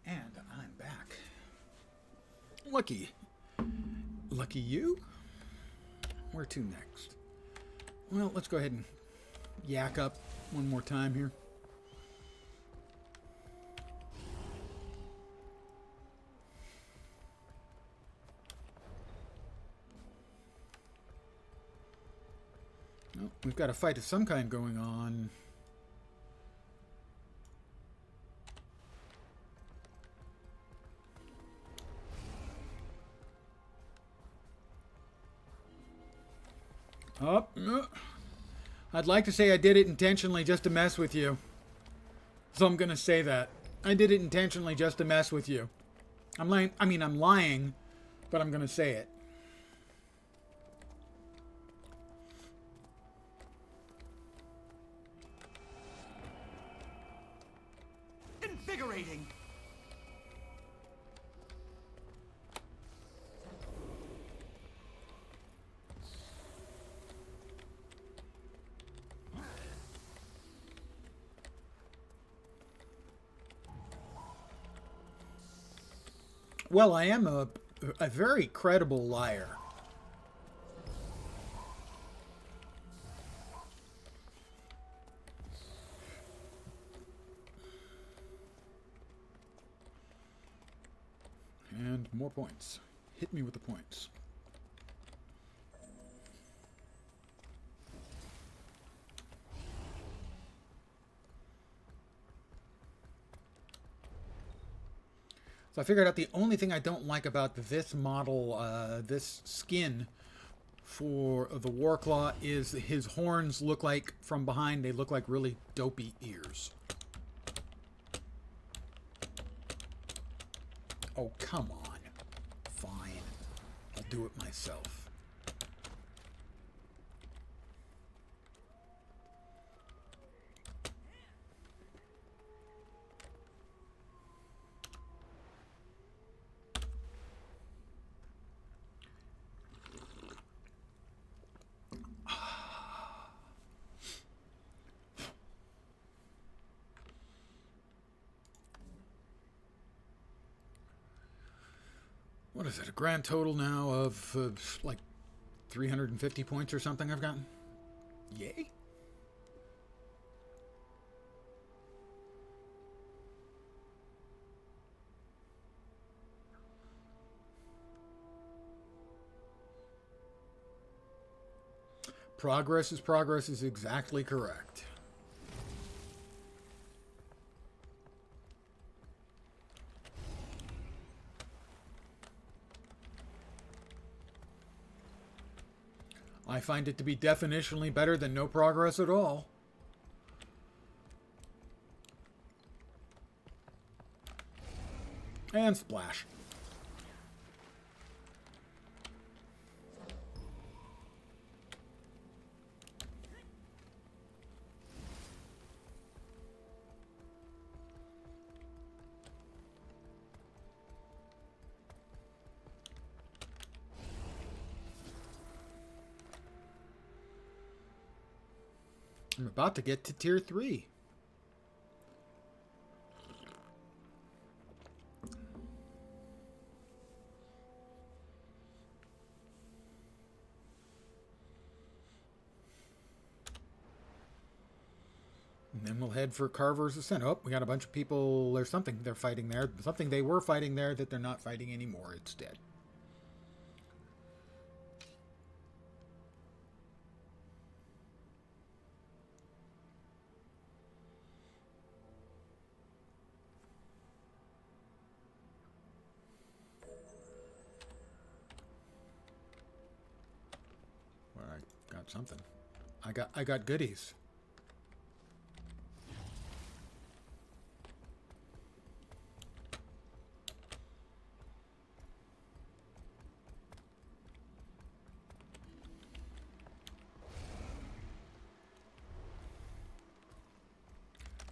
And I'm back. Lucky. Lucky you? Where to next? Well, let's go ahead and yak up one more time here. Well, we've got a fight of some kind going on. Oh, I'd like to say I did it intentionally just to mess with you. So I'm going to say that. I did it intentionally just to mess with you. I'm lying. I mean, I'm lying, but I'm going to say it. Invigorating. Well, I am a very credible liar. And more points. Hit me with the points. So I figured out the only thing I don't like about this model, this skin for the Warclaw is his horns look like, from behind, they look like really dopey ears. Oh, come on. Fine. I'll do it myself. What is it? A grand total now of like 350 points or something I've gotten? Yay. Progress is exactly correct. I find it to be definitionally better than no progress at all. And splash. I'm about to get to tier 3. And then we'll head for Carver's Ascent. Oh, we got a bunch of people. There's something they're fighting there. Something they were fighting there that they're not fighting anymore. It's dead. Well, I got something. I got goodies.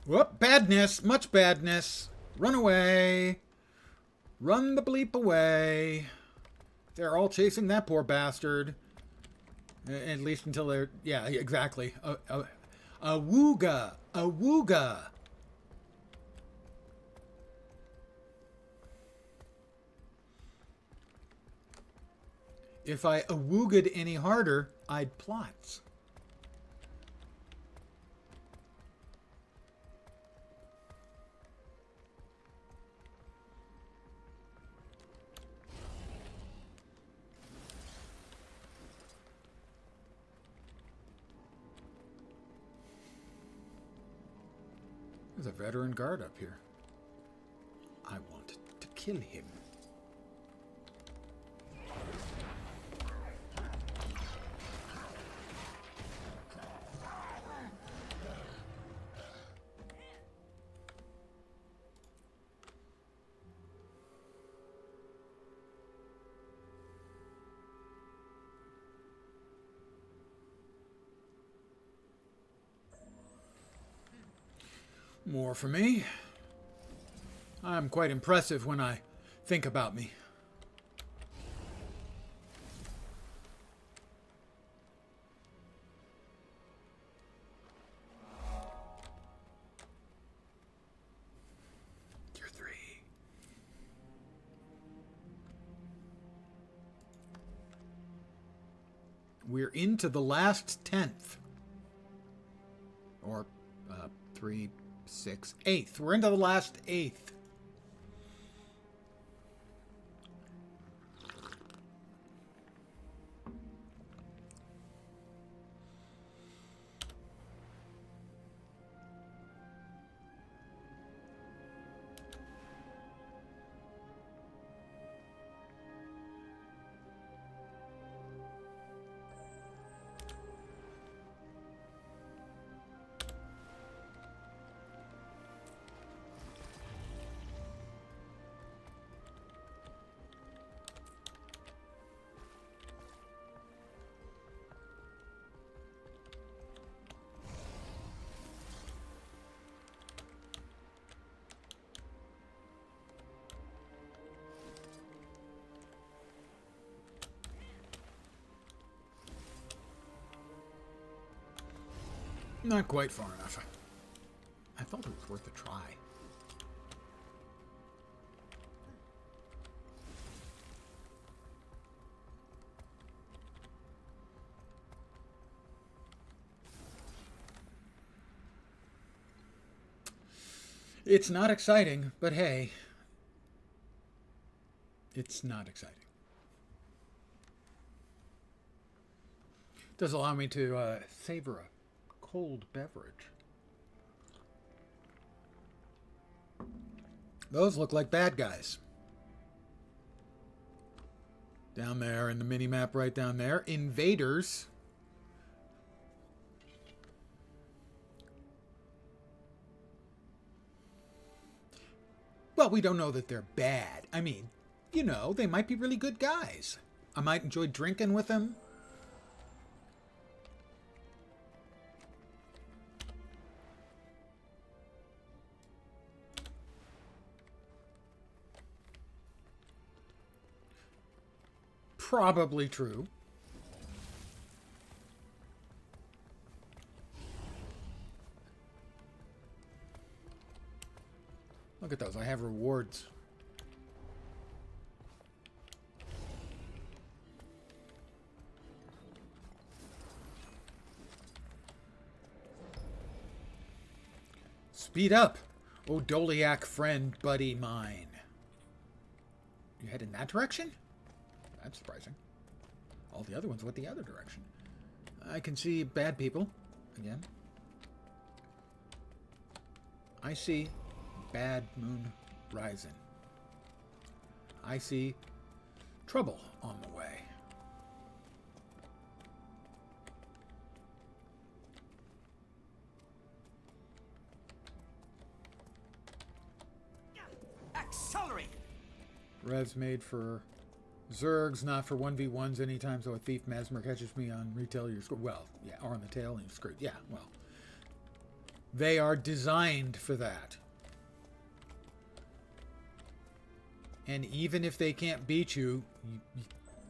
Whoop, badness, much badness. Run away. Run the bleep away. They're all chasing that poor bastard. At least until they're... Yeah, exactly. A wooga. A wooga. If I awooga'd any harder, I'd plots. There's a veteran guard up here. I want to kill him. More for me. I'm quite impressive when I think about me. Tier 3. We're into the last 10th. Or 3, 6, 8th. We're into the last 8th. Not quite far enough. I thought it was worth a try. It's not exciting, but hey, it's not exciting. It does allow me to savor a cold beverage. Those look like bad guys. Down there in the mini-map right down there. Invaders. Well, we don't know that they're bad. I mean, you know, they might be really good guys. I might enjoy drinking with them. Probably true. Look at those. I have rewards. Speed up, oh Doliac friend, buddy mine. You head in that direction? That's surprising. All the other ones went the other direction. I can see bad people again. I see bad moon rising. I see trouble on the way. Accelerate! Revs made for Zergs, not for 1v1s anytime, so a thief mesmer catches me on retail, you're screwed. Well, yeah, or on the tail, and you're screwed. Yeah, well. They are designed for that. And even if they can't beat you,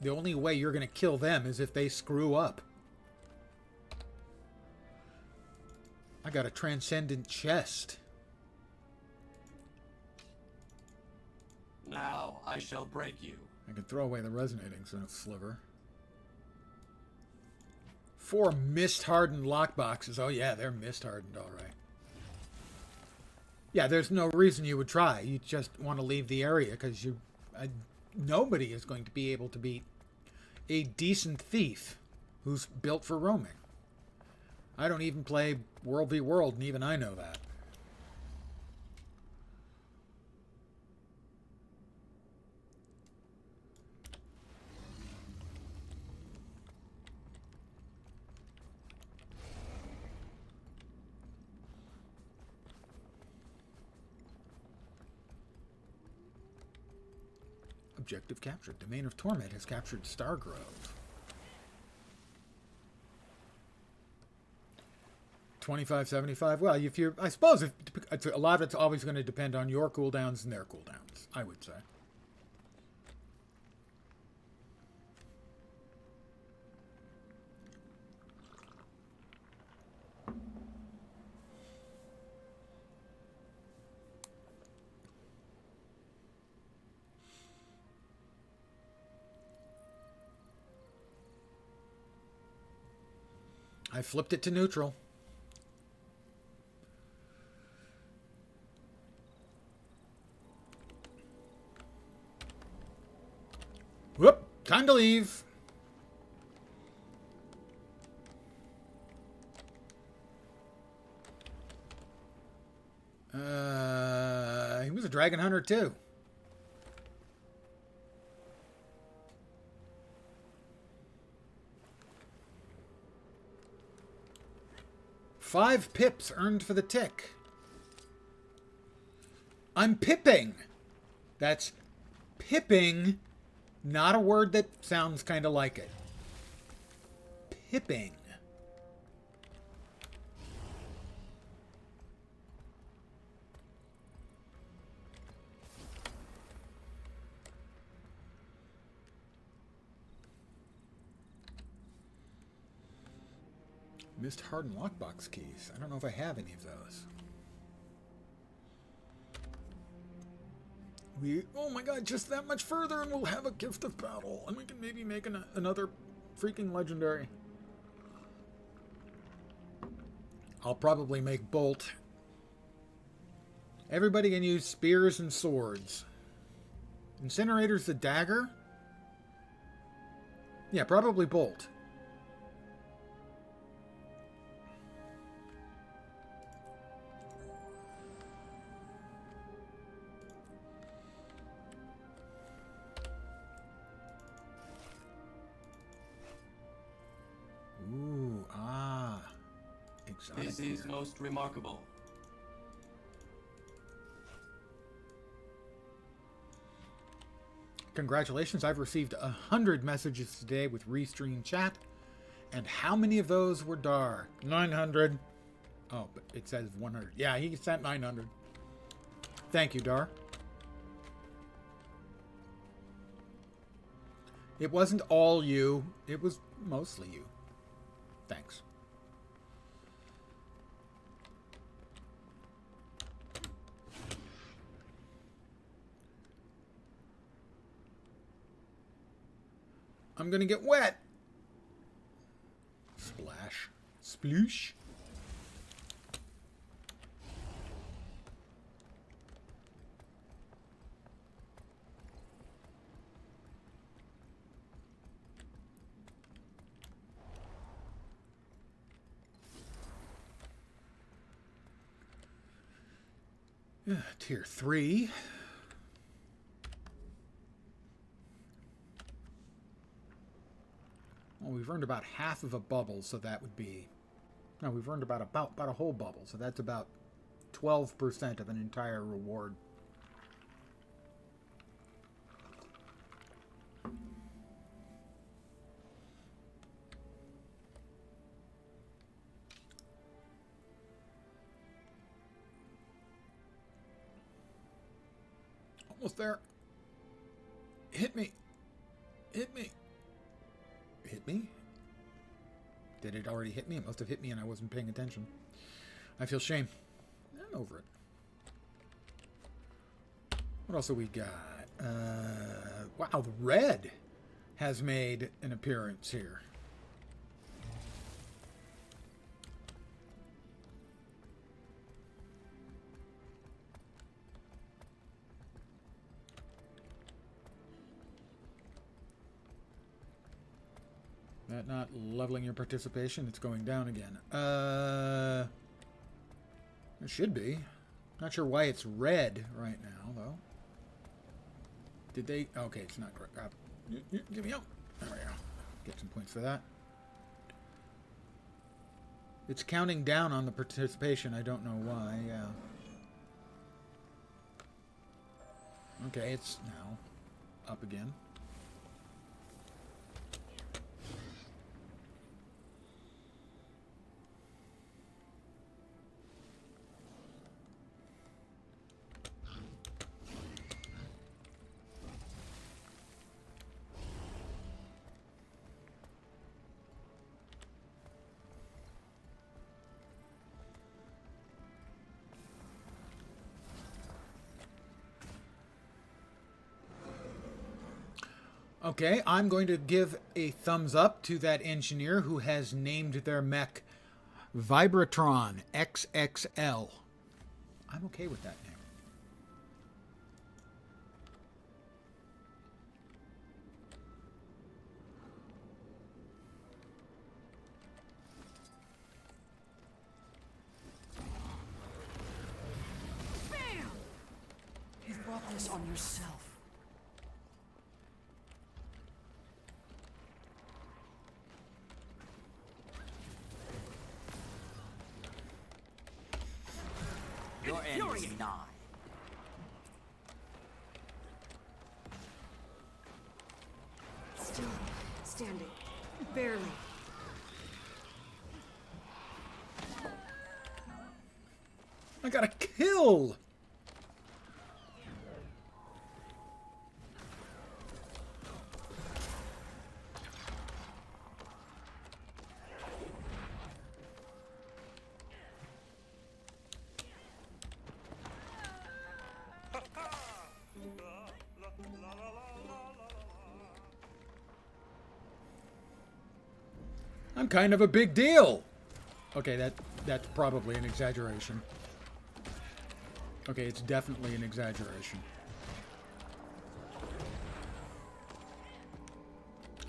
the only way you're going to kill them is if they screw up. I got a transcendent chest. Now I shall break you. I can throw away the resonating sliver. 4 mist-hardened lockboxes. Oh yeah, they're mist-hardened, all right. Yeah, there's no reason you would try. You just want to leave the area because nobody is going to be able to beat a decent thief who's built for roaming. I don't even play World v World, and even I know that. Objective captured. Domain of Torment has captured Stargrove. 2575. Well, if you're, I suppose if a lot of it's always going to depend on your cooldowns and their cooldowns, I would say. I flipped it to neutral. Whoop! Time to leave. He was a dragon hunter too. Five pips earned for the tick. I'm pipping. That's pipping, not a word that sounds kind of like it. Pipping. Missed hardened lockbox keys. I don't know if I have any of those. Oh my god, just that much further and we'll have a gift of battle. And we can maybe make another freaking legendary. I'll probably make bolt. Everybody can use spears and swords. Incinerator's the dagger? Yeah, probably bolt. Ooh, exotic. This is most remarkable. Congratulations, I've received 100 messages today with Restream chat. And how many of those were Dar? 900. Oh, but it says 100. Yeah, he sent 900. Thank you, Dar. It wasn't all you. It was mostly you. Thanks. I'm gonna get wet. Splash. Sploosh. Tier 3. Well, we've earned about half of a bubble, so that would be... No, we've earned about a whole bubble, so that's about 12% of an entire reward. Almost there. Hit me. Hit me. Hit me? Did it already hit me? It must have hit me and I wasn't paying attention. I feel shame. I'm over it. What else have we got? Wow, the red has made an appearance here. That not leveling your participation, it's going down again. It should be. Not sure why it's red right now, though. Did they? Okay, it's not correct. Give me up. There we go. Get some points for that. It's counting down on the participation. I don't know why. Yeah. Okay, it's now. up again. Okay, I'm going to give a thumbs up to that engineer who has named their mech Vibratron XXL. I'm okay with that name. Bam! You brought this on yourself. Your end is nigh. Still standing. Barely. I got a kill! I'm kind of a big deal. Okay, that's probably an exaggeration. Okay, it's definitely an exaggeration.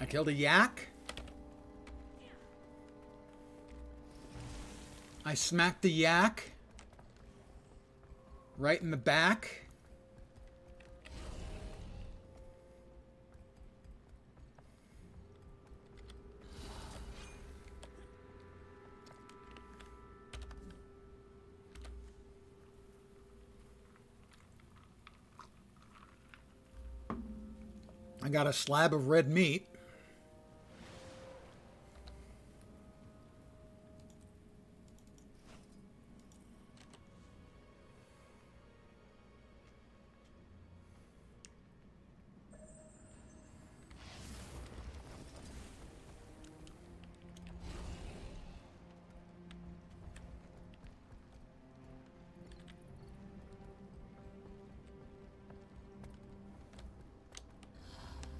I killed a yak. I smacked the yak right in the back. I got a slab of red meat.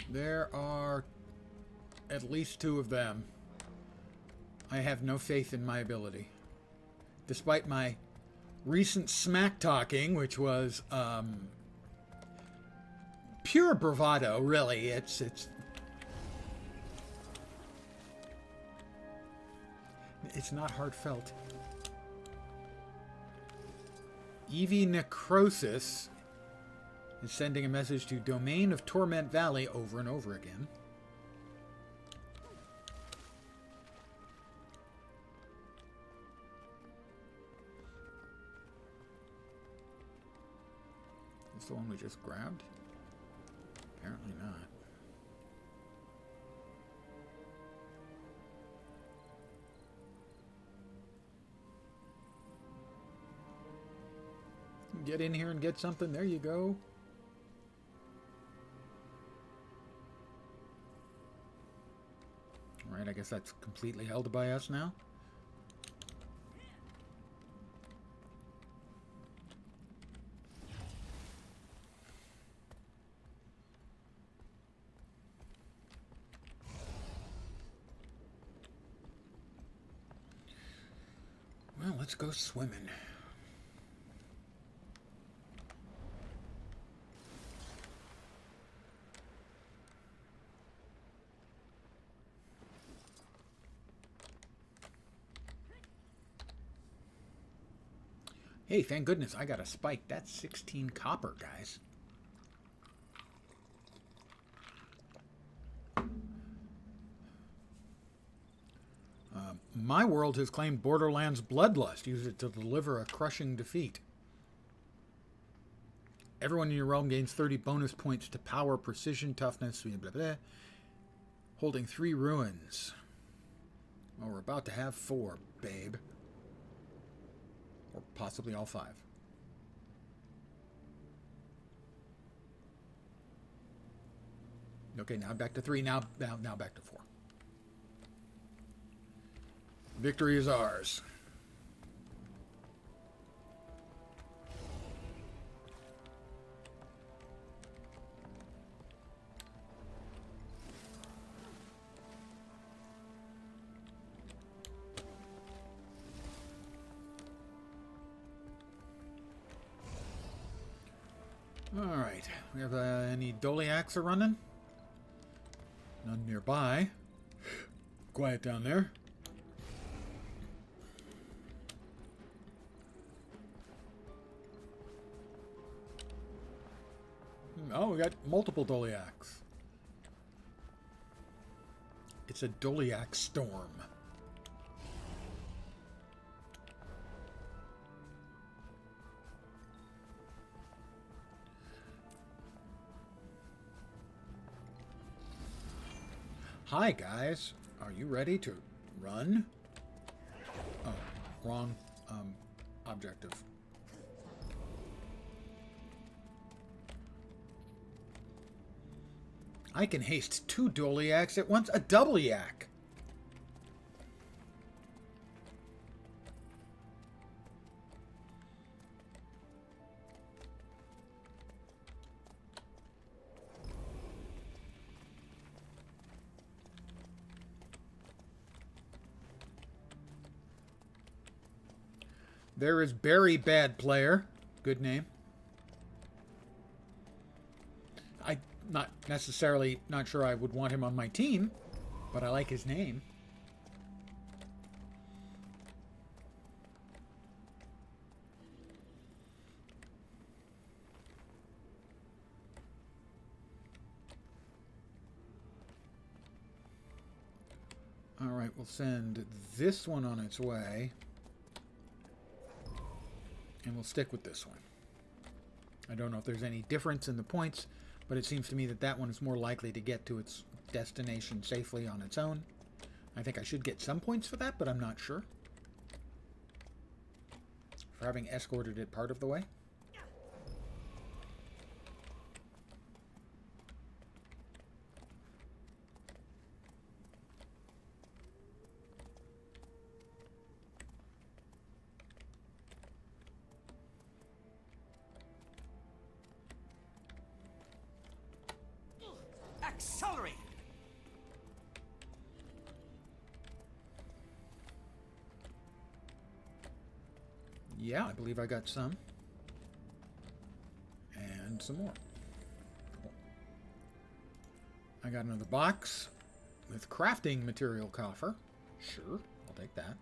There are at least 2 of them. I have no faith in my ability. Despite my recent smack talking, which was pure bravado, really. It's not heartfelt. Eevee Necrosis is sending a message to Domain of Torment Valley over and over again. Is this the one we just grabbed? Apparently not. Get in here and get something. There you go. Right, I guess that's completely held by us now. Well, let's go swimming. Hey, thank goodness I got a spike. That's 16 copper, guys. My world has claimed Borderlands Bloodlust. Use it to deliver a crushing defeat. Everyone in your realm gains 30 bonus points to power, precision, toughness, blah, blah, blah. Holding 3 ruins. Well, we're about to have 4, babe. Or possibly all 5. Okay, now back to 3. Now back to 4. Victory is ours. Alright, we have any Doliacs are running? None nearby. Quiet down there. Oh, we got multiple Doliacs. It's a Doliac storm. Hi, guys. Are you ready to run? Oh, wrong objective. I can haste 2 Doliacs at once. A double yak. There is Barry Bad Player. Good name. Not necessarily not sure I would want him on my team, but I like his name. All right, we'll send this one on its way. And we'll stick with this one. I don't know if there's any difference in the points, but it seems to me that that one is more likely to get to its destination safely on its own. I think I should get some points for that, but I'm not sure. For having escorted it part of the way. Accelerate! Yeah, I believe I got some. And some more. Cool. I got another box with crafting material coffer. Sure, I'll take that.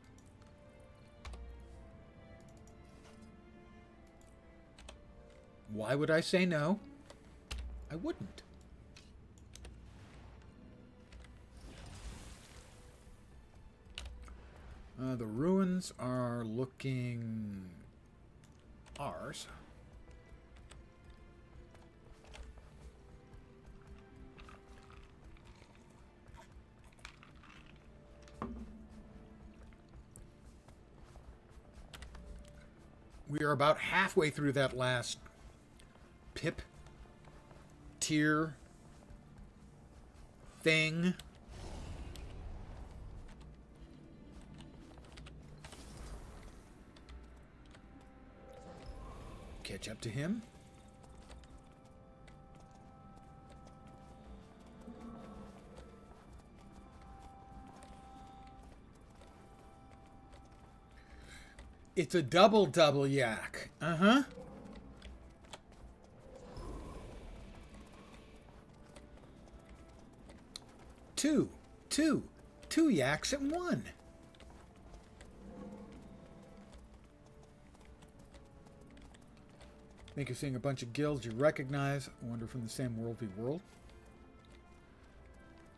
Why would I say no? I wouldn't. The ruins are looking ours. We are about halfway through that last pip tier thing. Catch up to him. It's a double yak. Uh-huh. Two yaks at one. Think you're seeing a bunch of guilds you recognize. I wonder from the same world v world.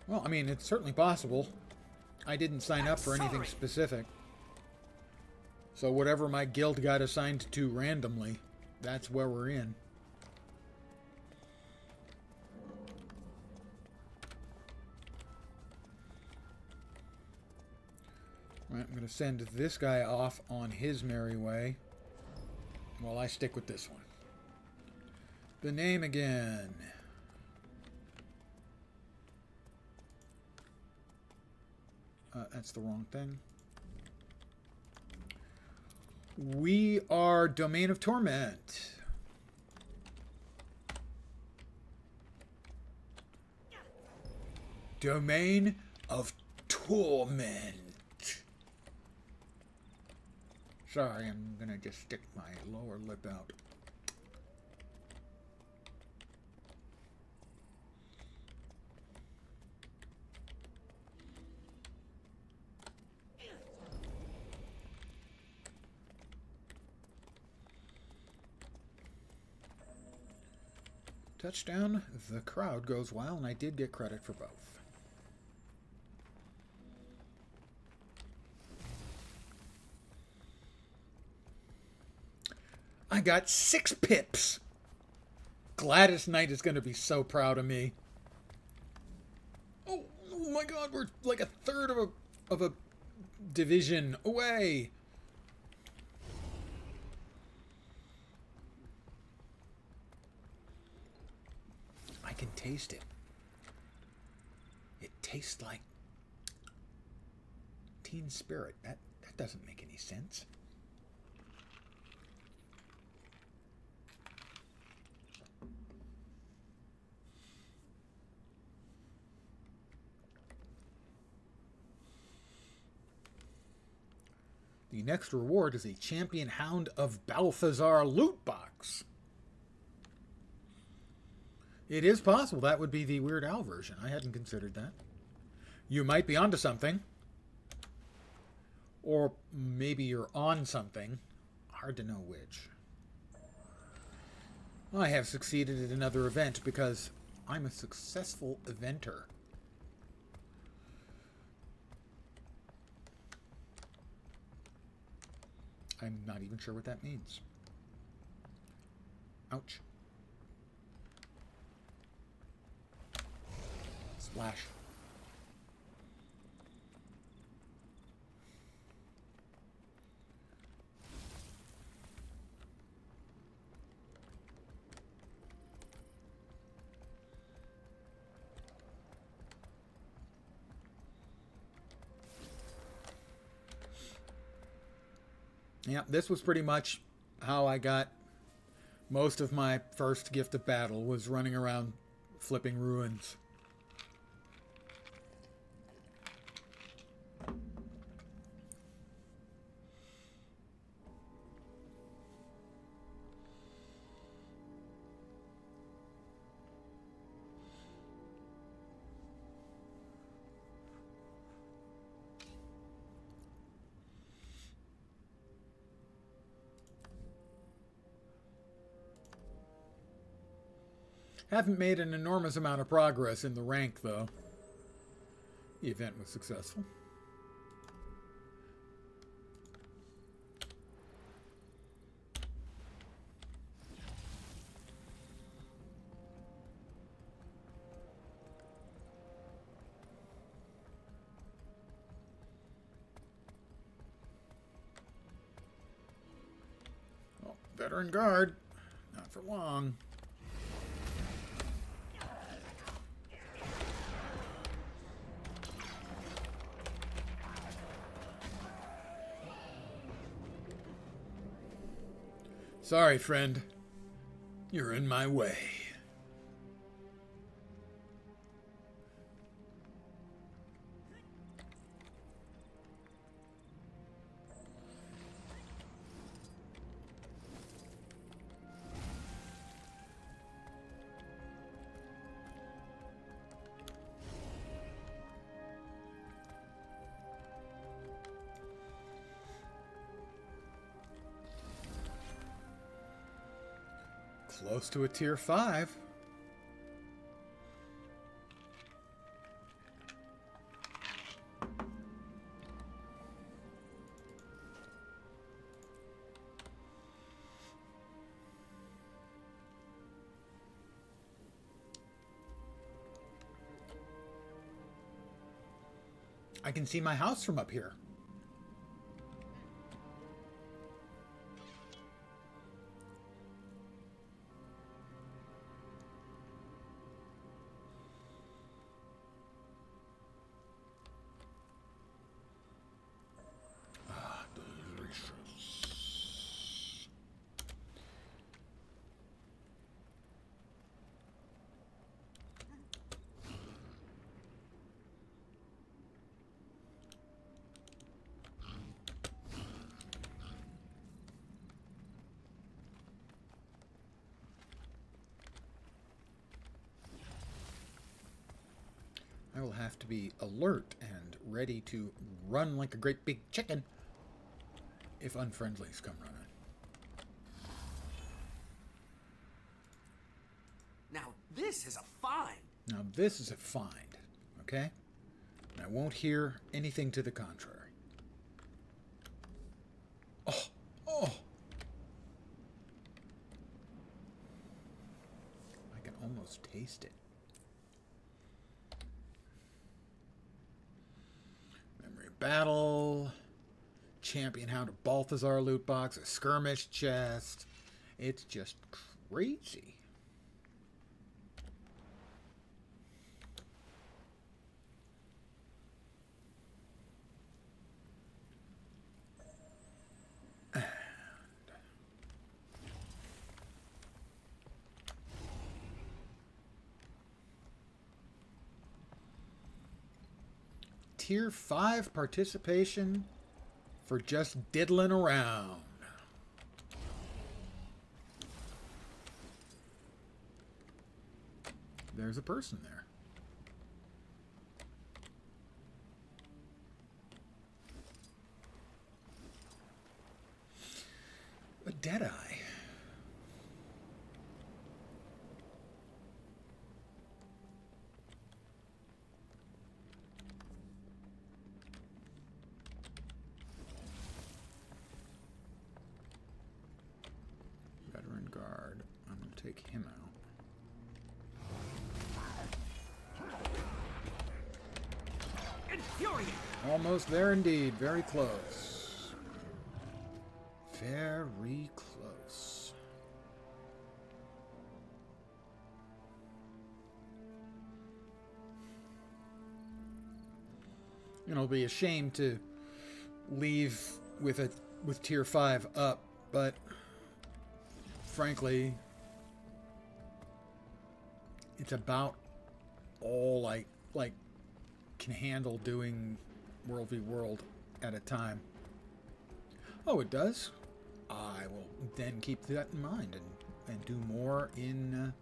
Well, I mean, it's certainly possible. I didn't sign up for anything specific. So whatever my guild got assigned to randomly, that's where we're in. Alright, I'm going to send this guy off on his merry way while I stick with this one. The name again. That's the wrong thing. We are Domain of Torment. Domain of Torment. Sorry, I'm gonna just stick my lower lip out. Touchdown, the crowd goes wild, and I did get credit for both. I got 6 pips. Gladys Knight is going to be so proud of me. Oh my god, we're like a third of a division away. I can taste it. It tastes like Teen Spirit. That doesn't make any sense. The next reward is a Champion Hound of Balthazar loot box. It is possible that would be the Weird Al version. I hadn't considered that. You might be onto something. Or maybe you're on something. Hard to know which. I have succeeded at another event because I'm a successful eventer. I'm not even sure what that means. Ouch. Splash. Yeah, this was pretty much how I got most of my first gift of battle, was running around flipping ruins. Haven't made an enormous amount of progress in the rank, though. The event was successful. Oh, veteran guard. Not for long. Sorry, friend. You're in my way. Close to a tier 5. I can see my house from up here. will have to be alert and ready to run like a great big chicken if unfriendlies come running. Now, this is a find. Now, this is a find, okay? And I won't hear anything to the contrary. Oh, oh! I can almost taste it. Memory of battle. Champion Hound of Balthazar loot box. A skirmish chest. It's just crazy. Tier 5 participation for just diddling around. There's a person there. A Deadeye. Veteran guard. I'm going to take him out. Infuriate. Almost there indeed. Very close. Very close. You know, it'll be a shame to leave with tier 5 up, but frankly, it's about all I can handle doing World v World at a time. Oh, it does? I will then keep that in mind and do more in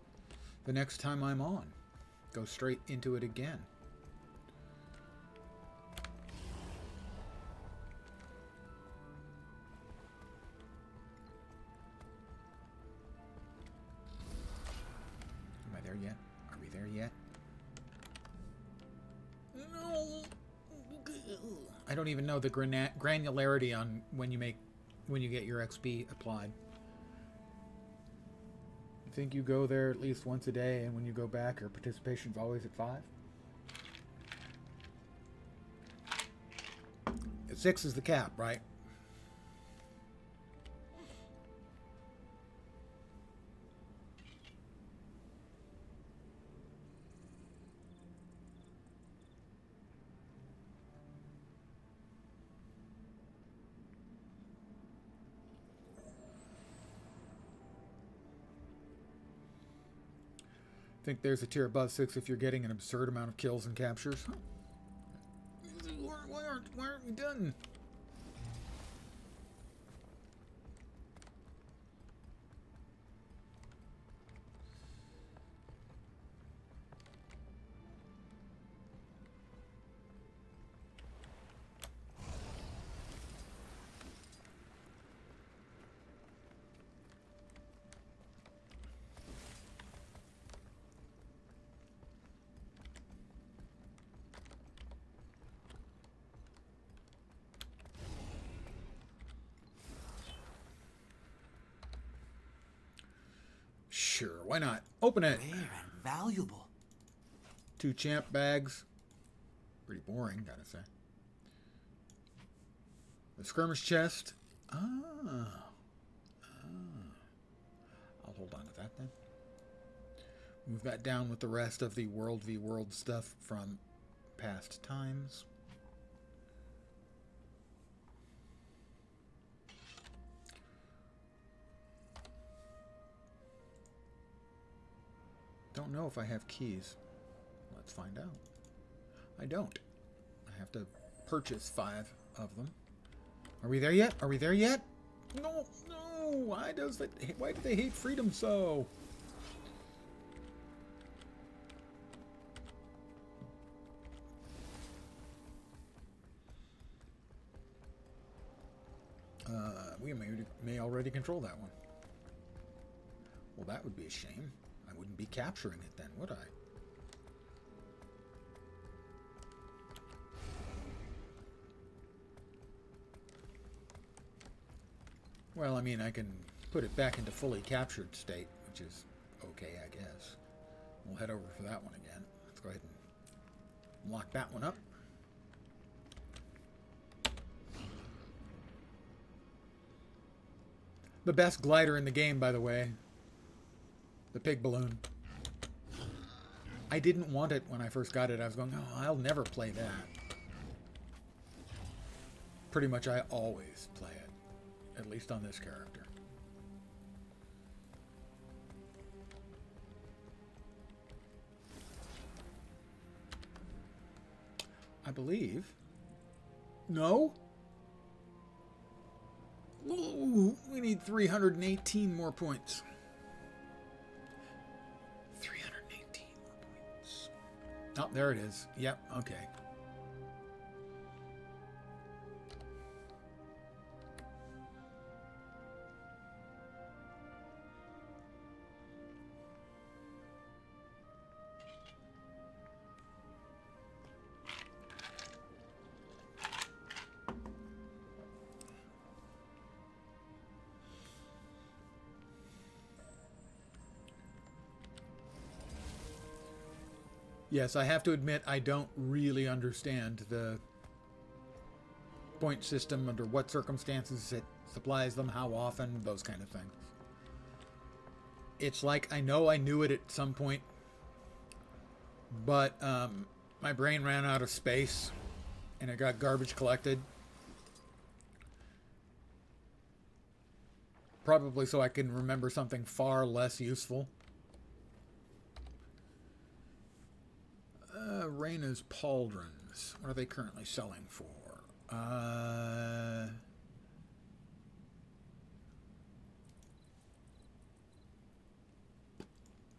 the next time I'm on. Go straight into it again. Am I there yet? Are we there yet? No. I don't even know the granularity on when you get your XP applied. You think you go there at least once a day, and when you go back, your participation's always at 5? 6 is the cap, right? I think there's a tier above 6 if you're getting an absurd amount of kills and captures. Why aren't we done? Sure, why not? Open it. Rare and valuable. 2 champ bags. Pretty boring, gotta say. The skirmish chest. I'll hold on to that then. Move that down with the rest of the World v World stuff from past times. Don't know if I have keys. Let's find out. I don't. I have to purchase 5 of them. Are we there yet? Are we there yet? No, no. Why do they hate freedom so? we may already control that one. Well, that would be a shame. I wouldn't be capturing it then, would I? Well, I mean, I can put it back into fully captured state, which is okay, I guess. We'll head over for that one again. Let's go ahead and lock that one up. The best glider in the game, by the way. The pig balloon. I didn't want it when I first got it. I was going, oh, I'll never play that. Pretty much I always play it. At least on this character. I believe. No? Ooh, we need 318 more points. 318 more points. Oh, there it is. Yep, okay. Yes, I have to admit I don't really understand the point system, under what circumstances it supplies them, how often, those kind of things. It's like I know I knew it at some point, but my brain ran out of space and it got garbage collected. Probably so I can remember something far less useful. Reyna's pauldrons. What are they currently selling for?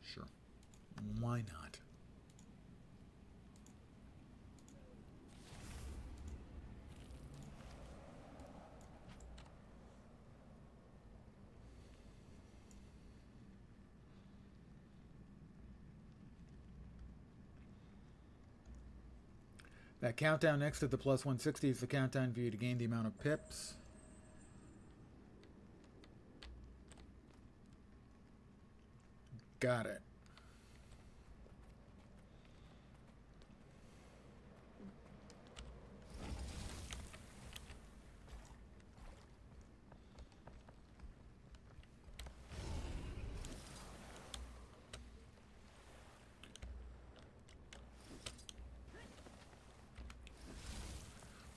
Sure. Why not? That countdown next to the plus 160 is the countdown for you to gain the amount of pips. Got it.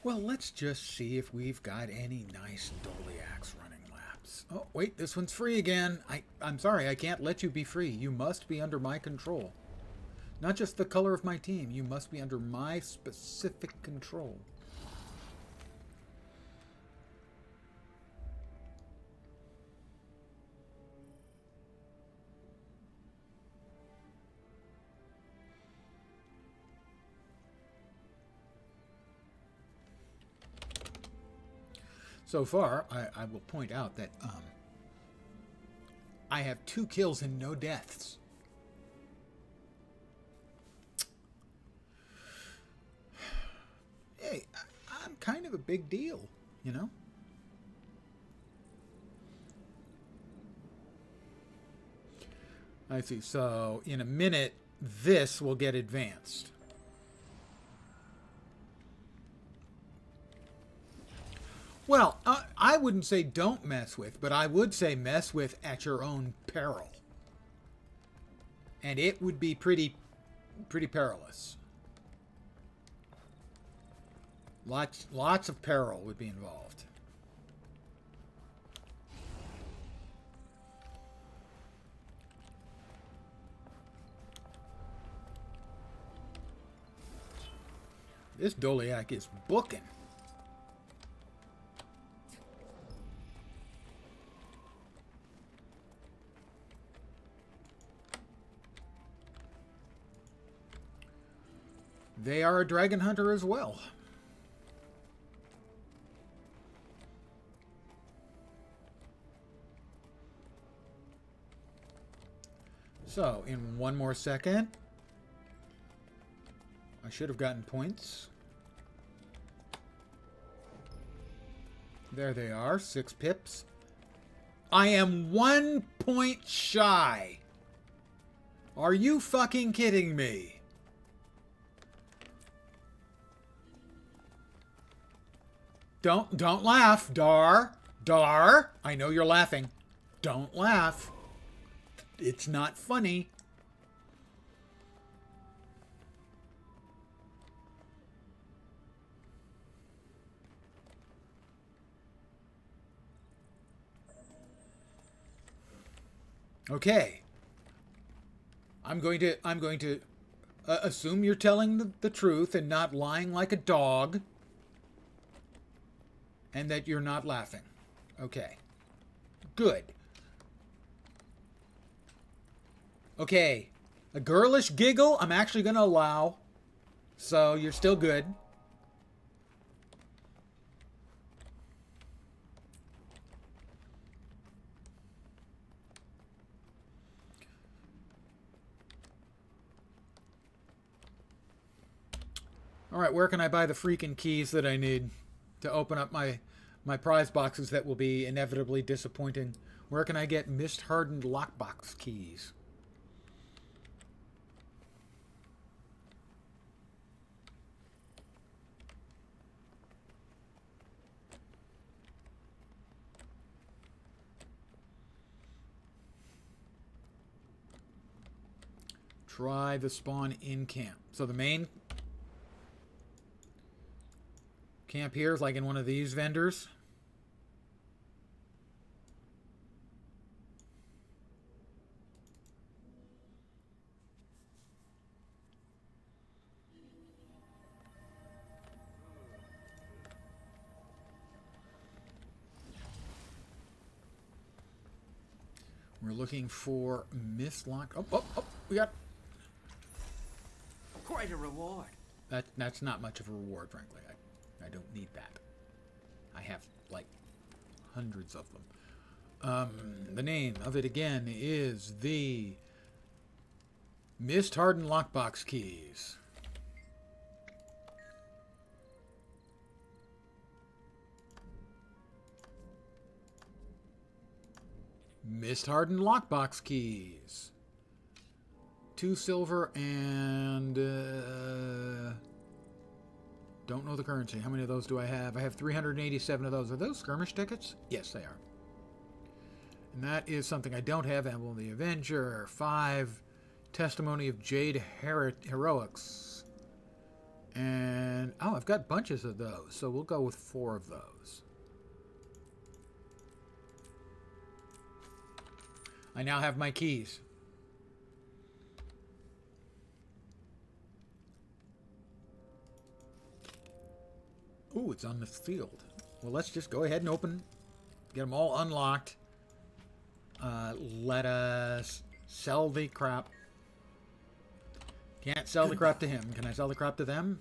Well, let's just see if we've got any nice Doliacs running laps. Oh, wait, this one's free again. I'm sorry, I can't let you be free. You must be under my control. Not just the color of my team. You must be under my specific control. So far, I will point out that I have 2 kills and no deaths. Hey, I'm kind of a big deal, you know? I see. So in a minute, this will get advanced. Well, I wouldn't say don't mess with, but I would say mess with at your own peril. And it would be pretty perilous. Lots of peril would be involved. This Doliac is booking. They are a dragon hunter as well. So, in one more second, I should have gotten points. There they are, 6 pips. I am 1 point shy. Are you fucking kidding me? Don't laugh, Dar. Dar, I know you're laughing. Don't laugh. It's not funny. Okay. I'm going to assume you're telling the truth and not lying like a dog. And that you're not laughing. Okay. Good. Okay. A girlish giggle, I'm actually going to allow. So you're still good. All right, where can I buy the freaking keys that I need to open up my prize boxes that will be inevitably disappointing? Where can I get mist-hardened lockbox keys? Try the spawn in camp. So the main camp here is like in one of these vendors. We're looking for Miss Lock. Oh, we got Quite a reward. That's not much of a reward, frankly. I don't need that. I have like hundreds of them. The name of it again is the Mist Hardened Lockbox Keys. Mist Hardened Lockbox Keys. 2 silver and don't know the currency. How many of those do I have? I have 387 of those. Are those skirmish tickets? Yes, they are. And that is something I don't have. Emblem of the Avenger. 5 Testimony of Jade Heroics. And oh, I've got bunches of those, so we'll go with 4 of those. I now have my keys. Ooh, it's on the field. Well, let's just go ahead and open. Get them all unlocked. Let us sell the crap. Can't sell the crap to him. Can I sell the crap to them?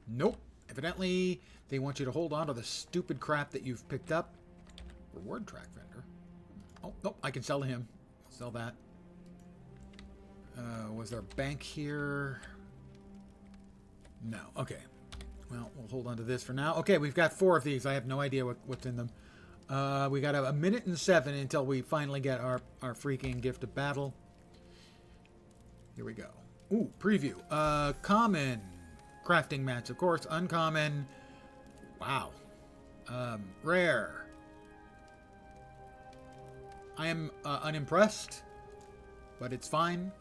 Nope. Evidently, they want you to hold on to the stupid crap that you've picked up. Reward track vendor. Oh, nope. I can sell to him. I'll sell that. Was there a bank here? No. Okay. Well, we'll hold on to this for now. Okay, we've got 4 of these. I have no idea what's in them. We got a minute and 7 until we finally get our freaking gift of battle. Here we go. Ooh, preview. Common crafting mats, of course. Uncommon. Wow. Rare. I am unimpressed, but it's fine.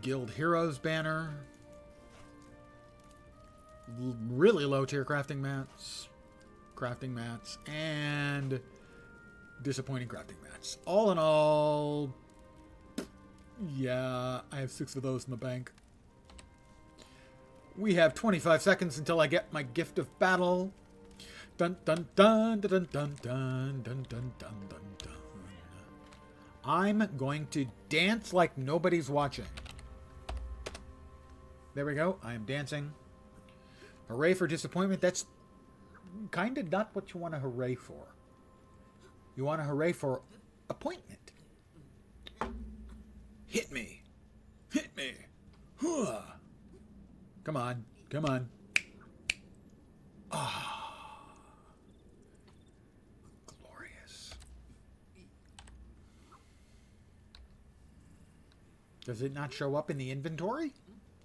Guild Heroes banner. Really low tier crafting mats. And disappointing crafting mats. All in all, yeah, I have 6 of those in the bank. We have 25 seconds until I get my gift of battle. Dun dun dun dun dun dun dun dun dun dun dun. I'm going to dance like nobody's watching. There we go. I am dancing. Hooray for disappointment. That's kind of not what you want to hooray for. You want to hooray for appointment. Hit me. Hit me. Huh. Come on. Come on. Ah. Glorious. Does it not show up in the inventory?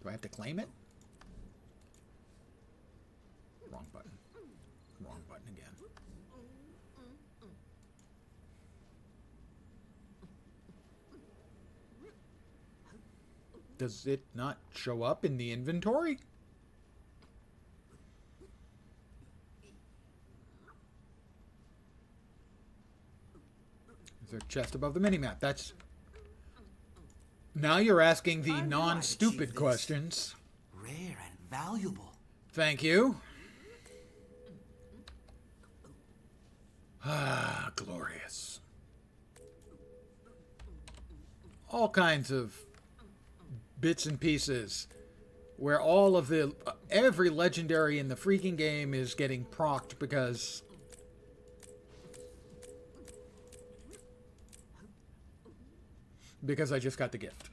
Do I have to claim it? Wrong button. Wrong button again. Does it not show up in the inventory? Is there a chest above the minimap? That's... Now you're asking the non-stupid questions. Rare and valuable. Thank you. Ah, glorious. All kinds of bits and pieces where all of the every legendary in the freaking game is getting procced because I just got the gift.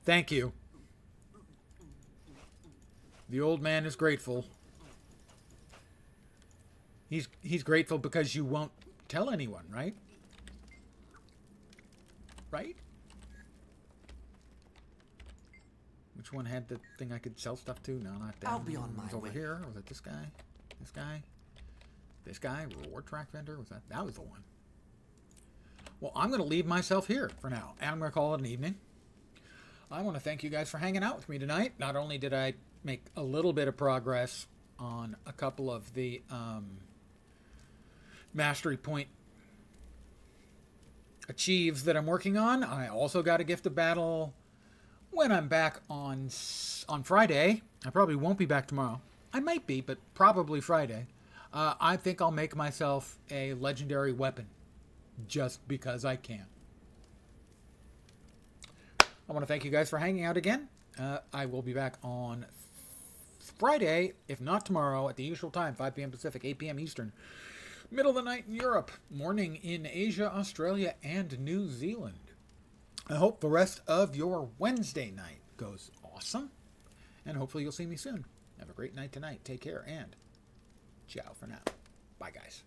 Thank you. The old man is grateful. He's grateful because you won't tell anyone, right? Right? Which one had the thing I could sell stuff to? No, not that. I'll be on my over way. here. Was it this guy? This guy? This guy? Reward track vendor? Was that? That was the one. Well, I'm going to leave myself here for now, and I'm going to call it an evening. I want to thank you guys for hanging out with me tonight. Not only did I make a little bit of progress on a couple of the mastery point achieves that I'm working on, I also got a gift of battle when I'm back on Friday. I probably won't be back tomorrow. I might be, but probably Friday. I think I'll make myself a legendary weapon just because I can. I want to thank you guys for hanging out again. I will be back on Friday, if not tomorrow, at the usual time, 5 p.m. Pacific, 8 p.m. Eastern. Middle of the night in Europe, morning in Asia, Australia, and New Zealand. I hope the rest of your Wednesday night goes awesome, and hopefully you'll see me soon. Have a great night tonight. Take care, and ciao for now. Bye, guys.